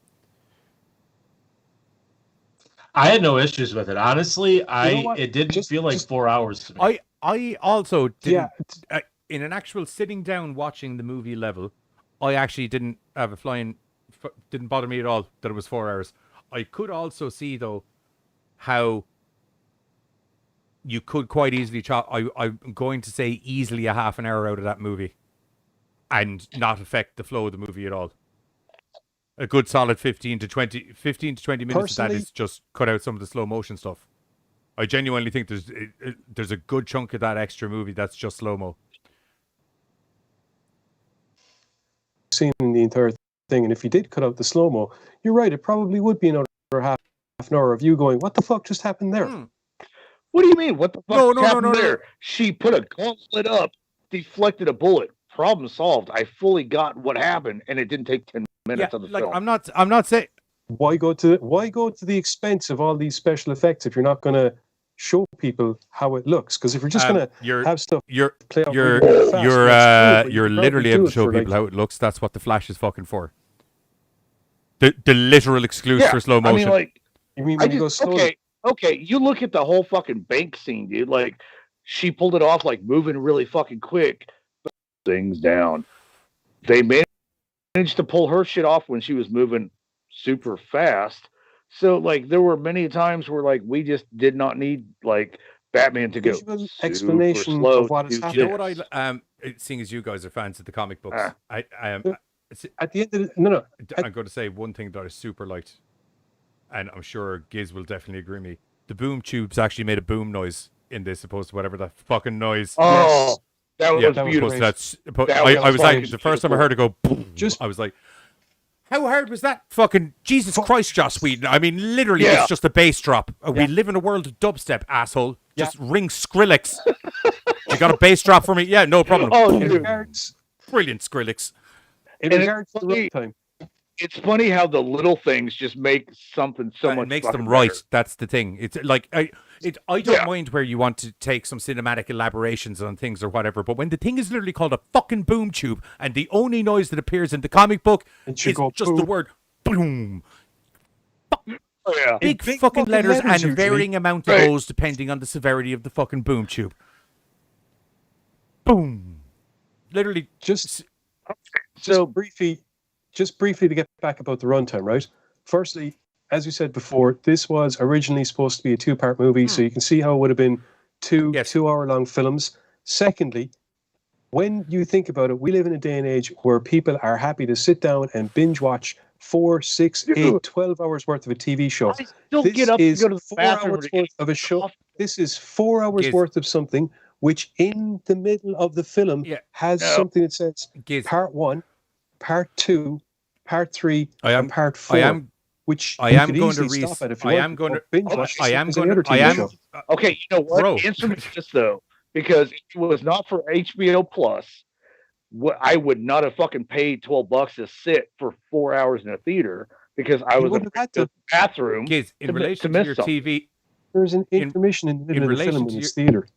I had no issues with it. Honestly, what? it didn't feel like 4 hours to me. I also didn't, in an actual sitting down watching the movie level, I actually didn't have didn't bother me at all that it was 4 hours. I could also see, though, how you could quite easily chop, I'm going to say easily a half an hour out of that movie and not affect the flow of the movie at all. A good solid 15 to 20 minutes of that is just cut out some of the slow motion stuff. I genuinely think there's a good chunk of that extra movie that's just slow-mo. Seen the entire thing, and if you did cut out the slow-mo, you're right, it probably would be another half an hour of you going, what the fuck just happened there? What do you mean? What the fuck No, happened there? She put a gauntlet up, deflected a bullet. Problem solved. I fully got what happened, and it didn't take 10 minutes of the film. I'm not saying why go to the expense of all these special effects if you're not going to show people how it looks? Because if you're just going to have stuff play out really fast, that's cool, but you're you literally probably able do to it show for, people how it looks. That's what the Flash is fucking for. The literal excuse for slow motion. I mean, like, you mean when you go slowly? Okay. You look at the whole fucking bank scene, dude. Like, she pulled it off, like moving really fucking quick. Things down. They managed to pull her shit off when she was moving super fast. So, like, there were many times where, like, we just did not need, like, Batman to go Visual super explanation slow of what to is do You know happening. what seeing as you guys are fans of the comic books, At the end of the, I'm going to say one thing that I super liked, and I'm sure Giz will definitely agree with me. The boom tubes actually made a boom noise in this, opposed to whatever that fucking noise. Oh, that was beautiful. I was like, the first time I heard it go, boom, I was like, how hard was that? Fucking Jesus Christ, Joss Whedon. I mean, literally, it's just a bass drop. We live in a world of dubstep, asshole. Just ring Skrillex. You got a bass drop for me? Yeah, no problem. Brilliant, Skrillex. In regards to runtime, it's funny how the little things just make something so much. It makes fucking them right. better. That's the thing. It's like I don't mind where you want to take some cinematic elaborations on things or whatever, but when the thing is literally called a fucking boom tube, and the only noise that appears in the comic book is just the word boom. Oh, yeah. Big fucking letters and usually. varying amount of O's depending on the severity of the fucking boom tube. Boom. Literally just briefly to get back about the runtime, right? Firstly, as you said before, this was originally supposed to be a 2-part movie, so you can see how it would have been two 2-hour-long films. Secondly, when you think about it, we live in a day and age where people are happy to sit down and binge watch 4, 6, 8, 12 hours worth of a TV show. Still This get up is and go to the 4 bathroom hours to worth of a show. This is 4 hours Giz. worth of something which in the middle of the film has something that says part 1, part 2, part 3, and part 4. Which I you am could going to easily stop at if you I want am going to binge watch I this am as any going other to I TV am show. Okay, you know what? Bro. Answer me this though, because if it was not for HBO Plus, I would not have fucking paid $12 to sit for 4 hours in a theater because I was in the bathroom. Kids, in to relation to miss your something. TV, There's an intermission in the middle of the relation film to in its your- theater.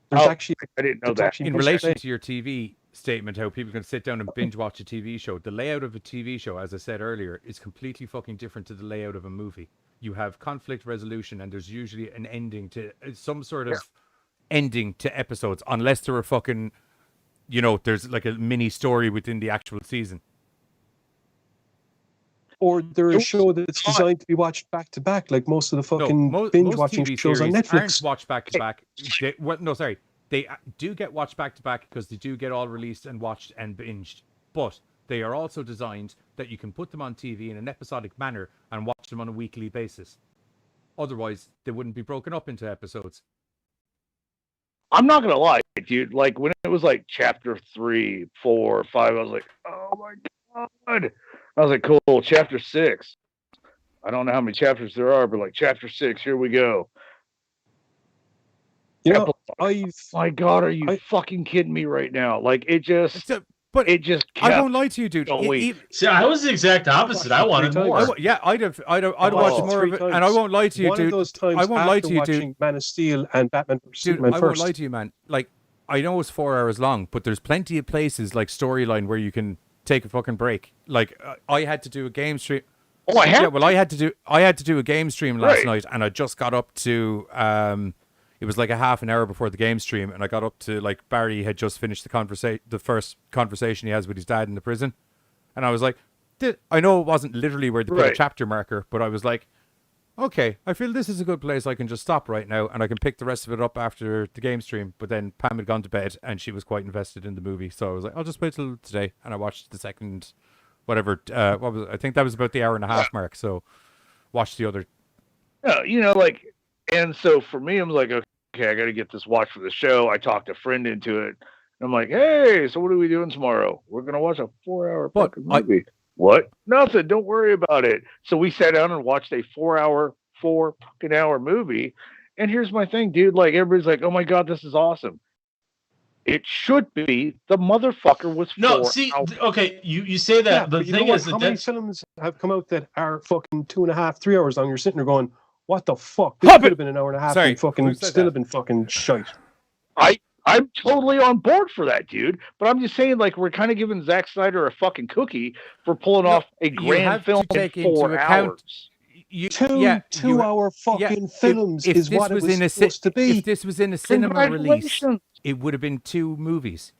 There's Oh, actually I didn't know it's that. actually in relation to your TV statement how people can sit down and binge watch a TV show. The layout of a TV show, as I said earlier, is completely fucking different to the layout of a movie. You have conflict resolution, and there's usually an ending to some sort of ending to episodes, unless there are fucking, there's like a mini story within the actual season. Or they're a show that's designed to be watched back to back, like most of the fucking binge watching shows on Netflix. Aren't watched back to back. They do get watched back to back because they do get all released and watched and binged. But they are also designed that you can put them on TV in an episodic manner and watch them on a weekly basis. Otherwise, they wouldn't be broken up into episodes. I'm not gonna lie, dude. Like when it was like chapter 3, 4, 5, I was like, oh my god. I was like, cool. Chapter 6. I don't know how many chapters there are, but like chapter 6, here we go. My God, are you fucking kidding me right now? Like it just, it just. I won't lie to you, dude. See, I was the exact opposite. I wanted more. I'd watch more of it, and I won't lie to you, dude. One of those times I won't lie to you, watching dude. Man of Steel and Batman vs Superman I first. won't lie to you, man. Like I know it's 4 hours long, but there's plenty of places like storyline where you can take a fucking break. Like I had to do a game stream. Oh, I had. Yeah, well, I had to do a game stream last night, and I just got up to. It was like a half an hour before the game stream, and I got up to like Barry had just finished the first conversation he has with his dad in the prison, and I was like, I know it wasn't literally where they put a chapter marker, but I was like, okay, I feel this is a good place. I can just stop right now, and I can pick the rest of it up after the game stream. But then Pam had gone to bed, and she was quite invested in the movie, so I was like, I'll just wait till today, and I watched the second, whatever. What was it? I think that was about the hour and a half mark. So, watched the other. And so for me, I'm like, okay, I got to get this watch for the show. I talked a friend into it. And I'm like, hey, so what are we doing tomorrow? We're going to watch a 4-hour fucking movie. What? Nothing. Don't worry about it. So we sat down and watched a 4 fucking hour movie. And here's my thing, dude. Like, everybody's like, oh my God, this is awesome. It should be. The motherfucker was 4 hours. Okay, you say that. The thing is that how many films have come out that are fucking 2.5, 3 hours long? You're sitting there going, what the fuck? This could have been an hour and a half. Sorry, and fucking still have been fucking shite. I'm totally on board for that, dude. But I'm just saying, like, we're kind of giving Zack Snyder a fucking cookie for pulling off a grand film in 4 hours. 2 hour fucking films is what it was supposed to be. If this was in a cinema release, it would have been 2 movies.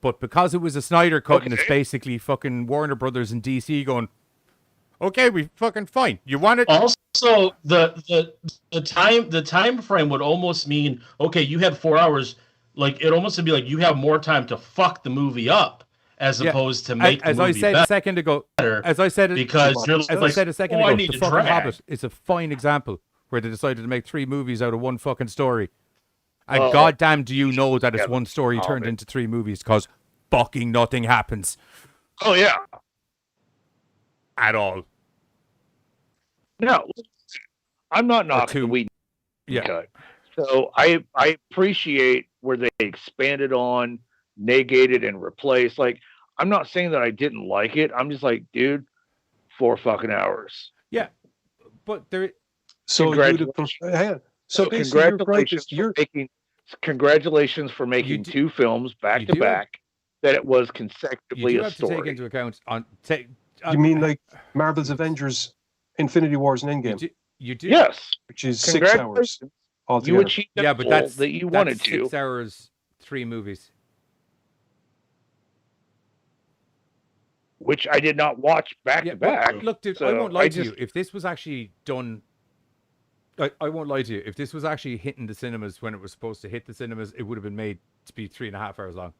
But because it was a Snyder cut and it's basically fucking Warner Brothers and DC going, okay, we fucking fine. You want it? Also, the time frame would almost mean, okay, you had 4 hours. Like it almost would be like you have more time to fuck the movie up as opposed to make the movie as I said better. A second ago, as I said a second ago, the fucking Hobbit is a fine example where they decided to make 3 movies out of one fucking story. And goddamn, do you know that it's one story turned into 3 movies because fucking nothing happens. Oh yeah, at all. No, I'm not knocking the Whedon cut. So I appreciate where they expanded on, negated, and replaced. Like, I'm not saying that I didn't like it. I'm just like, dude, 4 fucking hours. Yeah, but there. So congratulations for making 2 films back to back. That it was consecutively you do a have story. To take into account you mean like Marvel's Avengers, Infinity Wars, and Endgame? You do. Yes. Which is 6 hours. You achieved the but goal that you wanted to. 6 hours, 3 movies. Which I did not watch back to back. Look, dude, I won't lie to you. If this was actually done, I won't lie to you. If this was actually hitting the cinemas when it was supposed to hit the cinemas, it would have been made to be 3.5 hours long.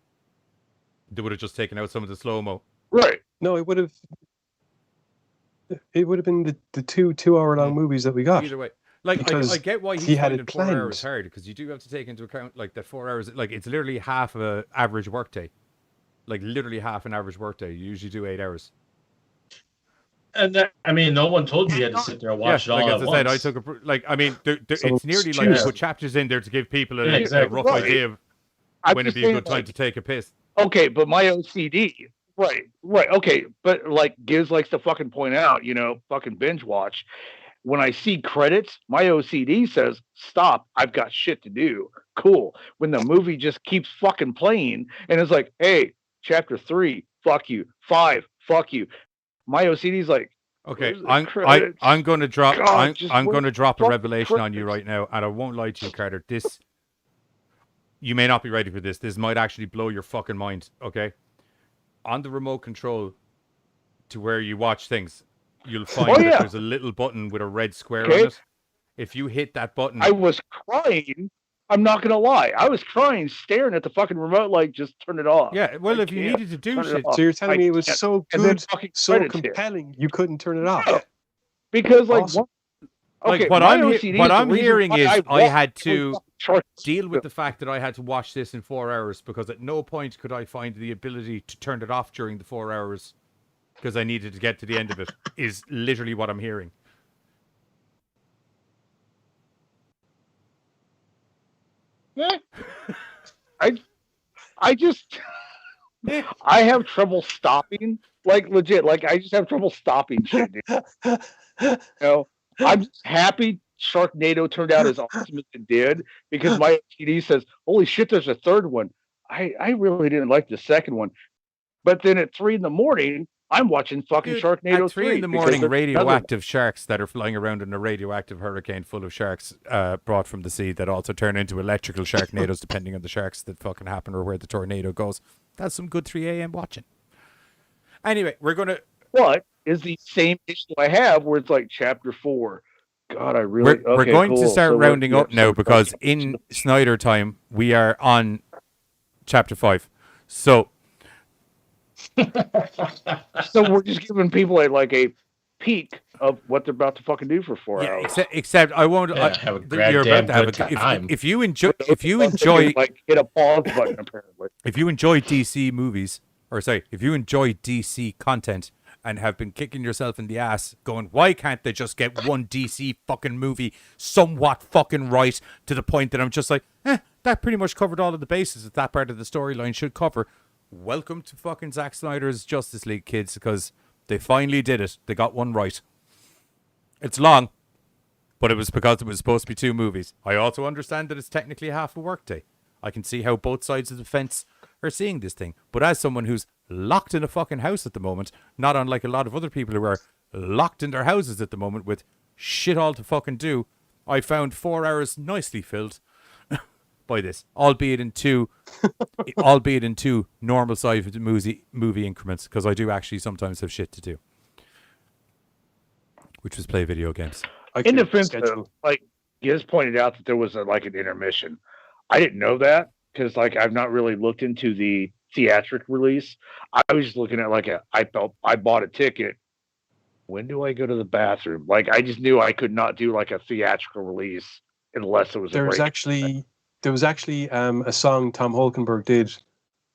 They would have just taken out some of the slow-mo. Right. No, it would have. It would have been the 2 hour long movies that we got. Either way. Like, I get why he had finding it 4 planned. hours hard, because you do have to take into account, like, that 4 hours, like, it's literally half an average workday. Like, literally half an average workday. You usually do 8 hours. And that, I mean, no one told you had to sit there and watch it all like, at as I once. said, it's nearly like you put chapters in there to give people a rough idea of when it'd be a good time to take a piss. Okay, but my OCD, right, okay, but like Giz likes to fucking point out, fucking binge watch. When I see credits, my OCD says, stop, I've got shit to do. Cool. When the movie just keeps fucking playing and it's like, hey, Chapter 3, fuck you. 5, fuck you. My OCD's like, okay, where's the I'm credits? going to drop God, just I'm going to where's drop a the revelation on you credits? right now, and I won't lie to you, Carter. This, you may not be ready for this. This might actually blow your fucking mind. Okay, on the remote control to where you watch things, you'll find that there's a little button with a red square on it. If you hit that button, I was crying. I'm not gonna lie. I was crying, staring at the fucking remote, like, just turn it off. Yeah, well, if you needed to do shit. So you're telling me it was so good, so credits hit. compelling, you couldn't turn it off? Yeah. Because, like, Awesome. okay, what my I'm OCD is what the I'm reason hearing why is I had watch to charts. deal with the fact that I had to watch this in 4 hours, because at no point could I find the ability to turn it off during the 4 hours because I needed to get to the end of it, is literally what I'm hearing. Yeah. I just I have trouble stopping, like, legit, like, I just have trouble stopping shit, dude. You know, I'm just happy Sharknado turned out as awesome as it did, because my OCD says, holy shit, there's a third one. I really didn't like the second one. But then at 3 a.m, I'm watching fucking Sharknado At 3 in the because morning, there's radioactive sharks that are flying around in a radioactive hurricane full of sharks brought from the sea that also turn into electrical sharknadoes depending on the sharks that fucking happen or where the tornado goes. That's some good 3 a.m. watching. Anyway, we're going to... What is the same issue I have where it's like chapter 4? God, I really... We're going to start rounding up now, because in Snyder time, we are on chapter 5. So... So we're just giving people a peek of what they're about to fucking do for 4 hours. Except I won't. Have a You're about to have goddamn good time. if you enjoy like, hit a pause button apparently. If you enjoy DC movies, or sorry, if you enjoy DC content and have been kicking yourself in the ass, going, why can't they just get one DC fucking movie somewhat fucking right, to the point that I'm just like, that pretty much covered all of the bases that that part of the storyline should cover. Welcome to fucking Zack Snyder's Justice League, kids, because they finally did it. They got one right. It's long, but it was because it was supposed to be 2 movies. I also understand that it's technically half a workday. I can see how both sides of the fence are seeing this thing. But as someone who's locked in a fucking house at the moment, not unlike a lot of other people who are locked in their houses at the moment with shit all to fucking do, I found 4 hours nicely filled by this, albeit in two normal sized movie increments, because I do actually sometimes have shit to do, which was play video games. In defense, like, you just pointed out that there was an intermission. I didn't know that, because I've not really looked into the theatric release. I was just looking at I bought a ticket. When do I go to the bathroom? I just knew I could not do a theatrical release unless it was. There was actually a song Tom Holkenberg did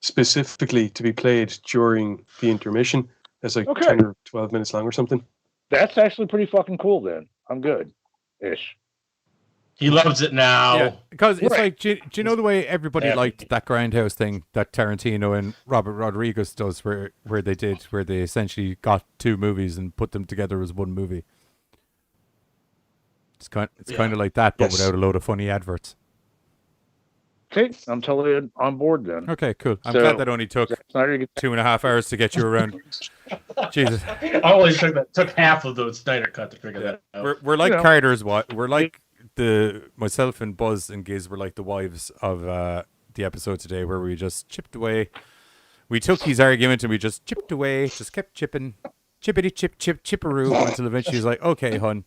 specifically to be played during the intermission. It's 10 or 12 minutes long or something. That's actually pretty fucking cool. Then I'm good, ish. He loves it now. Yeah, because it's do you know the way everybody liked that Grindhouse thing that Tarantino and Robert Rodriguez does, where they essentially got 2 movies and put them together as one movie? It's kind of like that, but without a load of funny adverts. Okay, I'm totally on board then. Okay, cool. I'm glad that only took 2.5 hours to get you around. Jesus. I only took half of the Snyder cut to figure that out. We're like Carter's wife. We're like myself and Buzz and Giz were like the wives of the episode today, where we just chipped away. We took his argument and we just chipped away, just kept chipping, chippity chip chip chipperoo, until eventually he's like, okay, hun,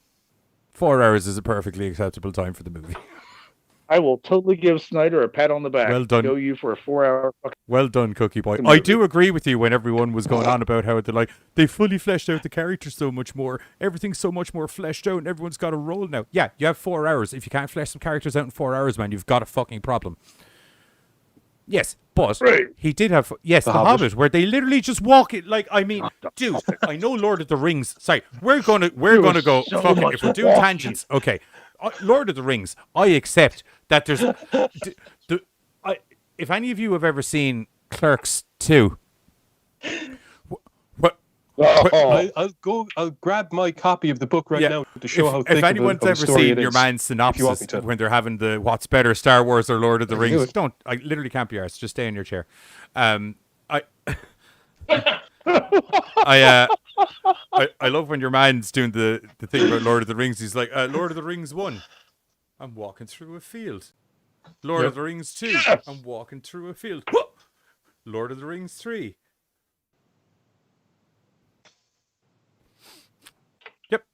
4 hours is a perfectly acceptable time for the movie. I will totally give Snyder a pat on the back. Well done. Go you for a 4-hour fucking... Well done, Cookie Boy. I do agree with you when everyone was going on about how they fully fleshed out the characters so much more. Everything's so much more fleshed out and everyone's got a role now. Yeah, you have 4 hours. If you can't flesh some characters out in 4 hours, man, you've got a fucking problem. Yes, but he did have... Yes, The Hobbit, where they literally just walk it. Dude, I know Lord of the Rings. Sorry, we're gonna go... So fucking, if we're doing tangents, okay. Lord of the Rings, I accept that there's... if any of you have ever seen Clerks 2... I'll grab my copy of the book now to show how thick if anyone's of a ever story seen it your is, man's synopsis when they're having the what's better, Star Wars or Lord of the Rings, I literally can't be arsed. Just stay in your chair. I love when your man's doing the thing about Lord of the Rings. He's like, Lord of the Rings 1, I'm walking through a field. Lord of the Rings 2, I'm walking through a field. Lord of the Rings 3. Yep.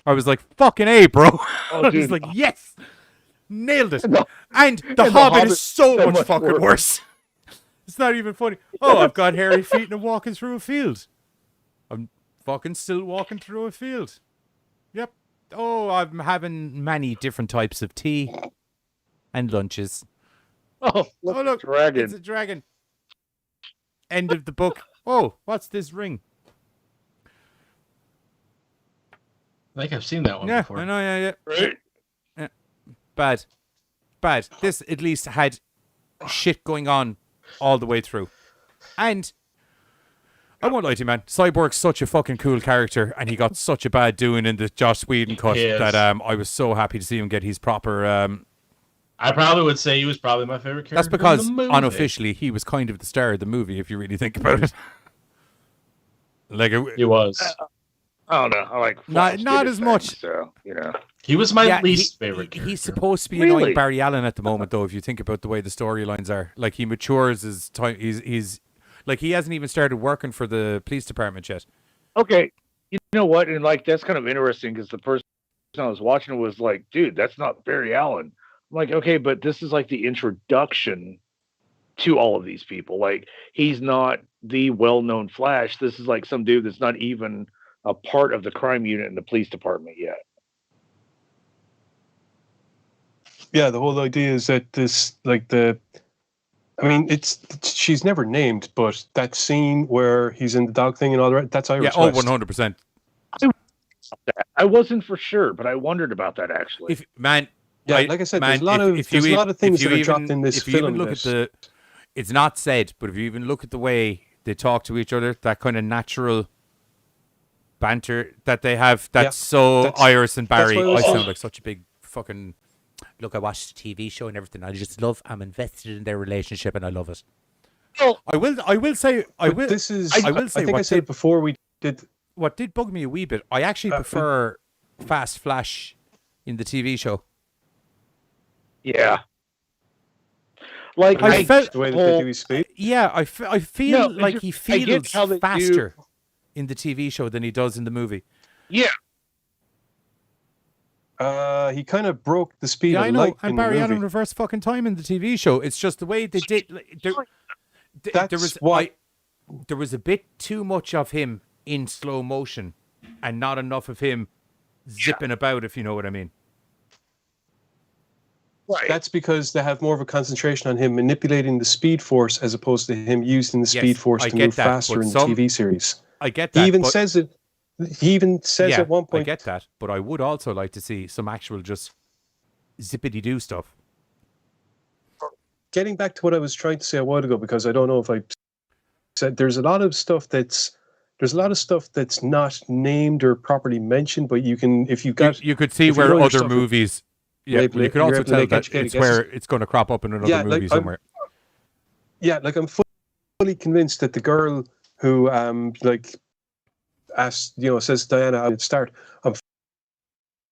I was like, fucking A, bro. I was like, yes! Nailed it. And The Hobbit is so much fucking worse. It's not even funny. Oh, I've got hairy feet and I'm walking through a field. I'm fucking still walking through a field. Yep. Oh, I'm having many different types of tea and lunches. Oh, look, dragon. It's a dragon. End of the book. Oh, what's this ring? I think I've seen that one before. I know, yeah. Right? Yeah. Bad. This at least had shit going on all the way through. And I won't lie to you, man. Cyborg's such a fucking cool character, and he got such a bad doing in the Joss Whedon cut that I was so happy to see him get his proper... I probably would say he was probably my favorite character. That's because in the movie. unofficially he was kind of the star of the movie, if you really think about it. Like he was. I don't know. I like not as much. So he was my least favorite character. He's supposed to be annoying Barry Allen at the moment, though. If you think about the way the storylines are, like he matures as time. He's like he hasn't even started working for the police department yet. Okay, you know what? And like that's kind of interesting because the person I was watching was like, dude, that's not Barry Allen. I'm like, okay, but this is like the introduction to all of these people. Like, he's not the well-known Flash. This is like some dude that's not even a part of the crime unit in the police department yet. Yeah, the whole idea is that this, like she's never named, but that scene where he's in the dog thing and all that, that's Iris West. 100%. I wasn't for sure, but I wondered about that actually. Like I said, there's a lot of things that are dropped in this film. It's not said, but if you even look at the way they talk to each other, that kind of natural banter that they have, that's Iris and Barry. I sound like such a big fucking... Look, I watched the TV show and everything. I'm invested in their relationship and I love it. Well, I will say I think I said before we did... What did bug me a wee bit, I actually prefer Fast Flash in the TV show. Yeah. Like I felt the way that they do his speed. Yeah, I feel like he feels faster in the TV show than he does in the movie. Yeah. He kind of broke the speed of light. I know, and in Barry the Allen movie. reversed fucking time in the TV show. It's just the way they did. There was a bit too much of him in slow motion, and not enough of him zipping about. If you know what I mean. Right. That's because they have more of a concentration on him manipulating the Speed Force as opposed to him using the Speed Force to move faster in the TV series. I get that. He even says it. He even says at one point. I get that, but I would also like to see some actual just zippity-doo stuff. Getting back to what I was trying to say a while ago, because I don't know if I said there's a lot of stuff that's not named or properly mentioned, but you can you could see where other movies. Yeah, you could also tell that it's where it's going to crop up in another movie somewhere. I'm fully convinced that the girl who asked, says Diana at the start, I'm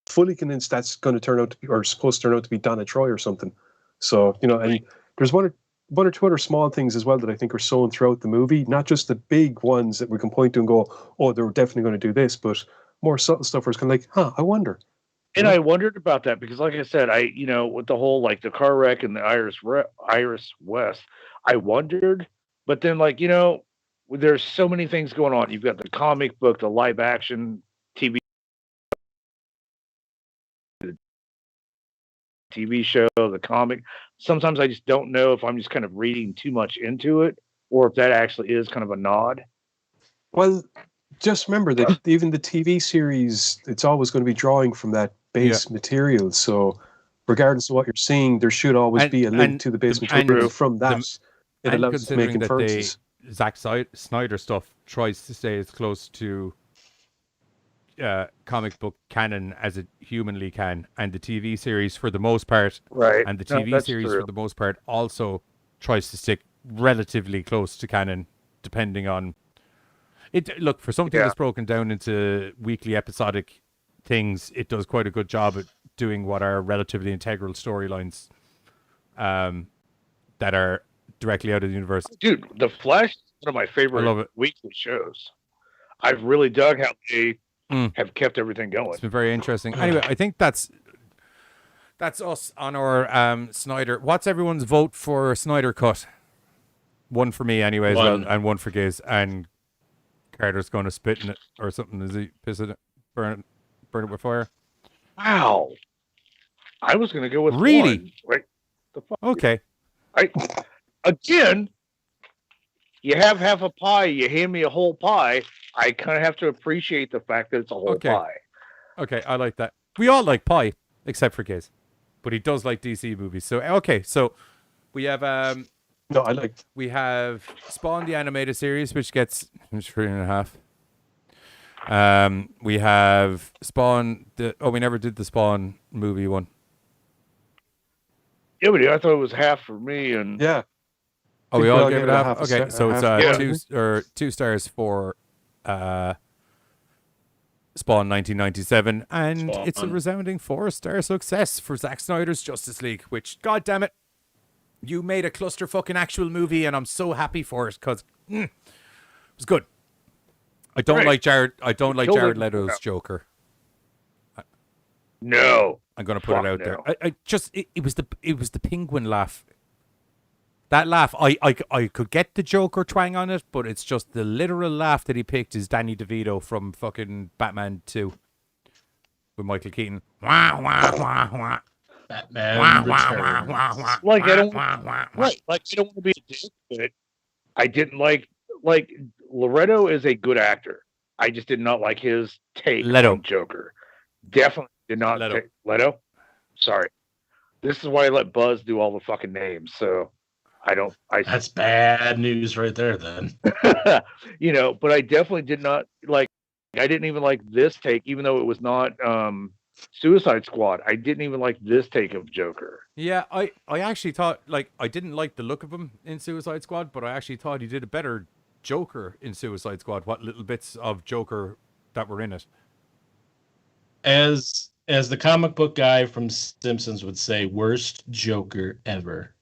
fully convinced that's going to turn out to be, or supposed to turn out to be Donna Troy or something. So, and there's one or two other small things as well that I think are sewn throughout the movie, not just the big ones that we can point to and go, oh, they're definitely going to do this, but more subtle stuff where it's kind of like, I wonder. And I wondered about that because, like I said, with the whole the car wreck and the Iris West, I wondered. But then, there's so many things going on. You've got the comic book, the live action TV show, the comic. Sometimes I just don't know if I'm just kind of reading too much into it, or if that actually is kind of a nod. Well, just remember that even the TV series, it's always going to be drawing from that base material. So regardless of what you're seeing, there should always be a link to the base material from that. It allows to make inferences. Zack Snyder stuff tries to stay as close to comic book canon as it humanly can, and the TV series for the most part, right? And the TV series for the most part also tries to stick relatively close to canon, depending on it. Look, for something that's broken down into weekly episodic things, it does quite a good job at doing what are relatively integral storylines that are directly out of the universe. Dude, The Flash is one of my favorite weekly shows. I've really dug how they have kept everything going. It's been very interesting. Anyway, I think that's us on our Snyder. What's everyone's vote for Snyder cut? One for me anyway, as well, and one for Giz. And Carter's going to spit in it or something. Is he piss it, burn it with fire? Wow. I was going to go with really? one. Like, the fuck? Okay. Again, you have half a pie, you hand me a whole pie. I kind of have to appreciate the fact that it's a whole pie. Okay, I like that. We all like pie, except for Giz. But he does like DC movies. So, okay, so we have... no, I like... We have Spawn, the animated series, which gets 3.5. We have Spawn... we never did the Spawn movie one. Yeah, but I thought it was half for me. And yeah. Oh, we all gave it half? Okay, so it's 2 stars for Spawn 1997, and it's a resounding 4-star success for Zack Snyder's Justice League, which, god damn it, you made a cluster fucking actual movie, and I'm so happy for it, because it was good. I don't like Jared Leto's Joker. No. I'm going to put it out there. It was the penguin laugh. That laugh, I could get the Joker twang on it, but it's just the literal laugh that he picked is Danny DeVito from fucking Batman 2 with Michael Keaton. Wah, wah, wah, wah. Batman Returns. Like I don't want to be a dick, but I didn't like Loretto is a good actor. I just did not like his take on Joker. Definitely did not take Leto. Sorry. This is why I let Buzz do all the fucking names, so that's bad news right there then. But I definitely did not like, I didn't even like this take, even though it was not Suicide Squad. I didn't even like this take of Joker. Yeah, I actually thought, I didn't like the look of him in Suicide Squad, but I actually thought he did a better Joker in Suicide Squad, what little bits of Joker that were in it. As the comic book guy from Simpsons would say, worst Joker ever.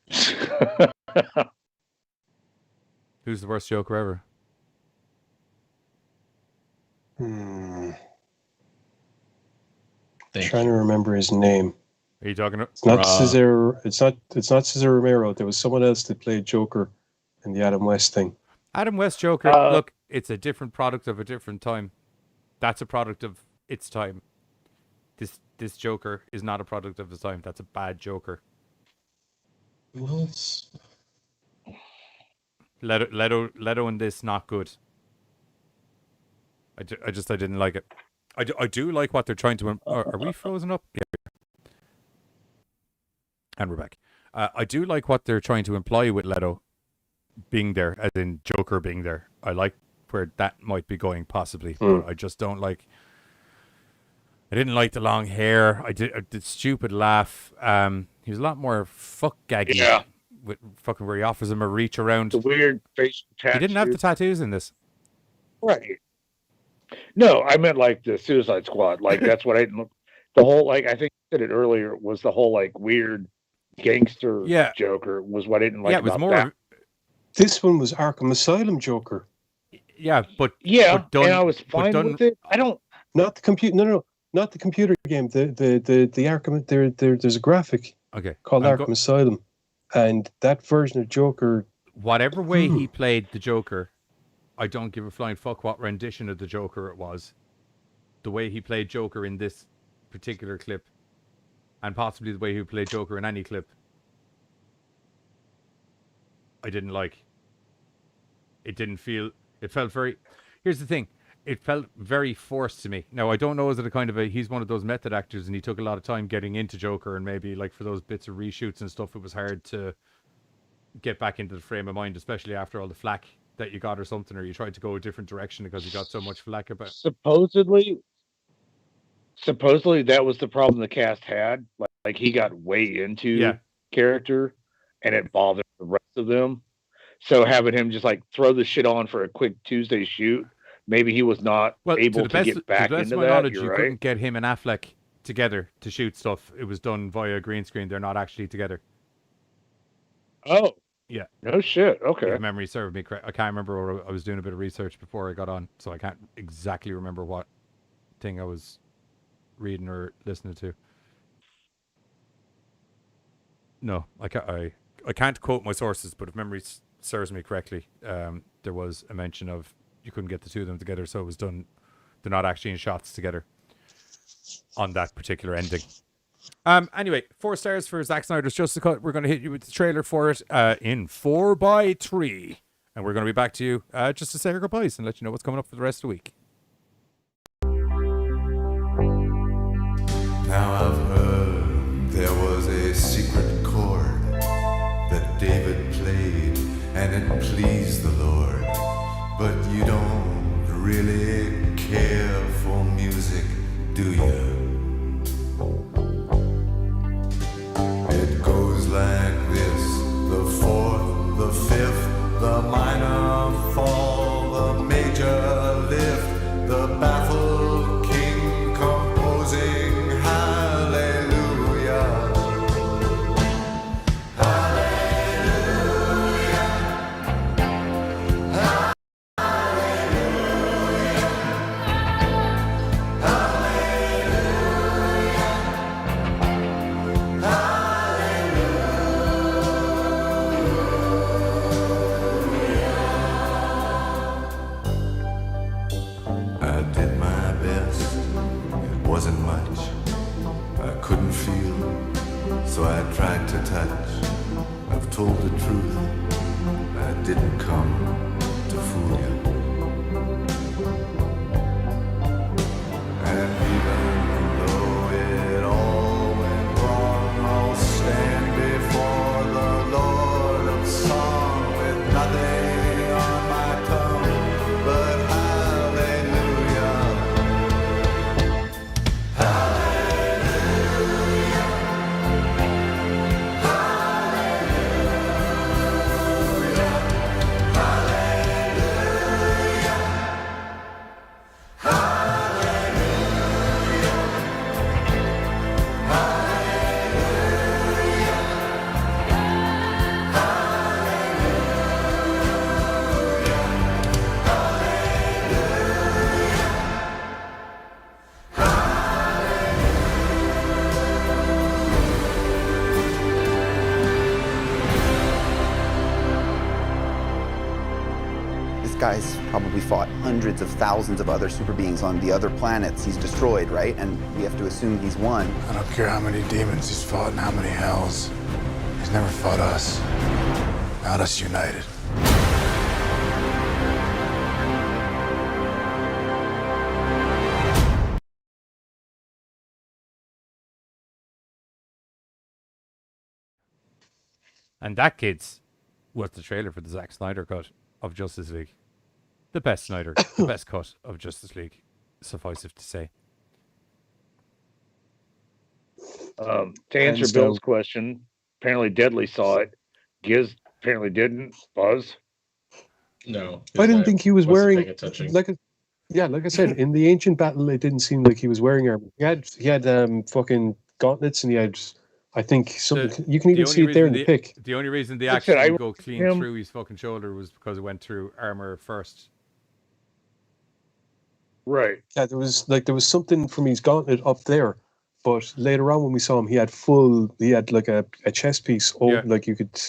Who's the worst Joker ever? Trying to remember his name. Are you talking? It's not Cesar. It's not Cesar Romero. There was someone else that played Joker in the Adam West thing. Adam West Joker. Look, it's a different product of a different time. That's a product of its time. This Joker is not a product of the time. That's a bad Joker. Well, Leto in this not good. I didn't like it. I do like what they're trying to. Are we frozen up? Yeah. And we're back. I do like what they're trying to imply with Leto being there, as in Joker being there. I like where that might be going, possibly. But I just don't like. I didn't like the long hair. I did the stupid laugh. He was a lot more fuck gaggy. Yeah. With fucking where he offers him a reach around. The weird facial tattoos. He didn't have the tattoos in this. Right. No, I meant like the Suicide Squad. Like that's what I didn't. The whole I think I said it earlier was the whole weird gangster Joker was what I didn't like. Yeah, it was about more. that. This one was Arkham Asylum Joker. Yeah, but and I was fine with it. I don't. Not the computer. No, not the computer game. The Arkham. There's a graphic. Okay. Called Arkham Asylum, and that version of Joker. Whatever way he played the Joker, I don't give a flying fuck what rendition of the Joker it was. The way he played Joker in this particular clip, and possibly the way he played Joker in any clip, I didn't like. It didn't feel. It felt very. Here's the thing. It felt very forced to me. Now, I don't know, is it a kind of he's one of those method actors and he took a lot of time getting into Joker, and maybe for those bits of reshoots and stuff, it was hard to get back into the frame of mind, especially after all the flack that you got or something, or you tried to go a different direction because you got so much flack about it. Supposedly that was the problem the cast had. Like he got way into character and it bothered the rest of them. So having him just like throw the shit on for a quick Tuesday shoot, maybe he was not able to get back to the best into of my that. knowledge, You're you right. couldn't get him and Affleck together to shoot stuff. It was done via green screen. They're not actually together. Oh, yeah. No shit. Okay. If memory served me correct. I can't remember. I was doing a bit of research before I got on, so I can't exactly remember what thing I was reading or listening to. No, I can't quote my sources, but if memory serves me correctly, there was a mention of you couldn't get the two of them together, so it was done. They're not actually in shots together on that particular ending. Anyway, 4 stars for Zack Snyder's Justice Cut. We're going to hit you with the trailer for it in 4x3, and we're going to be back to you just to say our goodbyes and let you know what's coming up for the rest of the week. Now I've heard there was a secret chord that David played, and it pleased the Lord. But you don't really care for music, do you? It goes like this: the fourth, the fifth, the minor fall, the major lift, the baffled king composing hallelujah. I did my best, it wasn't much. I couldn't feel, so I tried to touch. I've told the truth, I didn't come to fool you. And even though it all went wrong, I'll stand before the Lord of Song with nothing on my tongue but Guy's probably fought hundreds of thousands of other super beings on the other planets he's destroyed, right? And we have to assume he's won. I don't care how many demons he's fought and how many hells. He's never fought us. Not us united. And that, kids, was the trailer for the Zack Snyder cut of Justice League. The best Snyder, the best cut of Justice League, suffice it to say. To answer Bill's question, apparently Deadly saw it. Giz apparently didn't. Buzz? No. I didn't think he was wearing like I said, in the ancient battle, it didn't seem like he was wearing armor. He had fucking gauntlets, and he had, I think, something. You can even see it there in the pic. The only reason the axe didn't go clean through his fucking shoulder was because it went through armor first. Right. Yeah, there was something from his gauntlet up there, but later on when we saw him, he had like a chest piece. Like you could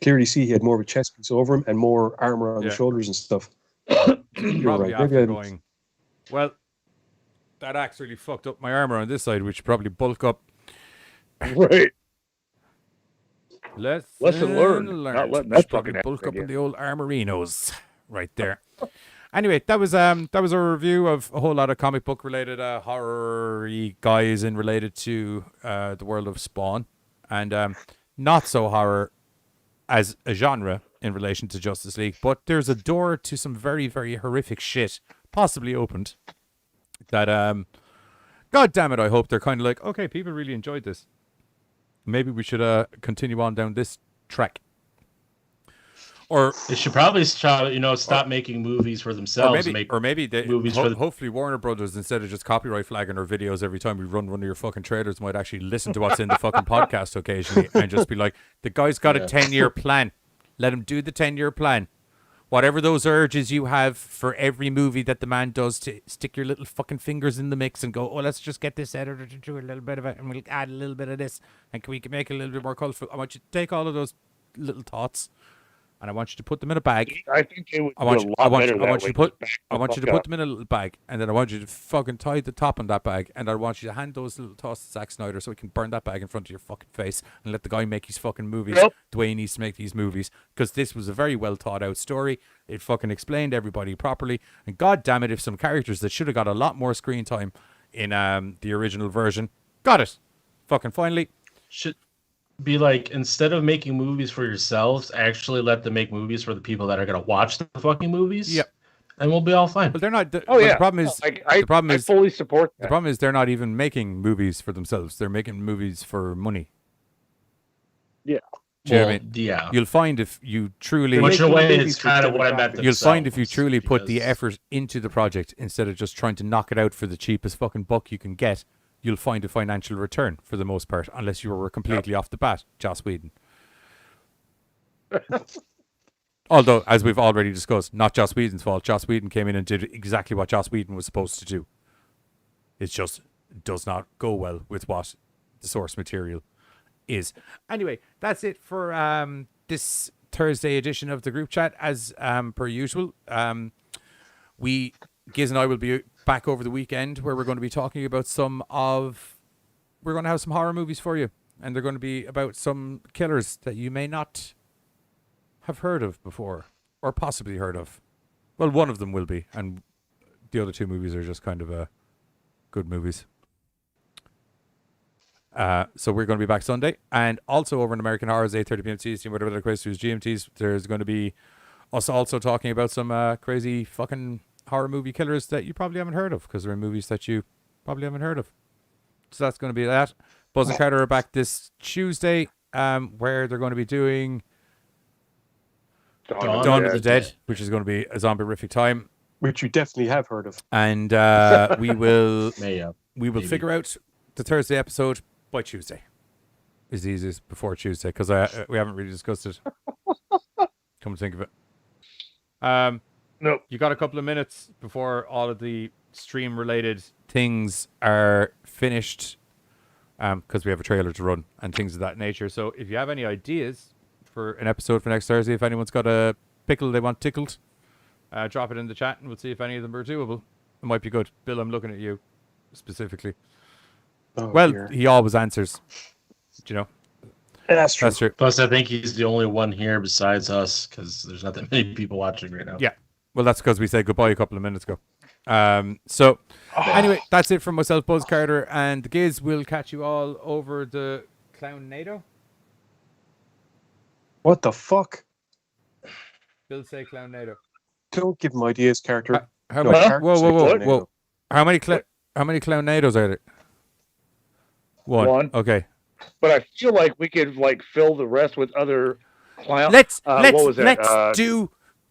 clearly see he had more of a chest piece over him and more armor on the shoulders and stuff. You're Probably right. after going, well, that axe really fucked up my armor on this side, which probably bulk up. Right. Lesson learned. Not letting that probably fucking bulk happen up in again. the old armorinos right there. Anyway, that was a review of a whole lot of comic book related horror-y guys in related to the world of Spawn, and not so horror as a genre in relation to Justice League. But there's a door to some very, very horrific shit possibly opened. That God damn it, I hope they're kind of like, okay, people really enjoyed this. Maybe we should continue on down this track. Or they should probably stop making movies for themselves. Or maybe they, movies hopefully Warner Brothers, instead of just copyright flagging our videos every time we run one of your fucking trailers, might actually listen to what's in the fucking podcast occasionally and just be like, the guy's got a 10-year plan. Let him do the 10-year plan. Whatever those urges you have for every movie that the man does, to stick your little fucking fingers in the mix and go, oh, let's just get this editor to do a little bit of it, and we'll add a little bit of this, and we can make it a little bit more colorful. I want you to take all of those little thoughts, and I want you to put them in a bag. I think they would I want you to put up. them in a little bag, and then I want you to fucking tie the top on that bag, and I want you to hand those little thoughts to Zack Snyder so he can burn that bag in front of your fucking face and let the guy make his fucking movies the way he needs to make these movies. Because this was a very well thought out story. It fucking explained everybody properly, and god damn it, if some characters that should have got a lot more screen time in the original version got it, fucking finally. Should be like, instead of making movies for yourselves, actually let them make movies for the people that are going to watch the fucking movies. Yep. And we'll be all fine. But they're not. The yeah. problem is, I fully support that. The problem is they're not even making movies for themselves. They're making movies for money. Yeah. Do you know what I mean? Yeah. You'll find if you truly. Which way is kind of what I meant. You'll find if you truly put the effort into the project instead of just trying to knock it out for the cheapest fucking buck you can get. You'll find a financial return for the most part, unless you were completely off the bat, Joss Whedon. Although, as we've already discussed, not Joss Whedon's fault. Joss Whedon came in and did exactly what Joss Whedon was supposed to do. It just does not go well with what the source material is. Anyway, that's it for this Thursday edition of the group chat. As per usual, Giz and I will be back over the weekend, where we're going to be talking about we're going to have some horror movies for you, and they're going to be about some killers that you may not have heard of before, or possibly heard of. Well, one of them will be, and the other two movies are just kind of good movies. So we're going to be back Sunday, and also over in American Horrors, 8:30 p.m. CST, whatever the equates to is GMTs. There's going to be us also talking about some crazy fucking horror movie killers that you probably haven't heard of, because they're in movies that you probably haven't heard of. So that's going to be that. Buzz and Carter are back this Tuesday, where they're going to be doing Dawn of the Dead, which is going to be a zombie-rific time, which you definitely have heard of. And we will figure out the Thursday episode by Tuesday. Is the easiest before Tuesday, because we haven't really discussed it. Come to think of it. No. You got a couple of minutes before all of the stream-related things are finished, because we have a trailer to run and things of that nature. So if you have any ideas for an episode for next Thursday, if anyone's got a pickle they want tickled, drop it in the chat and we'll see if any of them are doable. It might be good. Bill, I'm looking at you specifically. Dear. He always answers. Do you know? That's true. That's true. Plus, I think he's the only one here besides us, because there's not that many people watching right now. Yeah. Well, that's because we said goodbye a couple of minutes ago. Anyway, that's it from myself, Buzz Carter, and the Giz. Will catch you all over the Clown-nado. What the fuck? Bill say Clown-nado. Don't give him ideas, character. Whoa. How many Clown-nados are there? One. Okay. But I feel like we could fill the rest with other clowns.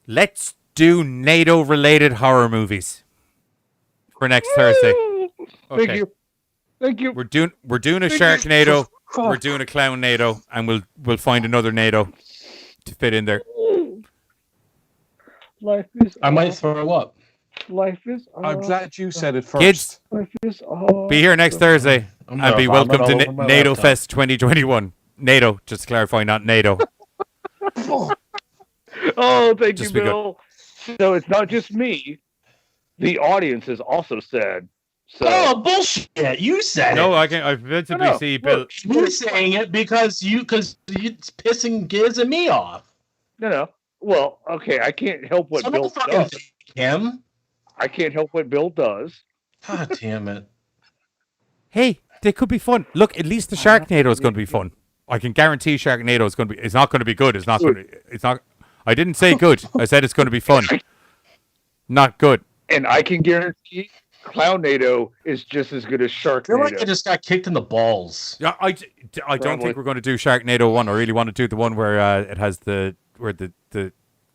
Let's do NATO related horror movies for next Thursday. Okay. Thank you. We're doing a Sharknado. We're doing a Clown-nado, and we'll find another NATO to fit in there. Life is. I might throw up. Life is. I'm glad you said it first. Kids, life is be here next Thursday and be welcome to NATO Fest 2021. NATO, just to clarify, not NATO. Oh, thank you, Bill. So it's not just me. The audience has also said. So. Oh, bullshit! You said it. No, I visibly see Bill. You're saying it because it's pissing Giz and me off. No. Well, okay, I can't help what Bill does. Him? I can't help what Bill does. God damn it. Hey, they could be fun. Look, at least the Sharknado is going to be fun. I can guarantee Sharknado is going to be. It's not going to be good. It's not. I didn't say good. I said it's going to be fun. Not good. And I can guarantee Clown-nado is just as good as Sharknado. I feel like I just got kicked in the balls. Yeah, I don't think we're going to do Sharknado 1. I really want to do the one where it has the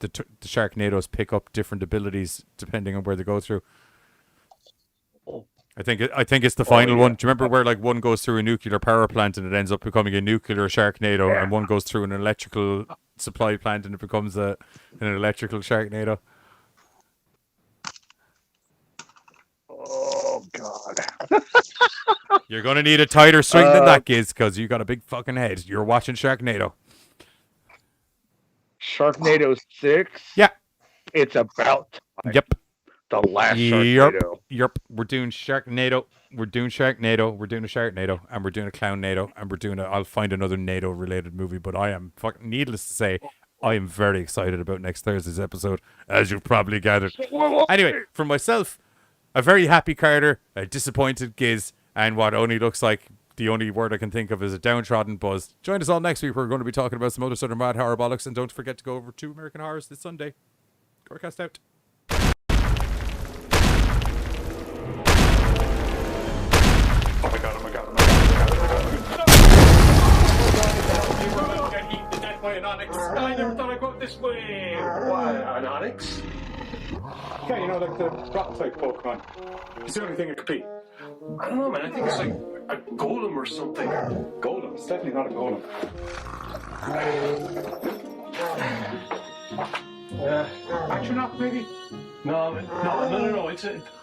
the Sharknadoes pick up different abilities depending on where they go through. I think it's the final one. Do you remember where like one goes through a nuclear power plant and it ends up becoming a nuclear Sharknado, and one goes through an electrical supply plant and it becomes an electrical Sharknado? Oh God! You're gonna need a tighter string than that, Giz, because you got a big fucking head. You're watching Sharknado. Sharknado 6. Yeah, it's about time. Yep. The last Sharknado. Yep. We're doing Sharknado. We're doing Sharknado. We're doing a Sharknado, and we're doing a Clownnado, and we're doing I'll find another NATO related movie. But I am fucking needless to say, I am very excited about next Thursday's episode, as you've probably gathered. Anyway, for myself, a very happy Carter, a disappointed Giz, and what only looks like the only word I can think of is a downtrodden Buzz. Join us all next week. We're going to be talking about some other sort of mad horror bollocks, and don't forget to go over to American Horrors this Sunday. GoreCast out. Oh my god, oh my god, oh my god, oh my god, oh my god. Get eaten to death by an onyx. I never thought I'd go this way. Why, an onyx? Yeah, you know, like the rock type Pokemon. It's the only thing it could be. I don't know, man. I think it's like a golem or something. Golem? It's definitely not a golem. Astronaut, maybe? No.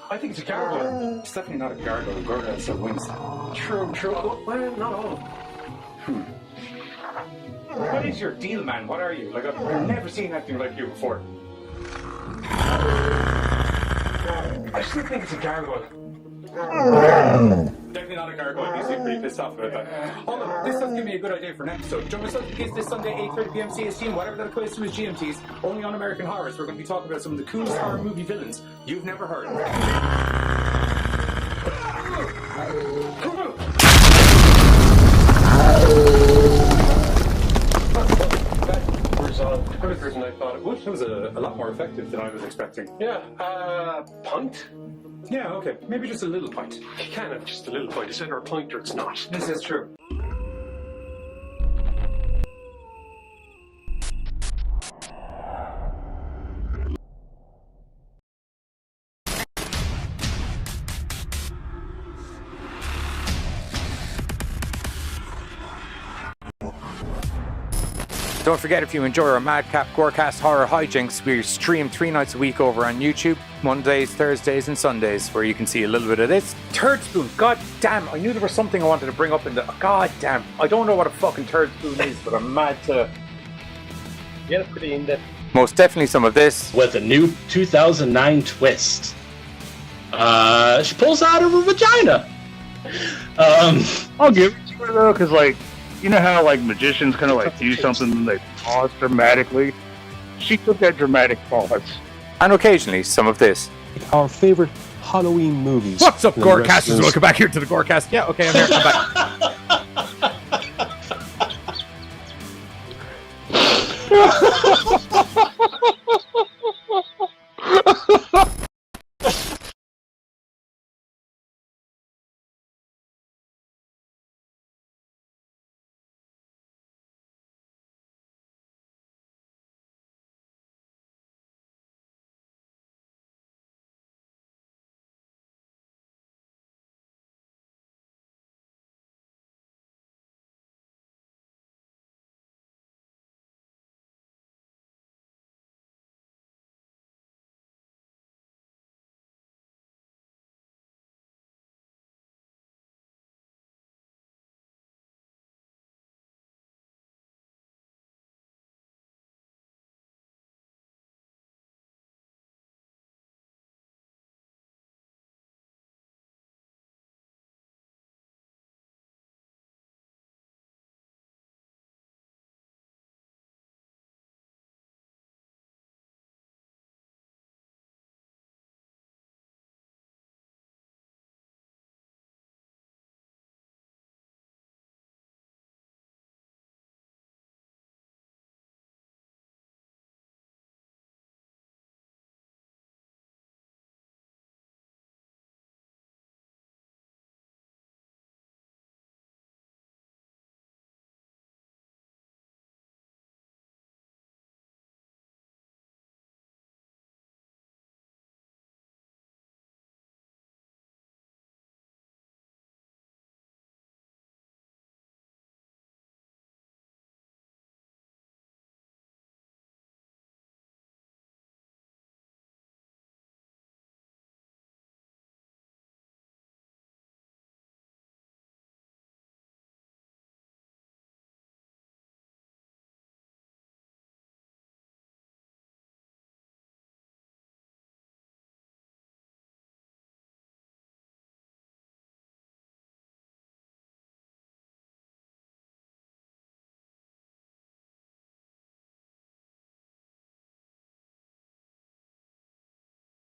I think it's a gargoyle. It's definitely not a gargoyle. Gargoyles have wings. True. Well, not all. What is your deal, man? What are you? Like, I've never seen anything like you before. I still think it's a gargoyle. Definitely not a gargoyle. You seem pretty pissed off about that. Hold on, this does give me a good idea for an episode. Join myself and Giz this Sunday, 8:30 p.m. CST, whatever that equates to his GMTs, only on American Horrors. We're going to be talking about some of the coolest horror movie villains you've never heard of. Quicker than I thought it would. It was a lot more effective than I was expecting. Yeah, pint? Yeah, okay. Maybe just a little pint. You can't have just a little pint. It's either a pint or it's not. This is true. Don't forget, if you enjoy our Madcap GoreCast horror hijinks, we stream 3 nights a week over on YouTube, Mondays, Thursdays, and Sundays, where you can see a little bit of this. Turd spoon, god damn, I knew there was something I wanted to bring up in the... God damn, I don't know what a fucking turd spoon is, but I'm mad to... Get it pretty in depth. Most definitely some of this. With a new 2009 twist. She pulls out of her vagina. I'll give it to her though, because like, you know how like magicians kind of like do something and they pause dramatically? She took that dramatic pause. And occasionally some of this. Our favorite Halloween movies. What's up, GoreCasters? Welcome back here to the GoreCast. Yeah, okay, I'm here. I'm back.